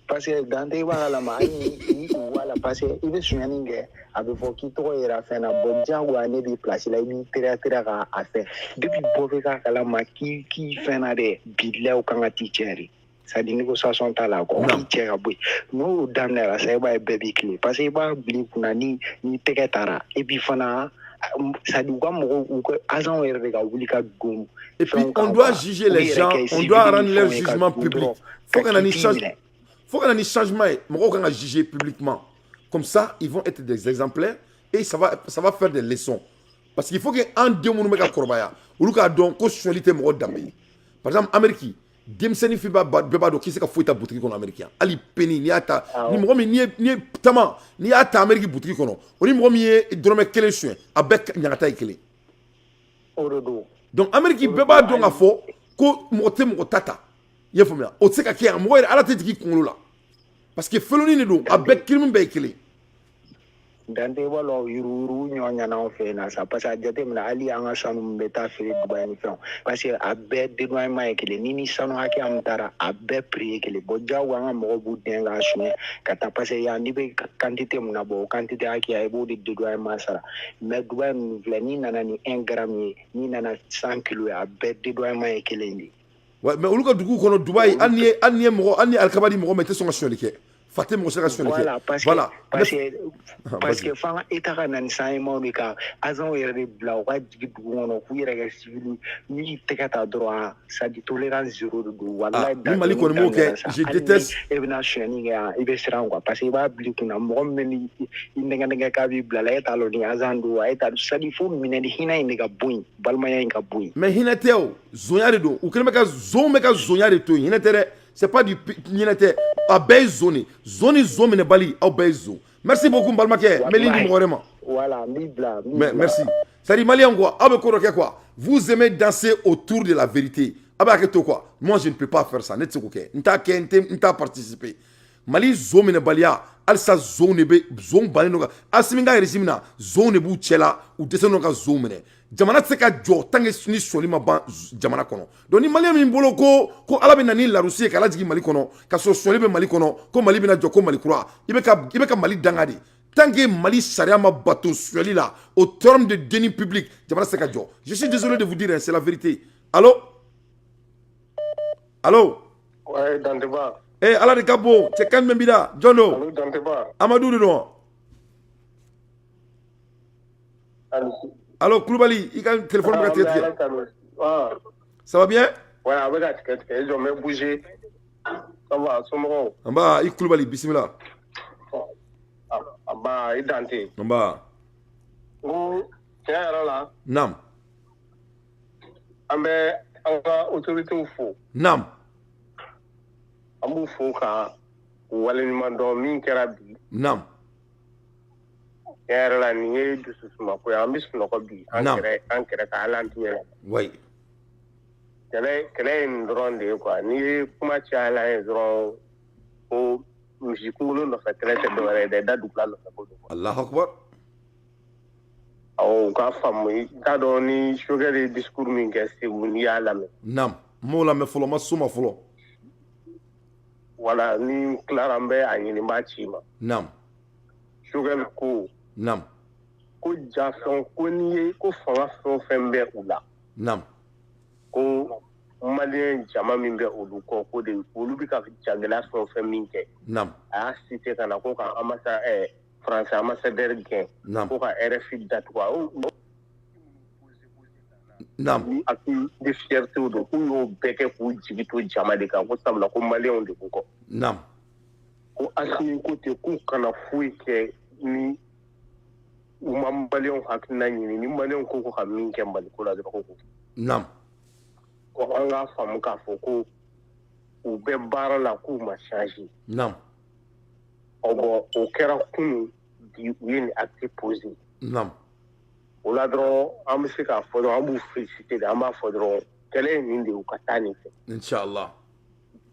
parce que Dante i b'a kalama hali k'u bɔ a la parce que i bɛ suɲɛni kɛ a bɛ fɔ k'i tɔgɔ yera fɛn na bon diyagoya ne b'i place la i b'i teriya k'a fɛ depuis bɔ bɛ k'a kalama k'i fɛn na dɛ bilayi o kan ka t'i cɛ de c'est à dire négociation t'a la quoi k'i cɛ ka bɔ yen n'o daminɛra sa i b'a ye bɛɛ b'i kilen parce que i b'a bila i kunna ni tɛgɛ taara et puis fana c'est à dire u ka mɔgɔw u ka agents yɛrɛ de ka wuli ka don. et puis on doit juger les gens on doit rendre leur jugement public faut qu'on ait changement mɔgɔw kan ka juger publiquement comme ça ils vont être des exemplaires et ça va faire des leçons. Parce qu'il faut qu'un deux mois nous korobaya. Olu ka donc ko solité mo dambe. Par exemple Amérique, demseni fi ba do ki se ka foita boutique kono américain. Ali peni ni ata ni mo mi ni tama ni ata Amérique boutique kono. Oni mo mi drome kele chien avec nyata ikele. Donc Amérique beba do nga fo ko mo te mo tata. Yefumia. O tseka ki mo ala te tiki kono la. Parce que feloni ni do avec kilum be ikele. Dante walo yuru nyonya na ofe na sa parce que jate mna ali anga sanu mbeta fere Dubai ni fon parce que abbe de no ma ekele nini sanu haki amtara abbe pri ekele boja wanga mo bu denga shune kata parce ya ni be quantité mna bo quantité haki ay bo de Dubai ma sara mais Dubai ni vlani nana ni 1 gramme ni nana 100 kg abbe de Dubai ma ekele ndi ouais mais uluka dugu kono Dubai annie mo annie alkabadi mo mete son action like Fatem mo sera sur voilà parce que fanga etaka nan sai mo ni ka azon yere bla wa digi dugono ku yere ga civil ni tekata droit ça dit tolérance zéro de wallahi ni mali ko mo ke je déteste evna shani ga ibe sirangwa parce que ba bli kuna mo meni indenga ka bi bla la eta lo ni azandu wa eta ça dit fo mineni hina indiga buin balma ya inga buin mais hina teo zonyare do u kelme ka zo me ka zonyare to hina tere c'est pas du ninete a bezone zone zone ne bali au bezo merci beaucoup Balmaké Melindi Morema voilà mibla merci ça dit malien quoi abe ko quoi vous aimez danser autour de la vérité abe ke quoi moi je ne peux pas faire ça net ko ke nta participer Mali zone ne balia alsa zone be zone bali no asiminga resimina zone bu chela ou deseno ka zone jamana tseka jo tange ni soli ma ban jamana kono donc ni mali min bolo ko ala be nani la Russie ka la jigi mali kono ka so soli be mali kono ko mali bina jo ko mali kura ibe ka mali dangadi tange mali sharia ma bateau soli là au terme de déni public jamana tseka jo je suis désolé de vous dire c'est la vérité allô ouais dans débat ala de kabo c'est kan membida jono allô dans débat Amadou no Allô, Koulibaly, il a un téléphone pour la tête. Ça va bien? Ouais, avec la tête, ils ont même bougé. Ça va, Somoro. En bas, il Koulibaly, bismillah. En bas, il Dante. En bas. Tiens, là. Nam. En bas, on va autorité au faux. Nam. En bas, faux, quand on va les demander, min kerabi. Nam. Yɛrɛ la nin ye dususuma ko ye an bɛ sunɔgɔ bi an kɛrɛ ka ala tun ye oui kɛlɛ ye nin dɔrɔn de ye quoi n'i ye kuma cayala ye dɔrɔn ko misi kunkolo nɔfɛ kɛlɛ tɛ dɔwɛrɛ ye dɛ da dugula nɔfɛ ko don Allahu akbar u ka faamu i t'a dɔn ni sogɛl ye discours min kɛ Segu n'i y'a lamɛn nam m'o lamɛn fɔlɔ ma soma fɔlɔ voilà ni n tilara n bɛ a ɲini n b'a ci ma nam sogɛl ko nam ko jafɛn ko n'i ye ko fanga fɛn o fɛn bɛ u la nam ko maliyɛn jama min bɛ olu kɔ ko de olu bɛ ka jagɛlɛya fɛn o fɛn min kɛ nam a y'a cité ka na ko ka français ambassadeur gɛn ko ka RFI datugu nam acte de fierté o don k'u y'o bɛɛ kɛ k'u jigi to jama de kan ko sabula ko maliyɛnw de b'u kɔ nam ko Assimi ko ten k'u kana foyi kɛ ni u ma maliyɛnw hakilina ɲini ni maliyɛnw ko ka min kɛ maliko la dɔrɔn ko nam ko an k'a faamu k'a fɔ ko u bɛ baara la k'u ma changer nam bon o kɛra kunun bi u ye nin acte posé nam o la dɔrɔn an bɛ se k'a fɔ dɔrɔn an b'u féliciter de an b'a fɔ dɔrɔn kɛlɛ ye nin de u ka taa nin fɛ inshallah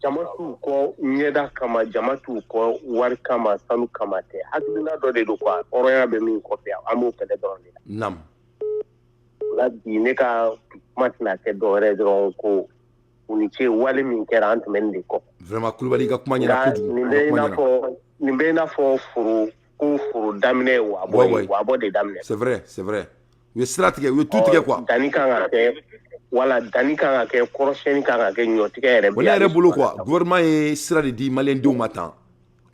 jama t'u kɔ ɲɛda kama jama t'u kɔ wari kama sanu kama tɛ hakilina dɔ de don quoi hɔrɔnya bɛ min kɔfɛ an b'o kɛlɛ dɔrɔn de la nam o la bi ne ka kuma tɛna kɛ dɔwɛrɛ ye dɔrɔn ko u ni ce wale min kɛra an tɛmɛ nin de kɔ vraiment Koulibaly ka kuma ɲɛna kojugu nin bɛ i n'a fɔ foro daminɛ wa bɔ de daminɛ c'est vrai u ye sira tigɛ u ye tu tigɛ quoi danni kan ka kɛ wala danni kan ka kɛ kɔrɔsiyɛnni kan ka kɛ ɲɔtigɛ yɛrɛ bi ne yɛrɛ bolo quoi gouvernement ye sira de di maliyɛn denw ma tan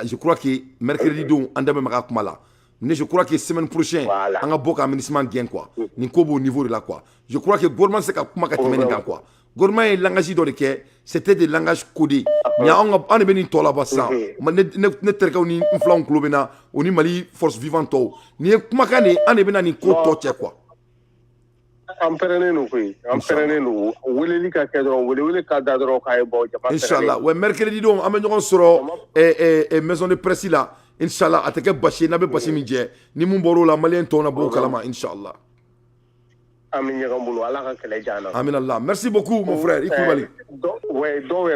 je crois que mercredi denw an da bɛ maga kuma la mais je crois que semaine prochaine an ka bɔ ka MINUSMA gɛn quoi nin ko b'o niveau de la quoi je crois que gouvernement se ka kuma ka tɛmɛ nin kan quoi Gorma est langage d'orike, c'était des langages codés. Nya on a beni tola basa. Ne terka ni inflam klobena, oni Mali force vivante. Ni kuma kane ane bena ni ko toche quoi. Inch'Allah, ouais, mercredi donc, on va sur maison de presse là. Inch'Allah, à te que bâcher, n'a pas bâché midje. Ni mon boro la malien tona bo kalama, Inch'Allah. Amin Allah. Merci beaucoup, mon frère. Ikoubali. Ouais, donc,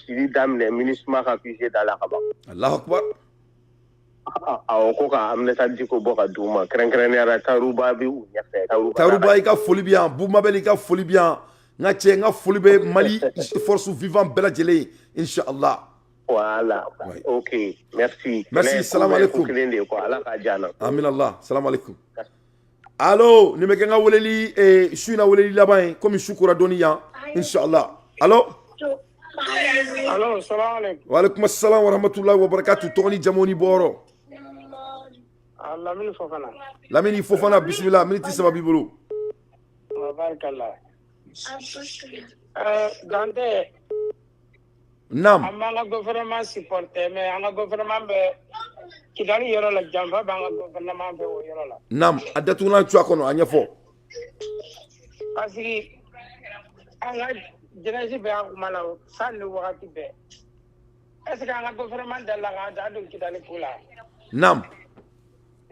il dame les ministres accusés dans la Kaba. Allah Akbar. Taruba ika folie bien, Boumabel ika folie bien. Ngache nga folie be Mali force vivant bela jele Inch'Allah. Voilà. Ouais. OK, merci. Merci, salam alaikum. Amin Allah, salam alaikum. Allô, ni me kenga woleli je suis na woleli là-bas comme shukura doniya Inch'Allah. Allô? Allô, salam alaikum. Wa alaikum assalam wa rahmatullahi wa barakatuh. Toni jamoni boro. Lamine Fofana. Lamine Fofana, bismillah, miniti sababi bolo. Barakallah. Dante. Nam. Amanga gouvernement supporté, mais anga gouvernement be kidali yoro la jamba banga gouvernement be o yoro la. Nam, adatuna tu akono anyafo. Parce que anga jeunesse be akumala sanni wakati be. Est-ce que anga gouvernement de la gada do kidali kula? Nam.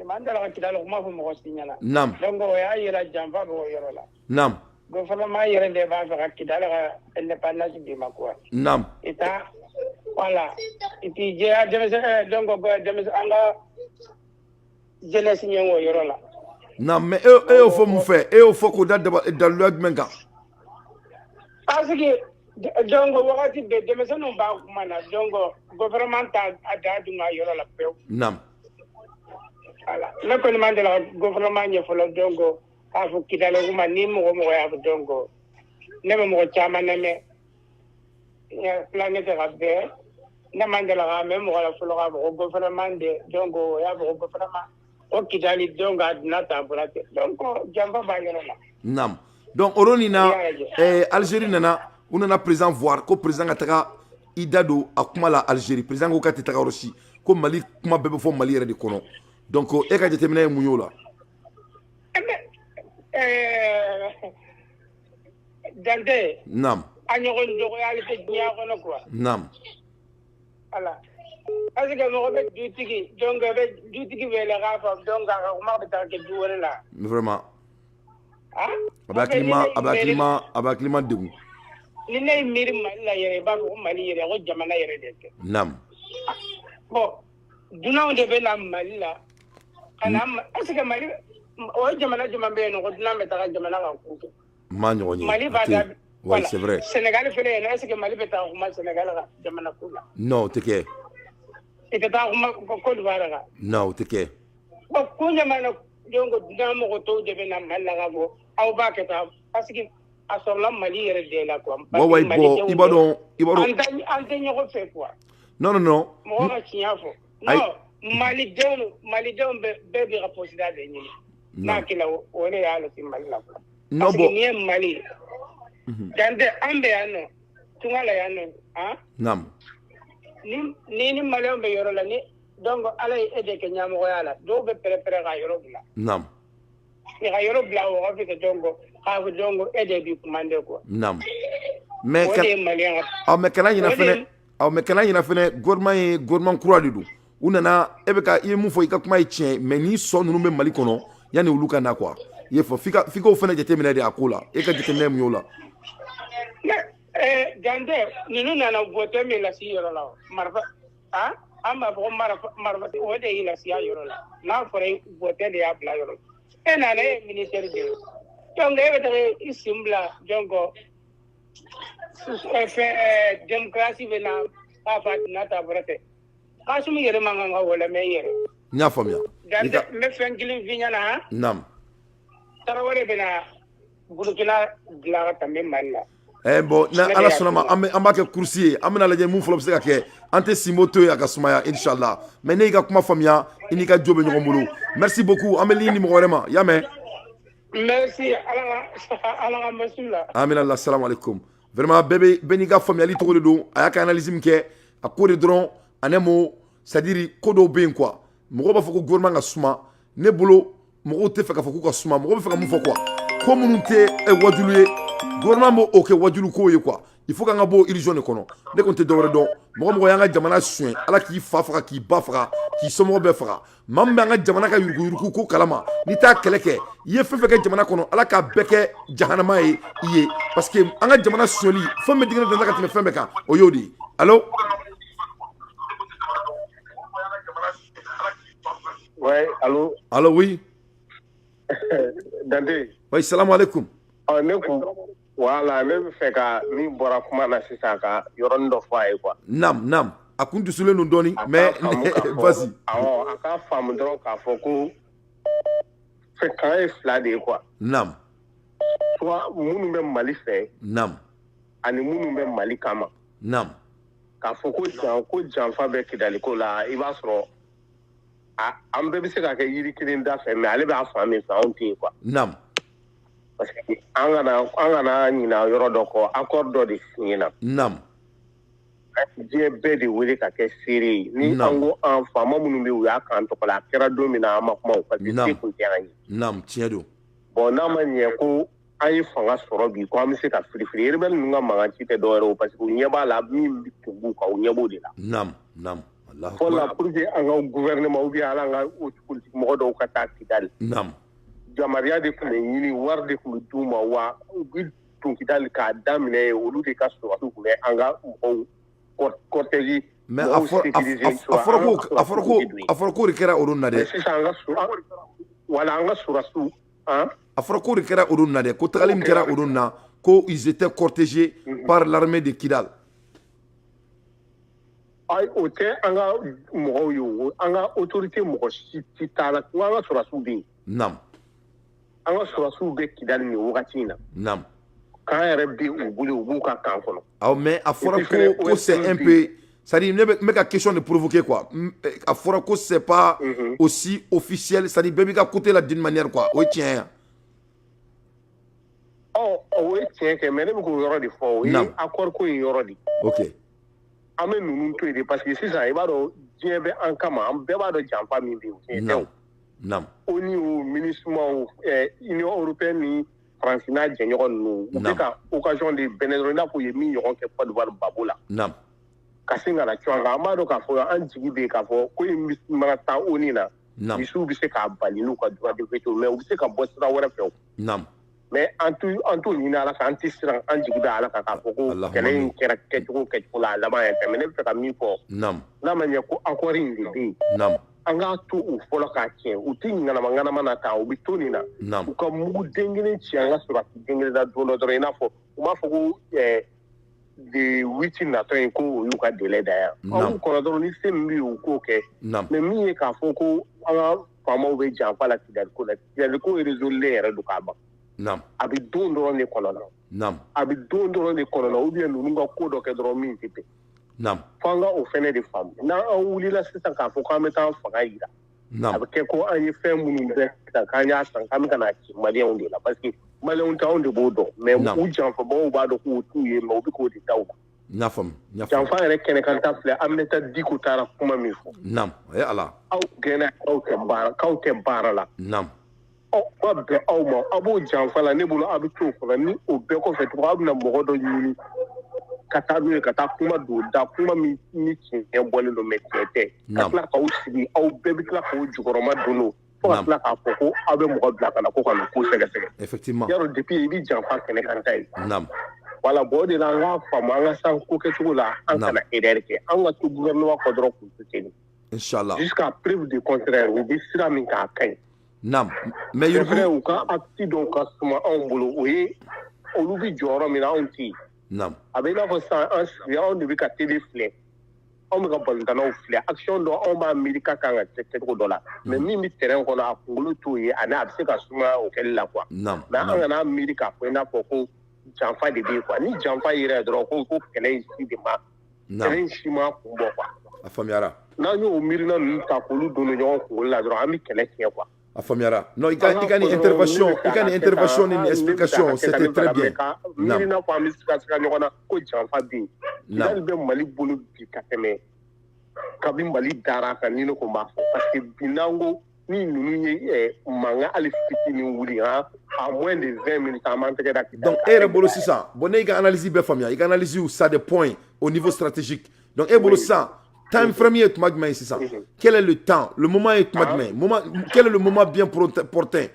Mandala kidali kuma fu mo signala. Nam. Donc o ya yira jamba be o yoro la. Nam. Gouvernement yere de ba fa kidali ga indépendance di makwa. Nam. Eta voilà. Et puis j'ai jeunesse donc jeunesse anga jeunesse nyengo yoro la. Nam, mais eux faut me faire, eux faut qu'on date dans le menga. Parce que donc wakati de jeunesse non ba kumana donc gouvernement ta adadu nga yoro la peu. Nam. Voilà. Le gouvernement de la gouvernement n'y faut le donc a faut qu'il allait kuma ni mo ya donc ne mo chama ne me planète rabbe na mandela ga même wala faut le gouvernement de donc ya gouvernement o kidali donc adna tabrate donc jamba ba yoro la. Nam. Donc oronina Algérie nana unana président voir ko président ataka idado akuma la Algérie président ko kataka aussi ko Mali kuma bebe fo Mali yere de kono. Donc e ka déterminer munyo la. Dante. Nam. Agnogon do réalité nya kono quoi. Nam. Voilà. Parce que mo be dutigi donc be dutigi wele rafa donc ga ko be ta ke duwere la. Vraiment. Ah? Abaklima degu. Ni ne miri Mali la yere ba ko Mali yere ko jamana yere de. Nam. Bon, duna on de be na Mali la. Kana est-ce que Mali o jamana be no ko duna me ta jamana ka ku. Mali ba da. Oui, c'est vrai. Sénégal fait est-ce que Mali be ta ko Sénégal ka jamana ku la. Non, t'es et ta ko Côte d'Ivoire. Non, t'es Bon, ko jamana donc duna mo ko to de be na Mali la go. Aw ba ke ta parce que a sur la Mali yere de la quoi. Ouais, bon, ibadon. Ante ñoko fe quoi. Non. Mo ko tiya fo. Non, Mali don be bi rapporter da de ni. Na kila woni ya lo Mali la quoi. Non bon. Ni Mali. Dande ambe ano. Tungala yano, hein? Nam. Ni Mali ambe yoro la ni donc ala ede ke nyamo ko yala. Do be prepare ga yoro bla. Nam. Ni ga yoro bla o ko fe dongo. Ha ko dongo ede bi commande ko. Nam. Mais kana yina fene gouvernement kura de do. Unana ebeka ye mu fo ika kuma e tien mais ni so nunu be Mali kono yani uluka na kwa. Ye fo fika o fene determiner de akola. E ka determiner mu yola. Dande nunu na voter me la si yoro la. Marfa ah amba ko marfa o de ila si yoro la. Na fore voter de abla yoro. E na ne ministère de. Donc e beta isimbla jongo démocratie vena afa na tabrate. Kasumi yere manga wala me yere. Nya famia. Dande me fengilin vinya na. Nam. Tarawore bena Burkina la tambe malla. Bon na ala sonama amba ke coursier amena la mu flop se ka ke ante simoto ya kasumaya inshallah. Mais ne ga kuma famia inika jobe nyomulu. Merci beaucoup ameli ni mo vraiment ya me. Merci ala masula. Amin Allah salam alaikum. vraiment bébé beniga family to do ayaka analyse mke akore dron anemo c'est-à-dire kodo ben quoi mo ba foko gouvernement nga suma ne bolo mo te faka foko ka suma mo faka mu foko ko mununte e waduluye gouvernement mo oke wadulu ko ye quoi il faut nga bo illusion kono ne konte dowre don mo yanga jamana soin ala ki fa faka ki ba faka ki somo be faka mambe nga jamana ka yurku ko kalama ni ta keleke ye fefe ka jamana kono ala ka beke jahannama ye parce que anga jamana soli fo me digna da ka teme fembe ka o yodi allo ouais allo allo oui Dante oui salam alaikum voilà ne fait ka mi bora kuma na sisa ka yoron do fay quoi nam akuntu sule no doni mais vas-y alors aka fam dron ka foko fait quand fla de quoi nam soit munu be mali fait nam ani munu be mali kama nam ka foko janfa be kidali ko la i ba soro am be se ka ke yiri kilin da fe mais ale ba fa mi fa on ti quoi nam parce que angana nyina yoro doko accord do de signena nam je be de wele ka ke siri ni ango en fama munu be ya kan to la kera domina ma kuma ko de se ko tiani nam tiedo bon na ma nye ko ayi fanga soro bi ko am se ka free rebel nga ma ci te do ro parce que nyeba la mi tugu ka nyebo de la nam Allah pour la pour que anga gouvernement ou bien ala nga politique mo do ka ta kidal nam jamaria de ko ni war de ko duma wa bi tun kidal ka damine olu de ka so ko me anga cortège mais aforoko rikera orun de wala anga surasu hein aforoko rikera orun de ko talim kera orun ko ils étaient cortégés par l'armée de Kidal ay ote anga mo yo anga autorité mo ci tala anga surasu bi nam anga surasu be Kidal ni wakati na nam quand RB ou boulou ka kan kono ah mais aforoko c'est un peu ça dit mais la question de provoquer quoi aforoko c'est pas aussi officiel ça dit baby ka côté là d'une manière quoi oui tiens oui tiens que mais ko yoro di fo oui accord ko yoro di OK ame nunu to ide parce que c'est ça il va do diebe en kama am be ba do jampa mi bi nam au niveau ministre union européenne ni France na jenyo no ka occasion de Benedrona pour yemi yoron ke pas de voir babola nam kasinga la chwanga amado ka fo anjigi be ka fo ko yemi marata onina bisu bi se ka bali no ka droit de veto mais bi se ka bosra wara fe nam mais antu ni na la ka antisran anjigi da ala ka fo ko kelen kera ke ko la la ma ya mais ne fe ka mi fo nam na ma ko encore indi nam anga tu u folo ka tien u ti ngana mana ta u bitoni na u ka mugu dengene ci anga sura dengene da dolo do ina fo u ma fo ko de witi na to ko u ka dele da ya o ko do ni sembi u ko ke mais mi e ka fo ko anga fama u be jampa la tidal ko résoudre re du ka ba nam abi dondo ne kono nam abi dondo ne kono u bien nu nga ko do ke do mi tipe nam fanga o fene de fam na wuli la sisan ka fo ka meta fanga yira nam abke ko an yi fe munu be ta kanya san kam kana ci malion de la parce que malion ta on de bodo mais u jan fo bo ba do ko tu ye mo bi ko di taw na fam jan fa re kene kan ta fle am meta di ko tara kuma mi fo nam ya ala au gena au te bara la nam o ba be au mo abu jan fa la ne bulo abu to ko ni o be ko fe to abu na mo do ni kata do kata kuma do da kuma mi ci e bole lo metete kala ka o sigi au bebe kala ko jugoroma dono fo kala ka foko abe mo bla kana ko kan ko sega effectivement yaro depuis bi janfa kene kan tay nam wala bodi la nga fama nga san ko ke tula an kana ederke an ga tu gouvernement ko dro ko teni inshallah jusqu'à preuve du contraire ou bi sira min ka kay nam mais il faut ka acti do ka suma on bolo oui o lu bi joro mi na on ti nam avec la façon on devait ka télé on me ka balantana flé action do on ba america kan ga tete ko dollar mais mi terrain ko na ko to yi ana abse ka suma o kella quoi nam na an na america ko na ko janfa de bi quoi ni janfa yire dro ko kele si de ma kele si ma ko bo quoi afamiara na yo mirina nu ta ko lu do no ko la dro ami kele tie quoi Afamiara. Non, il y a une intervention, une explication, c'était très bien. Donc, ça, bon, il y a analyse bien famille, il y a analyse ça des points au niveau stratégique. Donc, ça. Time frame est magma c'est ça. Quel est le temps? Le moment est magma. Quel est le moment bien porté?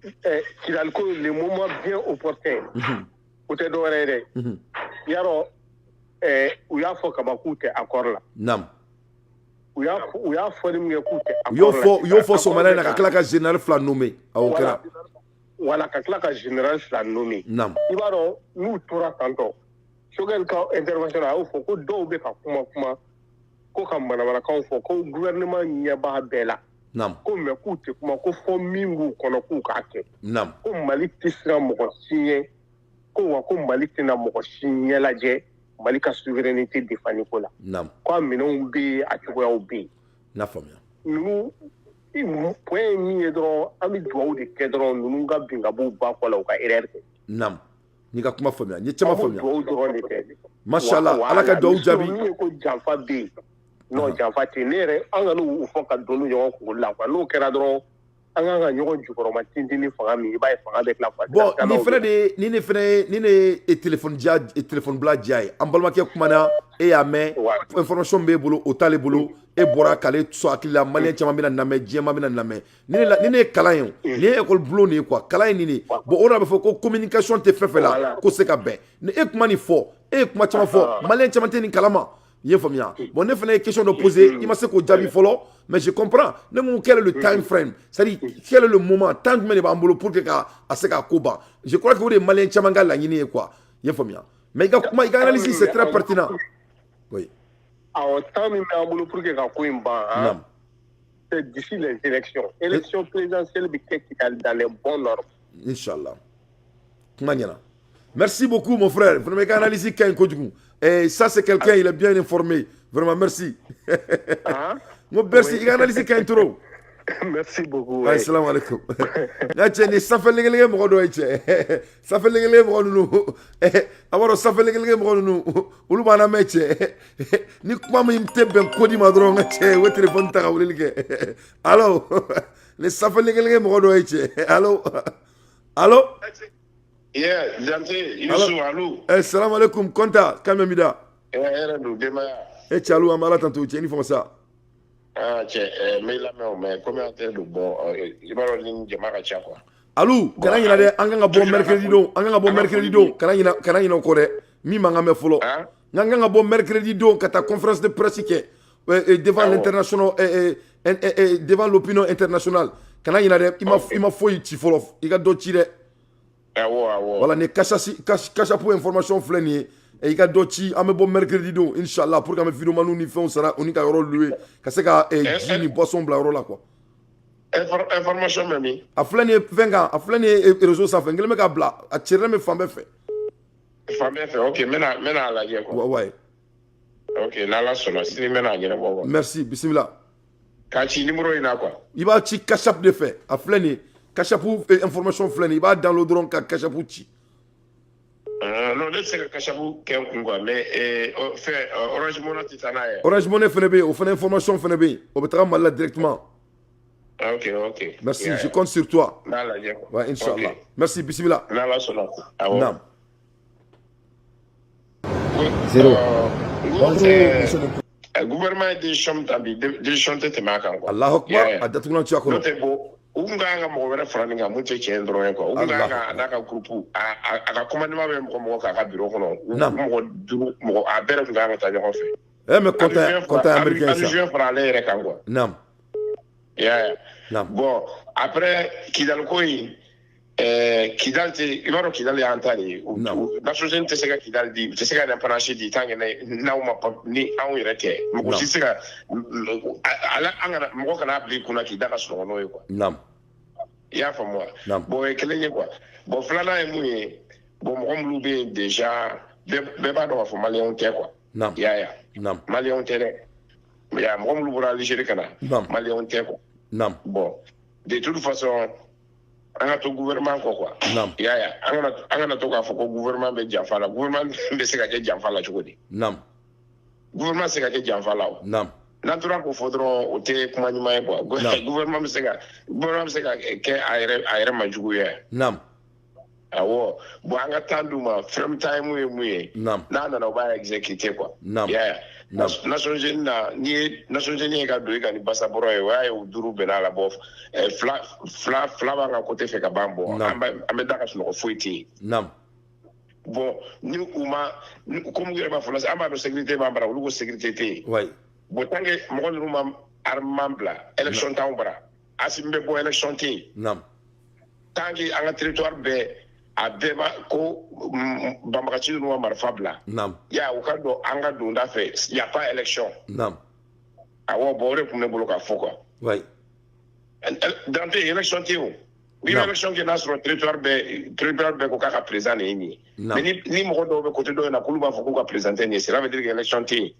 Le moment bien opportun. Peut-être d'oreille. Yaro, où y a fort kabakoute encore là. Nam. Où y a fort de m'écouter. Yo faut son malin na klaka général fla nommé. Voilà klaka général fla nommé. Nam. Ibaro nous tora tanto. Shogun ka intervention a fo ko do be ka kuma ko ka mana ka fo ko gouvernement nya ba bela nam ko me ku te kuma ko fo mingu kono ku ka ke nam ko mali tisra mo ko signé ko wa ko mali tina mo ko signé la je mali ka souveraineté défini ko la nam ko amino be a ko ya obi na famia nous il point mi edro ami do de kedro nous ga binga bu ba ko la ka erreur nam ni ka kuma famia ni chama famia mashallah ala ka do jabi ko janfa be no janfa tenere anga no fo ka do yo ko la ko no kera dro anga nga nyogo jukoro ma tindini fanga mi ba fanga avec la bon ni frère de ni ne téléphone dia et téléphone bla dia ambalma ke kuma na e ya me information be bolo o tale bolo e bora kale so akila malien chama mina na me jema mina na me ni ne kalayen ni école blo ni quoi kalayen ni bon on a fait ko communication te fait là ko se ka be ni e kuma ni fo e kuma chama fo malien chama te ni kalama yé famia bon ne fait question de poser il m'a se ko jabi folo mais je comprends ne mon quel est le time frame c'est à dire quel est le moment tant que me ba mbolo pour que ka aseka koba je crois que vous les malien chama la ni quoi yé famia mais il y a analyse c'est très pertinent. Oui. Alors, tant que nous pour que c'est d'ici les élections. Élections présidentielles dans les bons normes. Inch'Allah. Merci beaucoup, mon frère. Vous n'avez qu'à analyser Kain Kodjou. Et ça, c'est quelqu'un, il est bien informé. Vraiment, merci. Merci. Il a analysé Kain Toro. Merci beaucoup. Assalamu alaikum. Ça fait les gars, ça fait les gars, alors ça fait les gars, ulu bana meche ni kuma mi mtebe kodi madronga che we téléphone ta wulilge allo les ça fait les gars, allo yeah janté Youssou allo assalamu alaikum konta kamemida era do dema e chalu amala tanto che ni ça. Ah, mais là, mais comment tu es bon? Il va revenir de Maracha quoi. Alou, quand il y a des anganga bon mercredi do, quand il y a encore, mi manga me follow. Nganga bon mercredi do, quand ta conférence de presse devant l'international devant l'opinion internationale. Quand il y a des, il m'a fouillé tifolo, il a d'autres tirés. Voilà, ne cacha pour information flânée. Et il y a d'autres ame bon mercredi do inshallah pour que me vidéo manu ni fait on sera on y a rôle loué que c'est ka ni boisson bla rôle là quoi information même a flâner venga a flâner réseau ça fait ngel me ka bla a tirer me femme fait OK mena la guerre quoi ouais OK la solo si mena guerre bon merci bismillah ka ci numéro ina quoi il va ci cachap de fait a flâner cachap information flâner il va dans le drone ka cachap ci non, je sais que Kachabu est un mais fait Orange Money Titana. Orange Money fait on fait l'information fait on peut travailler là directement. OK. Merci, je compte sur toi. Ouais, Inch'Allah. Merci, bismillah. Nam. 0. Le gouvernement de Chamtabi, de Chanté Makan. Allah Akbar, Adatounan Tchakolo. Unganga mo wera franinga mu che chendro yako unganga naka grupu aka commandement be mo ka biro kono mo duru mo abere nganga ta jo fe mais content américain ça je prends les rek quoi nam bon après Kidal koy Kidal te ibaro Kidal ya antali na société c'est que Kidal di c'est que dans panachie di tangene na uma ni an yirete mo si c'est ala anga mo kana appli kuna Kidal ka so no quoi nam ya fa moi bon ekele quoi bon flana e mouye bon mo mlube déjà be ba do fa malien te quoi nam ya nam malien te Mais ya mɔgɔ minnu bɔra Algérie ka na maliyɛnw tɛ quoi. Bon de toute façon an ka to gouvernement kɔ quoi. I y'a ye an kana to k'a fɔ ko gouvernement bɛ janfa la gouvernement bɛ se ka kɛ janfa la cogo di. Gouvernement bɛ se ka kɛ janfa la o. N'an tora k'o fɔ dɔrɔn o tɛ kuma ɲuman ye quoi. Gouvernement bɛ se ka kɛ a yɛrɛ ma jugu ye. Awɔ bon an ka temps d'u ma ferme time ye mun ye. N'a nana o b'a exécuter quoi. I y'a ye. Nations Unies na ni ye Nations Unies ka don i ka ni passeport ye o y'a ye o duuru bɛnna la bɔ fila b'an ka côté fɛ ka ban bɔ an bɛ da ka sunɔgɔ foyi tɛ yen. Bon ni u ma comme u yɛrɛ b'a fɔ la an b'a dɔn sécurité b'an bara olu ko sécurité tɛ yen. Bon tant que mɔgɔ ninnu ma armement bila élection t'anw bara Assimi bɛ bɔ élection tɛ yen. Tant que an ka territoire bɛɛ a bɛɛ b'a ko banbagaci ninnu ma marifa bila. Ya u ka dɔn an ka donda fɛ y a pas élection. Awɔ bon o de tun bɛ ne bolo k'a fɔ quoi. Dante élection tɛ yen o. Ni élection kɛ n'a sɔrɔ territoire bɛɛ ko k'a ka président de ye nin ye. Mais ni mɔgɔ dɔw bɛ côté dɔ in na k'olu b'a fɔ k'u ka président tɛ nin ye cela veut dire que élection tɛ yen.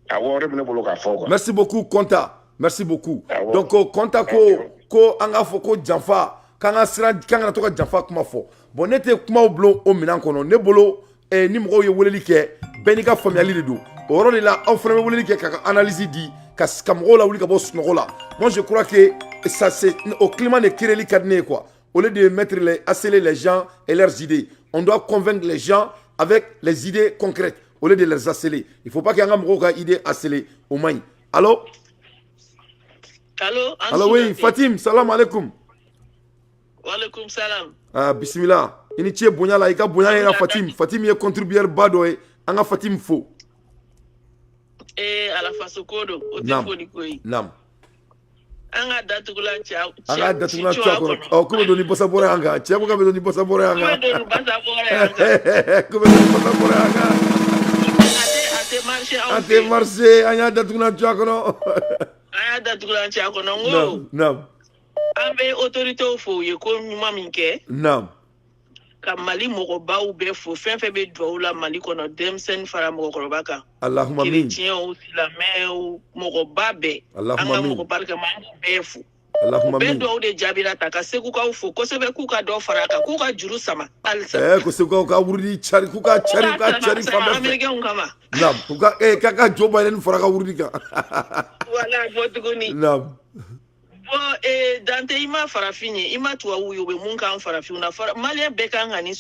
Awɔ o de tun bɛ ne bolo k'a fɔ quoi. Merci beaucoup Konta. Merci beaucoup. Donc Konta ko an k'a fɔ ko janfa kan ka to ka janfa kuma fɔ. Bon ne tɛ kumaw bulon o minɛn kɔnɔ ne bolo ni mɔgɔw ye weleli kɛ bɛɛ n'i ka faamuyali de don. O yɔrɔ de la aw fana bɛ weleli kɛ ka analyse di ka mɔgɔw lawuli ka bɔ sunɔgɔ la. Moi je crois que ça c'est au climat de créer ka di ne ye quoi. Au lieu de mettre harceler les gens et leurs idées, on doit convaincre les gens avec les idées concrètes au lieu de les harceler. Il faut pas qu'il y ait un mɔgɔw ka idée harceler au moins. Allô? Allô oui, Fatim, salam alaikum. Walaikum salam. Bismillah. Ini ce bonya la ika bonya era Fatim. Fatim ye contribuer bado e anga Fatim fo. Ala faso kodo o telefoni koyi. Nam. Anga datugulan cha. Anga datugulan cha ko. O ko do ni bossa bore anga. Che ko be do ni bossa bore anga. Ko do ni bossa bore anga. Ko be do ni bossa bore anga. Ate marché anya datugulan cha ko no. Anya datugulan cha ko no ngo. Nam. An bɛ autorité fo ye ko ɲuman min kɛ ka Mali mɔgɔbaw bɛɛ fo fɛn fɛn bɛ dugawu la Mali kɔnɔ denmisɛnnin fara mɔgɔkɔrɔba kan chrétiens silamɛw mɔgɔba bɛɛ an ka mɔgɔ barikama an bɛɛ fo u bɛɛ dugawu de jaabira ta ka segukaw fo kosɛbɛ k'u ka dɔ fara a kan k'u ka juru sama halisa ko segukaw ka wurudi cari k'u ka cari fan bɛɛ fɛ américains kama k'a ka Joe Biden fara ka wurudi kan voilà bɔ tuguni Dante i ma farafin ye i ma tubabu ye u bɛ mun k'an farafinw na maliyɛn bɛɛ kan ka nin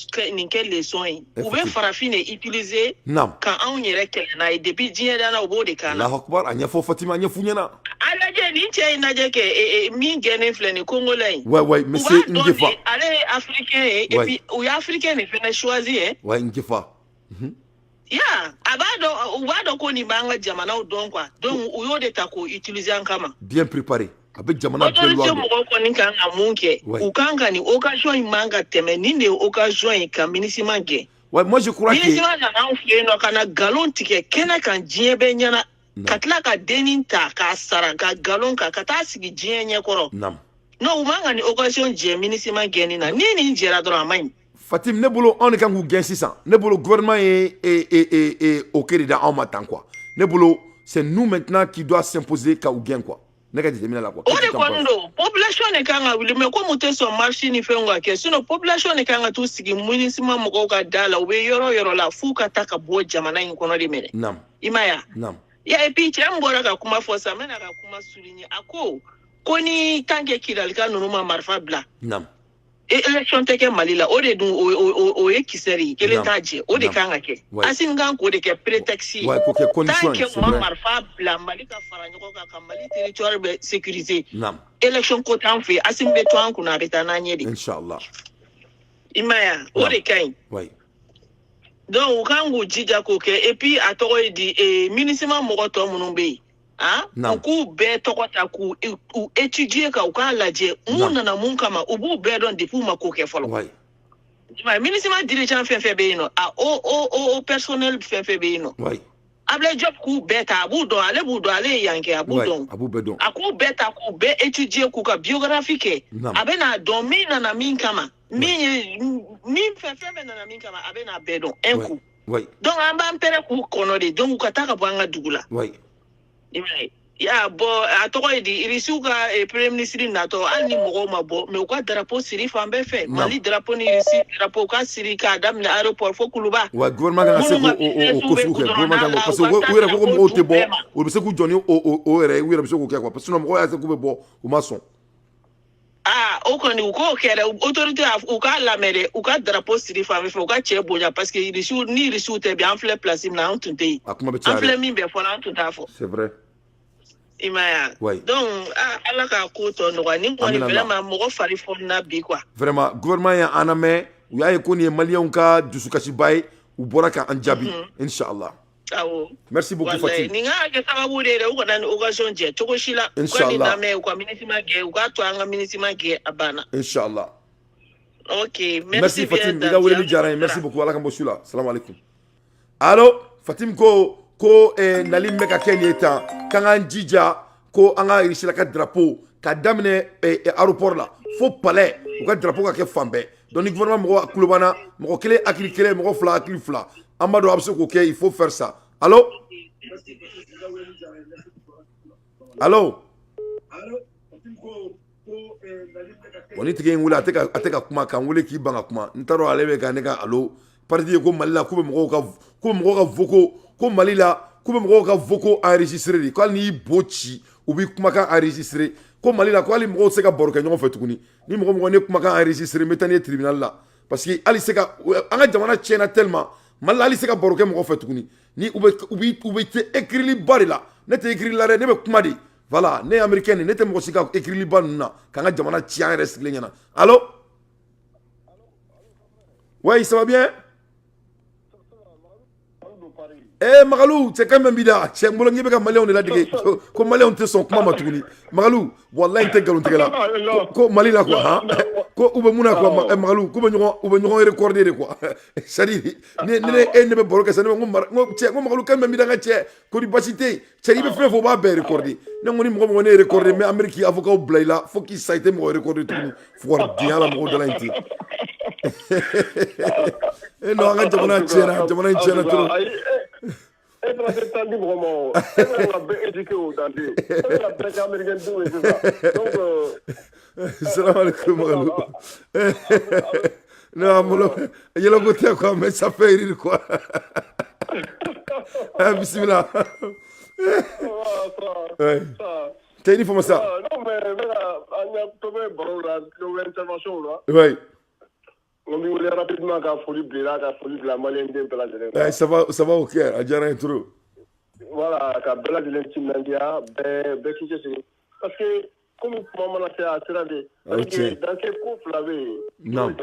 kɛ leçon ye u bɛ farafin de utiliser ka anw yɛrɛ kɛlɛ n'a ye depuis diɲɛ danna u b'o de k'an na. Alahu Akbar a ɲɛfɔ Fatima a ɲɛfɔ ɲɛna. A lajɛ nin cɛ in lajɛ kɛ min gɛnnen filɛ nin Congola in. Ouais monsieur Ngefa. Ale ye africain ye et puis u ye africain de fɛnɛ choisi ye. Ouais Ngefa. Ya a b'a dɔn u b'a dɔn ko nin b'an ka jamanaw dɔn quoi donc u y'o de ta k'o utiliser an kama. Bien préparé. A bɛ jamana bɛɛ loi dɔn. Mɔgɔw kɔni kan ka mun kɛ u kan ka nin occasion in man ka tɛmɛ nin de ye occasion ye ka MINUSMA kɛ. Ouais moi je crois que MINUSMA nana anw fɛ yen nɔ ka na nkalon tigɛ kɛnɛ kan diɲɛ bɛɛ ɲɛna ka tila ka dennin ta k'a sara ka nkalon kan ka taa sigi diɲɛ ɲɛkɔrɔ. Non u man ka nin occasion jɛ MINUSMA gɛnni na ni nin jɛra dɔrɔn a man ɲi. Fatim ne bolo anw de kan k'u gɛn sisan ne bolo gouvernement ye o kɛ de da anw ma tan quoi ne bolo c'est nous maintenant qui doit s'imposer ka u gɛn quoi. Ne ka jateminɛ la quoi. O de kɔni don population de kan ka wuli mais comme u tɛ sɔn marche ni fɛnw ka kɛ sinon population de kan ka t'u sigi MINUSMA mɔgɔw ka da la u bɛ yɔrɔ o yɔrɔ la f'u ka taa ka bɔ jamana in kɔnɔ de minɛ. I ma ye wa. Et puis cɛ min bɔra ka kuma fɔ sisan n bɛna ka kuma souligner a ko ni tant que Kidalika ninnu ma marifa bila. Élection tɛ kɛ Mali la o de dun o ye kisɛ de ye kelen t'a jɛ o de kan ka kɛ Assimi kan k'o de kɛ prétexte ye tant que ma marifa bila Mali ka fara ɲɔgɔn kan ka Mali territoire bɛ sécuriser élection ko t'an fɛ Assimi bɛ to an kunna a bɛ taa n'an ɲɛ de inchallah i ma ye o de ka ɲi donc u kan k'u jija k'o kɛ et puis a tɔgɔ ye di MINUSMA mɔgɔ tɔ minnu bɛ yen u k'u bɛɛ tɔgɔ ta k'u étudier ka u k'a lajɛ mun nana mun kama u b'u bɛɛ dɔn depuis u ma ko kɛ fɔlɔ MINUSMA dirigeant fɛn fɛn bɛ yen nɔ o personnel fɛn fɛn bɛ yen nɔ Ablaye Diop k'u bɛɛ ta a b'u dɔn ale b'u dɔn ale ye yan kɛ a b'u dɔn a k'u bɛɛ ta k'u bɛɛ étudier k'u ka biographie kɛ a bɛ n'a dɔn min nana min kama min fɛn bɛɛ nana min kama a bɛ n'a bɛɛ dɔn un coup donc an b'an pɛrɛ k'u kɔnɔ de donc u ka taa ka bɔ an ka dugu la Ya bo a tɔgɔ ye di irisiw ka premier ministre natɔ hali ni mɔgɔw ma bɔ mais u ka drapeau siri fan bɛɛ fɛ Mali drapeau ni irisi drapeau ka siri k'a daminɛ aéroport fo Kuluba wa gouvernement kan ka se k'o ko sugu kɛ gouvernement kan parce que u yɛrɛ ko mɔgɔw tɛ bɔ u bɛ se k'u jɔ ni o yɛrɛ u yɛrɛ bɛ se k'o kɛ quoi parce que mɔgɔw y'a se k'u bɛ bɔ u ma sɔn o kɔni u k'o kɛ dɛ autorité u k'a lamɛn dɛ u ka drapeau siri fan bɛɛ fɛ u ka cɛ bonya parce que irisiw ni irisiw tɛ bi an filɛ place min na an tun tɛ yen a kuma bɛ caya an filɛ min bɛ fɔla an tun t'a fɔ c'est vrai Imaya. Donc, ala ka ko tɔ nɔgɔya ni kɔni vraiment mɔgɔ fari fɔlina bi quoi. Vraiment, gouvernement y'a an lamɛn u y'a ye ko nin ye maliyɛnw ka dusukasiba ye u bɔra k'an jaabi inshallah. Awɔ. Merci beaucoup Fatim. Nin ka kɛ sababu de ye u kana ni occasion jɛ cogo si la. U ka nin lamɛn u ka MINUSMA gɛn u ka to an ka MINUSMA gɛn a banna. Inshallah. Ok, merci Fatim. I ka weleli diyara n ye. Merci beaucoup ala ka bɔ su la. Salam alaikum. Allo, Fatim ko nali bɛ ka kɛ nin ye tan k'an k'an jija ko an ka irisila ka drapeau ka daminɛ aéroport la fo palais u ka drapeau ka kɛ fan bɛɛ donc ni gouvernement mɔgɔ kulo banna mɔgɔ kelen hakili kelen mɔgɔ fila hakili fila an b'a dɔn a bɛ se k'o kɛ il faut faire ça allo allo bon ni tigi in wele a tɛ ka kuma k'an wele k'i ban ka kuma n t'a dɔn ale bɛ ka ne ka allo parti ye ko Mali la k'u bɛ mɔgɔw ka voco ko Mali la k'u bɛ mɔgɔw ka voco enregistré de ko hali n'i y'i bo ci u b'i kumakan enregistré ko Mali la ko hali mɔgɔw tɛ se ka baro kɛ ɲɔgɔn fɛ tuguni ni mɔgɔ ne kumakan enregistré n bɛ taa n'i ye tribunal la parce que hali se ka an ka jamana tiɲɛna tellement Mali la hali se ka baro kɛ mɔgɔ fɛ tuguni ni u bɛ te écrit ba de la ne tɛ écrit la dɛ ne bɛ kuma de voilà ne ye américain de ne tɛ mɔgɔ si ka écrit ba ninnu na k'an ka jamana ci an yɛrɛ sigilen ɲɛna allo oui ça va bien Magalou c'est quand même bida cɛ n bolo n'i bɛ ka maliyɛnw de ladege ko maliyɛnw tɛ sɔn kuma ma tuguni Magalou wallahi n tɛ nkalon tigɛ la ko Mali la quoi han ko u bɛ mun na quoi Magalou k'u bɛ ɲɔgɔn recorder de quoi c'est-à-dire ne bɛ baro kɛ sa ne bɛ ko Magalou kan bɛ bida n ka cɛ ko ni basi tɛ yen cɛ i bɛ fɛn fɔ u b'a bɛɛ recorder ne ko ni mɔgɔ ne ye recorder mais Amérique y'a fɔ k'aw bila i la fo k'i sa i tɛ mɔgɔ recorder tuguni fo ka diɲɛ la mɔgɔw dala in ten non an ka jamana in tiɲɛna trop Et toi, c'est un livre roman. Et toi, on a bien éduqué au Dante. Et toi, c'est un américain tout et tout ça. Donc, salam alaikum, Magalou. Non, il y a le côté quoi, mais ça fait rire quoi. Bismillah. T'as une information? Non, mais on a trouvé une intervention là. Oui. On voulait rapidement qu'à folie la Malienne de la ça va au cœur, à Djara Intro. Voilà, qu'à Bella de l'Intimandia, parce que, comme on l'a fait à Serade, dans quel couple l'avait, non,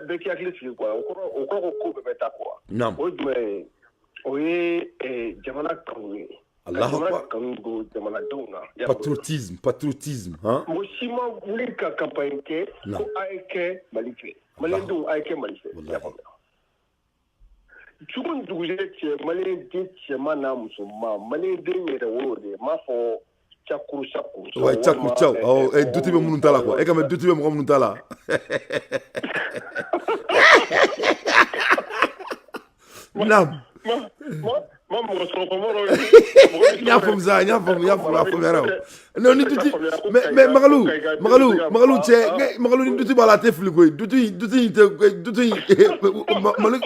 Becky a glissé quoi, au corps au couple de quoi. Non, oui, Jamana Kamoui. Allah patriotisme, hein? Moshima voulait qu'à campagne ko aike malifé. Malendo aike malifé. Tukun duguje ce malin din ce mana musulma malin din ne da wode ma fo chakuru. Ouais, chakuru. Oh, et duti be munun tala quoi. E kam duti be mo munun tala. Nam. Nya fom za nya fom yaro non ni duti mais Magalou che Magalou ni duti bala te fili koy duti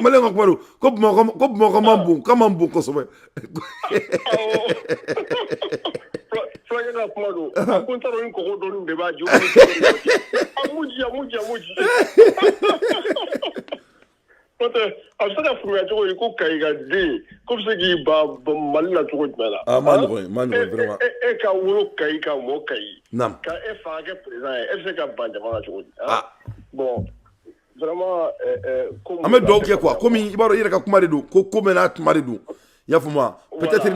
malen ngakbaru ko mo kamambu ko sobe Flagge na kumado kun taro in ko do de ba ju amuji Peut-être, à ce moment-là, il faut qu'il y ait des comme ce qui va mal la tour de là. Ah, man, vraiment. Et quand on caille, quand on caille. Non. Quand elle fait un présent, elle se casse pas devant la tour. Ah. Bon, vraiment. Ahmed donc quoi? Comme il va y avoir comme Maridou, comme là Maridou. Ya fuma. Peut-être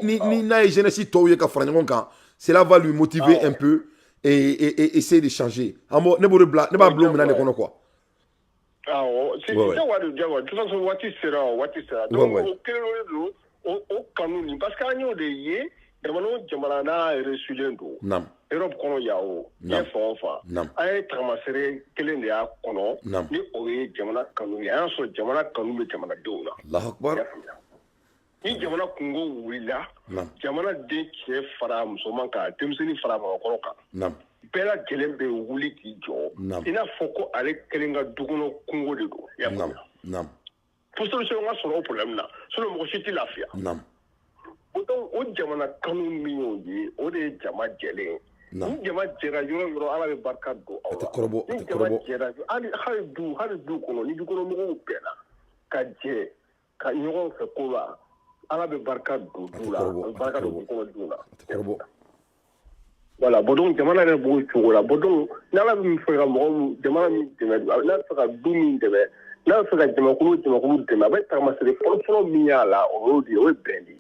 ni na jeunesse to ye ka franya ngonka. Cela va lui motiver un peu et essayer de changer. Amo ne ba blom na ne kono quoi. Ah, c'est ça, de toute façon, what is ça? Donc, au Cameroun, parce qu'il y a des yeux, Jamalana est reçu l'Indo. Non. Europe, qu'on y a, bien fort, non. Aïe, Tramassere, quel est le Kono, non. Ni Oye, Jamana Kanoui, un seul Jamana Kanoui, Jamana Douna. Allah Akbar. ni jamana kungo wulila jamana den cɛ fara musoman kan denmisɛnnin fara mɔgɔkɔrɔ kan bɛɛ lajɛlen bɛ wuli k'i jɔ i n'a fɔ ko ale kelen ka dukɔnɔ kungo de don i y'a faamuya fo solution ka sɔrɔ o problème na sinon mɔgɔ si tɛ lafiya donc o jamana kanu min y'o ye o de ye jama jɛlen ye ni jama jɛra yɔrɔ yɔrɔ ala bɛ barika don aw la ni jama jɛra hali du kɔnɔ ni dukɔnɔmɔgɔw bɛnna ka jɛ ka ɲɔgɔn fɛ ko la ala bɛ barika don du la a bɛ barika don kɔnɔ du la voilà bon donc jamana yɛrɛ b'o cogo la bon donc ni ala bɛ fɛ ka mɔgɔ jamana min dɛmɛ n'a bɛ fɛ ka du min dɛmɛ n'a bɛ fɛ ka jamakulu dɛmɛ a bɛ tagamasere fɔlɔ min y'a la o y'o de ye o ye bɛn de ye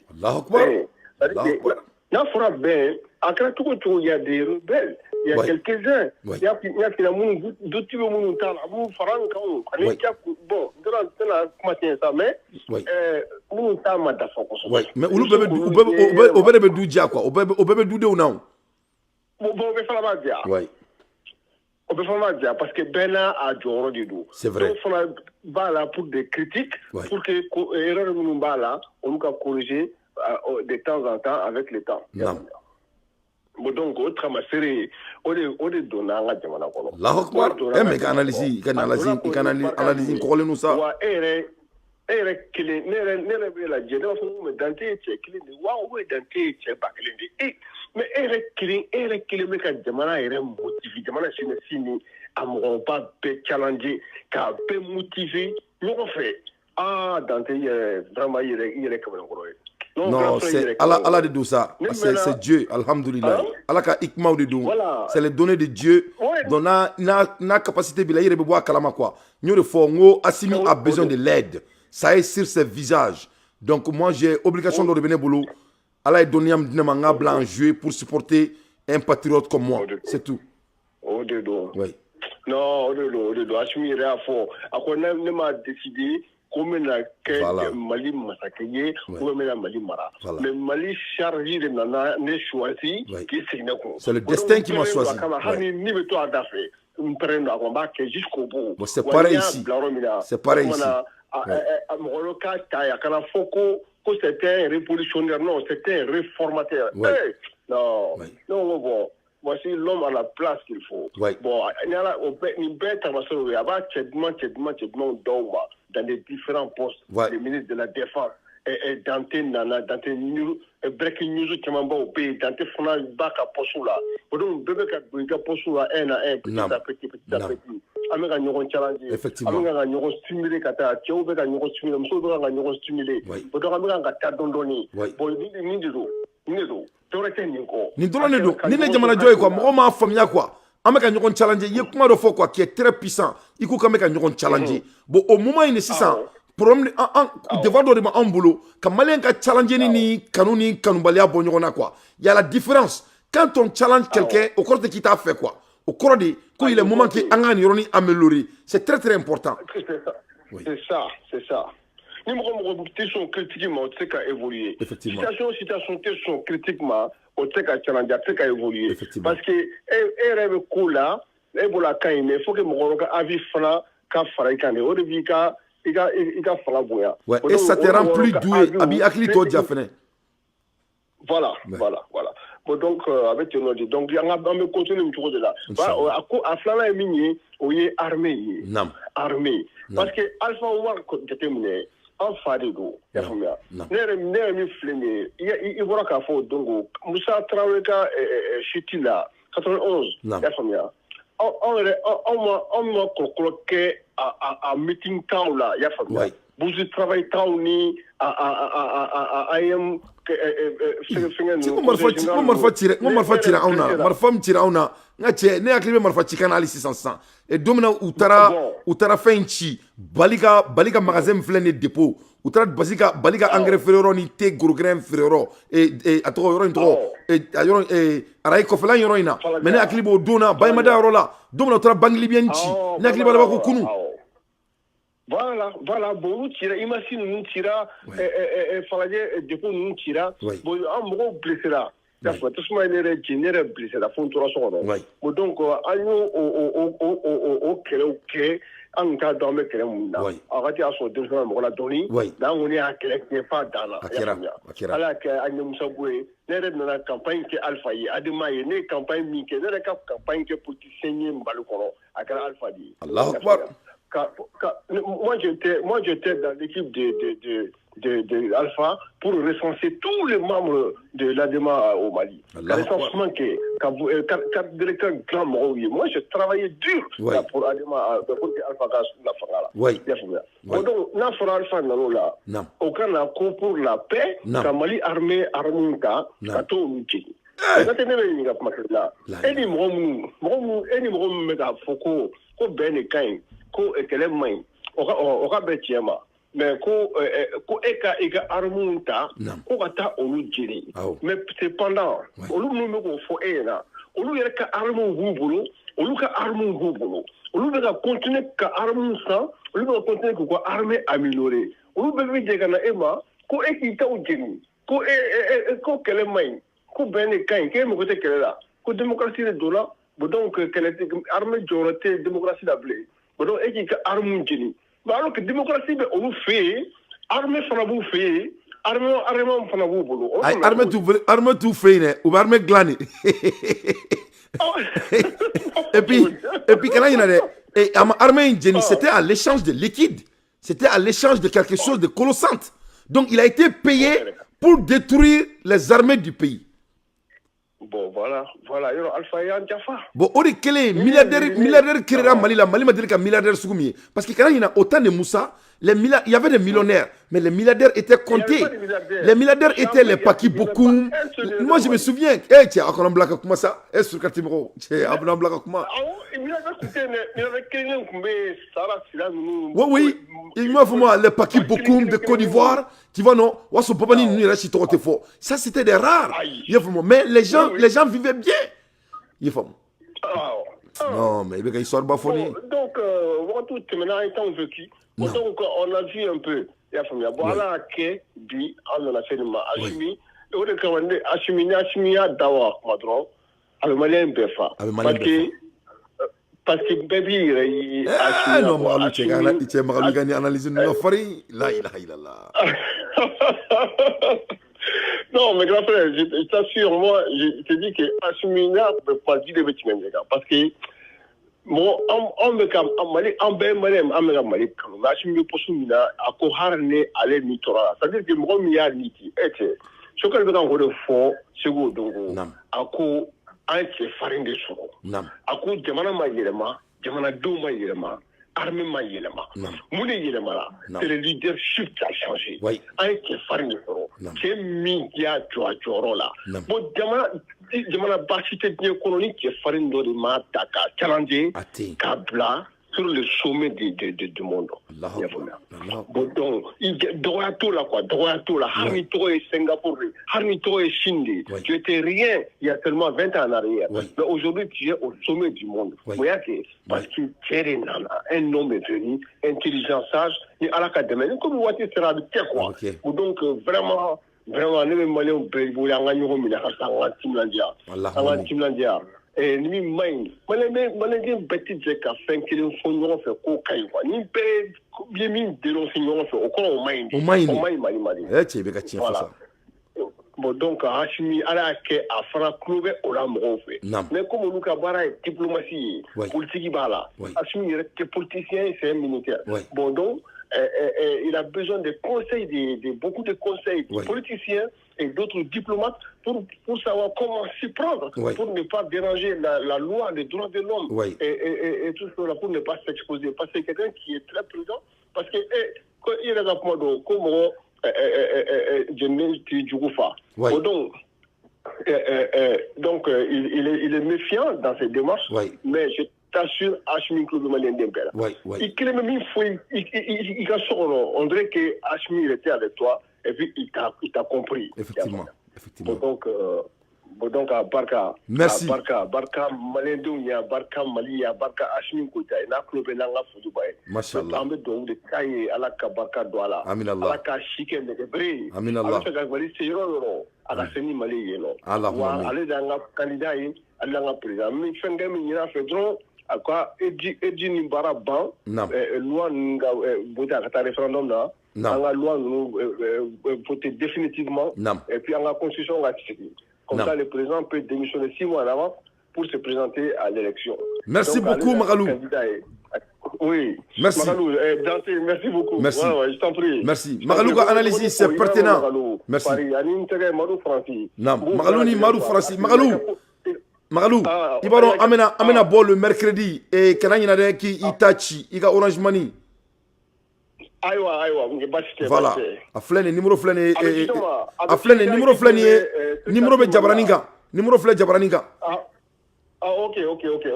n'a fɔra bɛn a kɛra cogo cogo y a des rebelles il y a quelques-uns il y a kila minnu dutigi bɛ minnu t'a la a b'u fara an kan ani ja bon n tɛna kuma tiɲɛ sa mais minnu t'a ma dafa kosɛbɛ mais olu bɛɛ o bɛɛ de bɛ du diya quoi o bɛɛ bɛ dudenw na bon o bɛɛ fana b'a diya o bɛɛ fana b'a diya parce que bɛɛ n'a a jɔyɔrɔ de don c'est vrai dɔw fana b'a la pour des critiques pour que erreur minnu b'a la olu ka corriger de temps en temps avec le temps bon donc o tamasere o de donna an ka jamana kɔnɔ Allahu Akbar mais ka analyse kɔgɔlen sa wa e yɛrɛ kelen ne yɛrɛ bɛ lajɛ ne b'a fɔ ko Dante ye cɛ kelen de wa ou Dante ye cɛ ba kelen de mais e yɛrɛ kelen bɛ ka jamana yɛrɛ motiver jamana sini a mɔgɔba bɛɛ challenger k'a bɛɛ motiver ɲɔgɔn fɛ Dante yɛrɛ vraiment i yɛrɛ kamalenkɔrɔ ye. Non, c'est Allah de ça. C'est Dieu, alhamdulillah. Allah ka ikma de dou. C'est les données de Dieu. Donc na capacité bila yere bebo kalama quoi. Nous le fongo Assimi a besoin de l'aide. Ça est sur ses visages. Donc moi j'ai obligation de revenir boulot. Allah est donné am manga blanc jouer pour supporter un patriote comme moi. C'est tout. Oh de do. Oui. Non, de do Assimi ira fo. Akona ne m'a décidé comme na ke Mali masakeye ou même Mali mara mais Mali chargé de nana ne choisi qui c'est le destin qui m'a choisi ni be to adafe mprendo akomba ke jusqu'au bout c'est pareil ici c'est pareil ici amoloka taya kana foko ko c'était un révolutionnaire non c'était un réformateur non bon voici l'homme à la place qu'il faut. Bon, il y a une bête à il y a dans les différents postes, les ministres de la Défense, et Dante Nana, Dante New, Breaking News qui m'a au pays, Dante Fona Baka Posula. Donc, bébé qui Posula un à un, petit à petit. Avec un numéro challenge, avec un numéro stimulé, Kata, Tio, avec un numéro stimulé, Mousso, un numéro stimulé. Bon, avec un Kata Dondoni. Bon, ni dolo ne do ni ne jamana joy quoi mo ma famia quoi ameka ñokon challenge ye kuma do fo quoi qui est très puissant iku kameka ñokon challenge bon au moment il est 600 problème en devoir de ma boulot quand malien ka challenge ni kanuni kanubalia bo ñokona quoi il y a la différence quand on challenge quelqu'un au cours de qui t'a fait quoi au cours de quand il est moment qui angani roni améliorer c'est très important c'est ça ni mɔgɔ tɛ sɔn critiquement o tɛ se ka évoluer situation tɛ sɔn critiquement o tɛ se ka challenge a tɛ se ka évoluer parce que e yɛrɛ bɛ ko la e bɔra kan in mais il faut que mɔgɔ wɛrɛ ka avis fana ka fara i kan de o de b'i ka fanga bonya et ça te rend plus doué a b'i hakili tɔ diya fɛnɛ voilà bon donc a bɛ ten nɔ de donc an bɛ continuer nin cogo de la a filanan ye min ye o ye armée ye armée parce que Alpha Omar jateminɛ an fa de don ya faamuya ne yɛrɛ min filɛ nin ye i bɔra k'a fɔ donc Musa Traoré ka chute la 91 ya faamuya anw ma kɔlɔkɔlɔ kɛ a meeting taw la ya faamuya bourse de travail taw ni AM marfa tira anw na nga cɛ ne hakili bɛ marfa ci kana hali sisan et domina u taara fɛn ci bali ka magasin filɛ ni dépôt u taara bali ka engrais feere yɔrɔ ni thé gorogrin feere yɔrɔ a tɔgɔ yɔrɔ in tɔgɔ arayi kɔfɛlan yɔrɔ in na mais ne hakili b'o don na bayimada yɔrɔ la domina u taara banque libyenne ci ne hakili b'a la ko kunu Voilà, bon, nous tirons, imagine nous tirons, falajɛ dépôt nous tirons, bon, an mɔgɔw blessé la, d'accord, tasuma yɛrɛ jeni yɛrɛ blessé la, fo n tora so kɔnɔ, bon donc an y'o kɛlɛw kɛ an t'a dɔn an bɛ kɛlɛ mun na a wagati y'a sɔrɔ denmisɛnw bɛ mɔgɔ la dɔɔni n'an kɔni y'a kɛlɛ kɛ f'a dan na ala y'a kɛ an ye musa ko ye ne yɛrɛ nana campagne kɛ Alpha ye Adama ye ne ye campagne min kɛ ne yɛrɛ ka campagne kɛ politicien ye Mali kɔnɔ a kɛra Alpha de ye. Allahu Akbar. Moi j'étais dans l'équipe de Alpha pour recenser tous les membres de l'ADEMA au Mali. Le recensement que directeur grand Moroui. Moi j'ai travaillé dur pour ADEMA pour que Alpha gagne la Fangala. Oui. Donc n'a fera Alpha là. Aucun accord pour la paix. Ka Mali armée armunka kato mutiki. Eni mɔgɔ min bɛ k'a fɔ ko bɛn de ka ɲi ko kɛlɛ man ɲi o ka bɛn tiɲɛ ma mais ko e ka armes ta ko ka taa olu jeni mais cependant olu minnu bɛ k'o fɔ e ɲɛna olu yɛrɛ ka armes b'u bolo olu ka armes b'u bolo olu bɛ ka continuer ka armes san olu bɛ ka continuer k'u ka armée améliorer olu bɛɛ bɛ jɛ ka na e ma ko e k'i taw jeni ko kɛlɛ man ɲi ko bɛn de ka ɲi k'e mago tɛ kɛlɛ la ko démocratie de don la donc armée jɔyɔrɔ tɛ démocratie la bilen donc e k'i ka armes jeni mais alors que démocratie bɛ olu fɛ yen armée fana b'u fɛ yen armée fana b'u bolo. armée t'u fɛ yen dɛ u bɛ armée dilan de et puis kana ɲinɛ dɛ armée in jeni c'était à l'échange de liquide c'était à l'échange de quelque chose de colossal donc il a été payé pour détruire les armées du pays. Bon, voilà, yɔrɔ Alpha y'an jafa. Bon, o de kɛlen milliardaire créera Mali la, Mali ma deli ka milliardaire sugu min ye. Parce que kana ɲina au temps de Moussa, il y avait des millionnaires, mais les milliardaires étaient comptés. Les milliardaires étaient les Paki Bokoum. Moi, je me souviens, tiens, on blague comment ça? Sur Katimro, tiens, on blague comment? Oui, il m'a fait les Paki Bokoum de Côte d'Ivoire, qui vont non, Wasso Popani Nirachi Torotefo. Ça, c'était des rares. Mais les gens vivaient bien. Il faut. Non, mais il sort bafoni. Donc, donc, on a vu un peu. Voilà, que dit, on a fait le mal. Achimia Dawa, Madron, le Malien Befa. Parce que baby, il a non, moi, tu as gagné analyse de l'offre. Là, non, mais grand frère, je t'assure, moi, je te dis que Achimina ne peut pas dire les bêtises, parce que bon, on me comme Mali, on me Mali, mais Achimina pour Soumina, à Koharne, aller Nitora. C'est-à-dire que moi, il y a Niti. Ce que je veux encore de fond, c'est que à quoi un qui farine de soro. À quoi Jamana Mayelema, Jamana Dou Mayelema, Armée Mayelema. Moulé Yelema, c'est le leadership qui a changé. Un qui farine de soro. C'est Mingia Joa là. Bon, Jamana Bachite de colonie qui est farine de Mataka, Challenger, Kabla. Sur le sommet du monde. Bon, donc, droit tout là, Harnito et Singapour, Harnito et Chine. Tu étais rien il y a seulement 20 ans en arrière. Mais aujourd'hui, tu es au sommet du monde. Parce que tu es un homme est venu, intelligent, sage, et à l'académie. Comme vous voyez, c'est avec quoi. Donc, vraiment, les Maliens, ils ont gagné. Ni main malin petit je ka fin kelen fo ɲɔgɔn fɛ ko kayi quoi ni bɛɛ ye min dénoncer ɲɔgɔn fɛ o kɔrɔ o maɲi Mali cɛ bɛ ka tiɲɛ fɔ sa bon donc Hachimi ala y'a kɛ a fana tulo bɛ o la mɔgɔw fɛ mais comme olu ka baara ye diplomatie ye politique b'a la Hachimi yɛrɛ tɛ politicien ye c'est un militaire bon donc il a besoin de conseils, de beaucoup de conseils politiciens et d'autres diplomates pour savoir comment s'y prendre, pour ne pas déranger la loi, les droits de l'homme et tout cela, pour ne pas s'exposer. Parce que quelqu'un qui est très prudent, parce que il est comme donc il est méfiant dans ses démarches, mais je t'assure, Hachimi Club Malien d'Impera. Il on dirait que Hachimi était avec toi et puis il t'a compris. Effectivement. Donc à Barca, merci. Barca Malien Dounia, Barca Malia, Barca Hachimi Kouta, et la club et l'anga Foudoubaye. Machallah. Donc de Kaye à la Barca Douala. Aminallah. À la Kachiken de Debré. Aminallah. À la Gavali Seyron, à la Seni Malien. Allah. Allez dans la candidat, à la président. Mais Fengam, il a fait drôle. à quoi Edji Nimbara Ban, loi voté à un référendum là, la loi nous voter définitivement, et puis en la constitution ratifiée. Comme ça, le président peut démissionner 6 mois en avant pour se présenter à l'élection. Merci beaucoup, Magalou. Oui. Merci. Magalou, Dante, merci beaucoup. Merci. Ouais, je t'en prie. Merci. Magalou, analyse, c'est pertinent. Merci. Magalou ni Marou Francis. Magalou, Ibaro amena bol le mercredi et kananyina de ki Itachi, iga Orange Money. Aywa, voilà. A flene numéro flene a flene numéro flene numéro be Jabaraninga. Numéro flene Jabaraninga. Ok.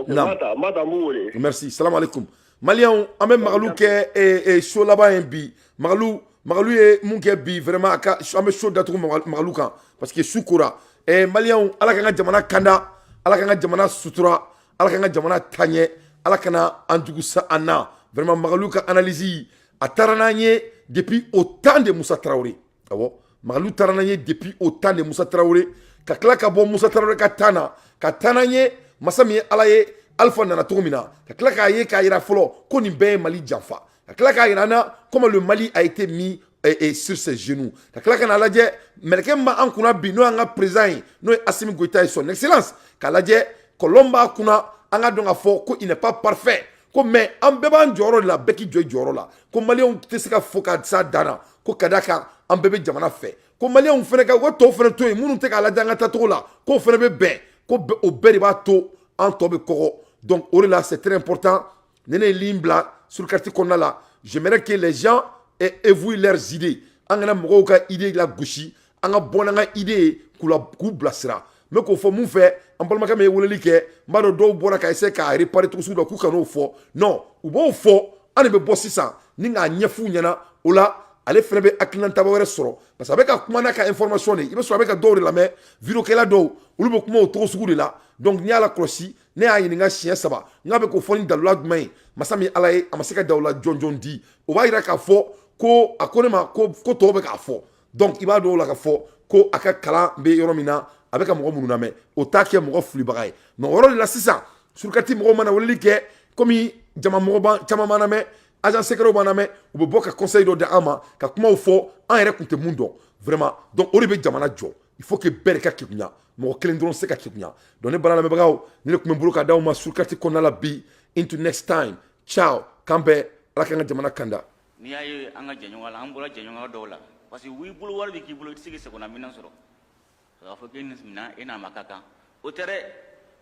Mata moule. Merci. Salam alaikum. Malien, amem Magalou ke show là-bas un bi. Magalou ye mun ke bi vraiment aka ame show datu Magalou kan parce que Soukora et Malien ala kanga jamana kanda, ala kanga jamana sutura, ala kanga jamana tanye, ala kana anjugusa anna. Vraiment Magalou ka analyse a tarananye depuis autant de Moussa Traoré. Abo Magalou tarananye depuis autant de Moussa Traoré. Ka kla ka bo Moussa Traoré ka tananye masami alaye alpha nana togomina. Ka kla ka ye ka ira folo ko ni be Mali janfa. Ka kla ka ira na comment le Mali a été mis sur ses genoux. Ka kla ka na laje melkemba an kuna bi no anga président no Assimi Goïta et son excellence. Ka laje Kolomba kuna anga donga fo ko il n'est pas parfait. Ko mais an beba njoro la beki joy joro la ko malien te seka foka sa dana ko kadaka an bebe jamana fe ko malien fene ka wo to fene to munu te ka la danga tato la ko fene be ben ko o beri ba to an to be koro. Donc là c'est très important nene limbla sur le quartier qu'on a là. J'aimerais que les gens évoluent leurs idées angana mo ka idée la gauchi anga bonanga idée ku blasira mais ko fo mun fait en parlant ka me woleli ke mbado do bora ka essayer ka réparer tout ça ku kano fo non ou bon fo ane be bossi ça ni nga nyefu nyana ola ale fere be aklanta ba were soro parce que avec ka kuma na ka information ni ibe so avec ka do la mais vidéo ke la do ulu be kuma o to sugu de la donc ni ala krosi ne ayi ni nga chien saba nga be ko fo ni dalula dmai masami alaye amaseka dawla jonjon di o ba ira ka fo ko akonema ko to be ka fo donc iba do la ka fo ko aka kala be yoromina avec un mot mouname au taquet mot flibaray mais on rôle là c'est ça sur le quartier mot mana wali ke comme jama moban chama maname agent secret maname ou boka conseil de ama ka kuma au fo en ere kunte mundo vraiment donc on rebe jamana jo il faut que berka kikunya mo kelendron seka kikunya donc ne banana me bagao ne kuma buluka dauma sur le quartier qu'on a la bi into next time ciao kambe la kanga jamana kanda ni ayi anga jenyo wala ambola jenyo dola parce que wi bulu war bi ki bulu tigi se kona minan soro a fɔ k'e mina e n'a ma ka kan o tɛ dɛ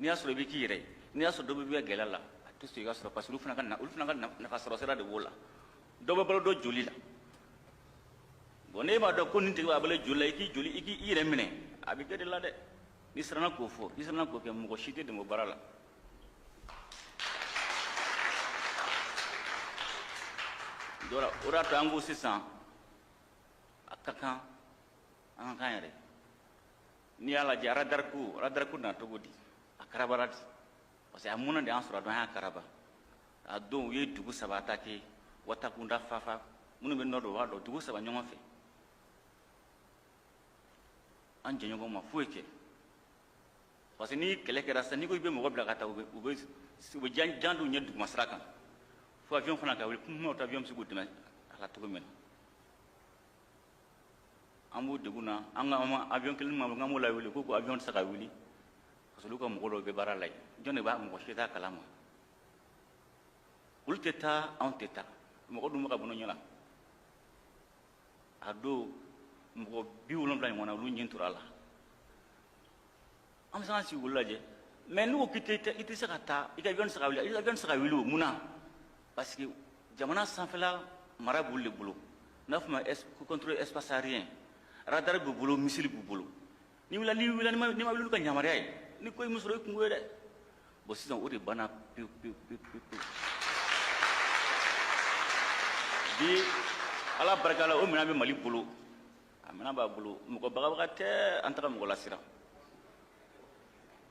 n'i y'a sɔrɔ i bɛ k'i yɛrɛ ye n'i y'a sɔrɔ dɔ bɛ gɛlɛya la a tɛ sɔn i ka sɔrɔ parce que olu fana ka nafa sɔrɔ sira de b'o la dɔ bɛ balo dɔ joli la bon n'e b'a dɔn ko nin tigi b'a balo joli la i k'i joli i k'i yɛrɛ minɛ a bɛ kɛ de la dɛ n'i siranna k'o fɔ n'i siranna k'o kɛ mɔgɔ si tɛ dɛmɛ o baara la o de y'a to an ko sisan a ka kan an ka kan yɛrɛ ni ala ja radarku na togodi a karabarati parce que amuna de ansura don ha karaba a don ye dugu saba attaquer watakunda fafa munu be nodo wa do dugu saba nyoma fe an jenyo ma fueke parce que ni kele kera sa ni ko be mo bila kata ube jandu nye dugu masraka fo avion fana ka wele kuma ta avion sigo dina ala to men amu deguna anga avion kelin ma ngamo la wili ko avion saka wili parce que ko mo do be bara lay jone ba mo sheta kalama ulteta on teta mo ko dum ka bono nyala ado mo bi wolon plan mona lu nyintura la am sana si wulaje mais nous kite ite saka ta ika avion saka wili muna parce que jamana sanfela mara bulle bulo nafma contrôle espace aérien radar bu bolo missile bu bolo ni wila ni ma wilu ka nyamare ay ni koy musoro ku ngoy de bo sisan o de bana pi di ala barakala o mina be mali bolo amina ba bolo mo ko baga te antara mo la sira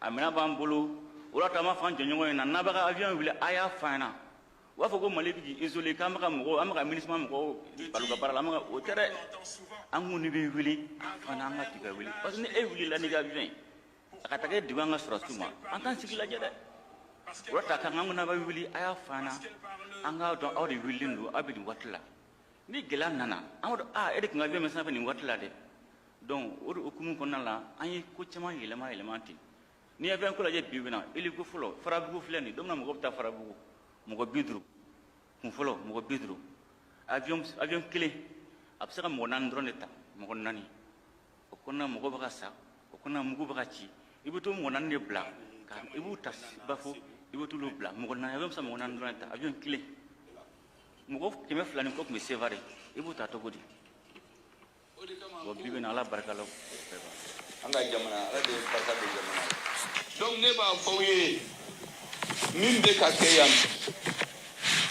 amina ba bolo o la tama fan jonyo na baga avion wila aya fana wa fo ko mali bi isolé kamaka mo amaka ministre mo baluka bara amaka o tere angu ni be wili fana anga tiga wili parce que ni e wili la ni ga bien akata ke diwa nga sura suma en tant que la jede Rota kangana ba wili aya fana anga don awde wilindu abidi watla ni gela nana amado ede kinga be mesa ni watla de donc odu okumu konala ayi ko chama elemanti ni avion ko la je bibina ili ko fulo farabu fleni domna mo gopta farabu mo go bidru mo fulo mo go bidru avion clé absaka mo nan drone ta mo ko nani okona mo go baka sa okona mo go baka ci ibuto mo nan ne bla ka ibu tas bafo ibuto lo bla mo ko nan avion sa mo nan drone ta avion clé mo go keme flani ko me sevare ibuta to godi bo bibina ala barakalo anga jamana ala de barka de jamana donc ne ba fawye min be ka kayam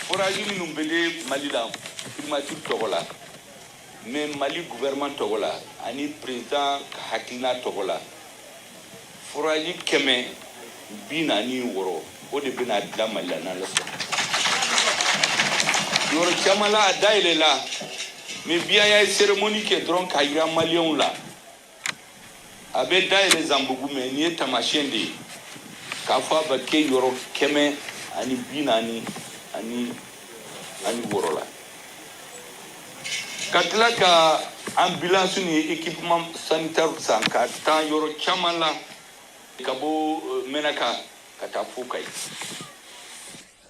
forage minum bele Mali la primature togola mais Mali gouvernement togola ani président hakina togola forage keme bina ni woro o de bina la Mali na la so yoro chamala daile la mais bien ya cérémonie que dron kayira malien la abe daile zambugu mais ni tamashende ka fa ba ke yoro keme ani bina ni ani worola katla ka ambulance ni équipement sanitaire sanka tan yoro chamala kabo menaka kata fukai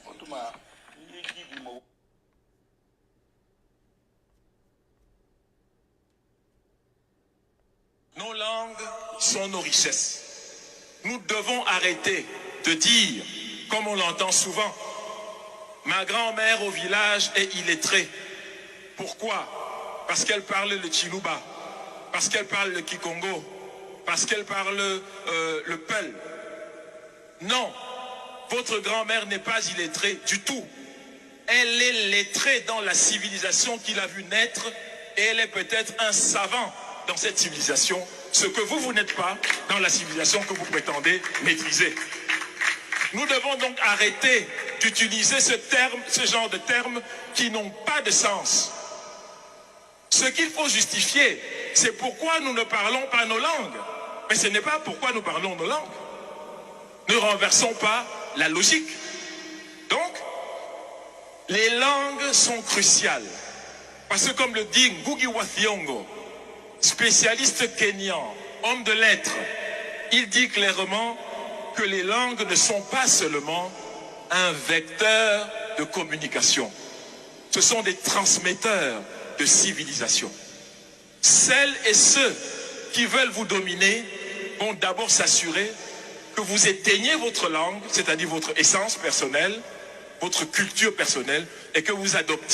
otuma ni gibi mo. Nos langues sont nos richesses. Nous devons arrêter de dire, comme on l'entend souvent, ma grand-mère au village est illettrée. Pourquoi? Parce qu'elle parle le Chiluba, parce qu'elle parle le Kikongo, parce qu'elle parle le Peul. Non, votre grand-mère n'est pas illettrée du tout. Elle est lettrée dans la civilisation qu'il a vu naître et elle est peut-être un savant dans cette civilisation, ce que vous n'êtes pas dans la civilisation que vous prétendez maîtriser. Nous devons donc arrêter d'utiliser ce genre de termes qui n'ont pas de sens. Ce qu'il faut justifier, c'est pourquoi nous ne parlons pas nos langues. Mais ce n'est pas pourquoi nous parlons nos langues. Ne renversons pas la logique. Donc, les langues sont cruciales. Parce que comme le dit Ngugi wa Thiong'o, spécialiste kényan, homme de lettres, il dit clairement que les langues ne sont pas seulement un vecteur de communication. Ce sont des transmetteurs de civilisation. Celles et ceux qui veulent vous dominer vont d'abord s'assurer que vous éteignez votre langue, c'est-à-dire votre essence personnelle, votre culture personnelle, et que vous adoptez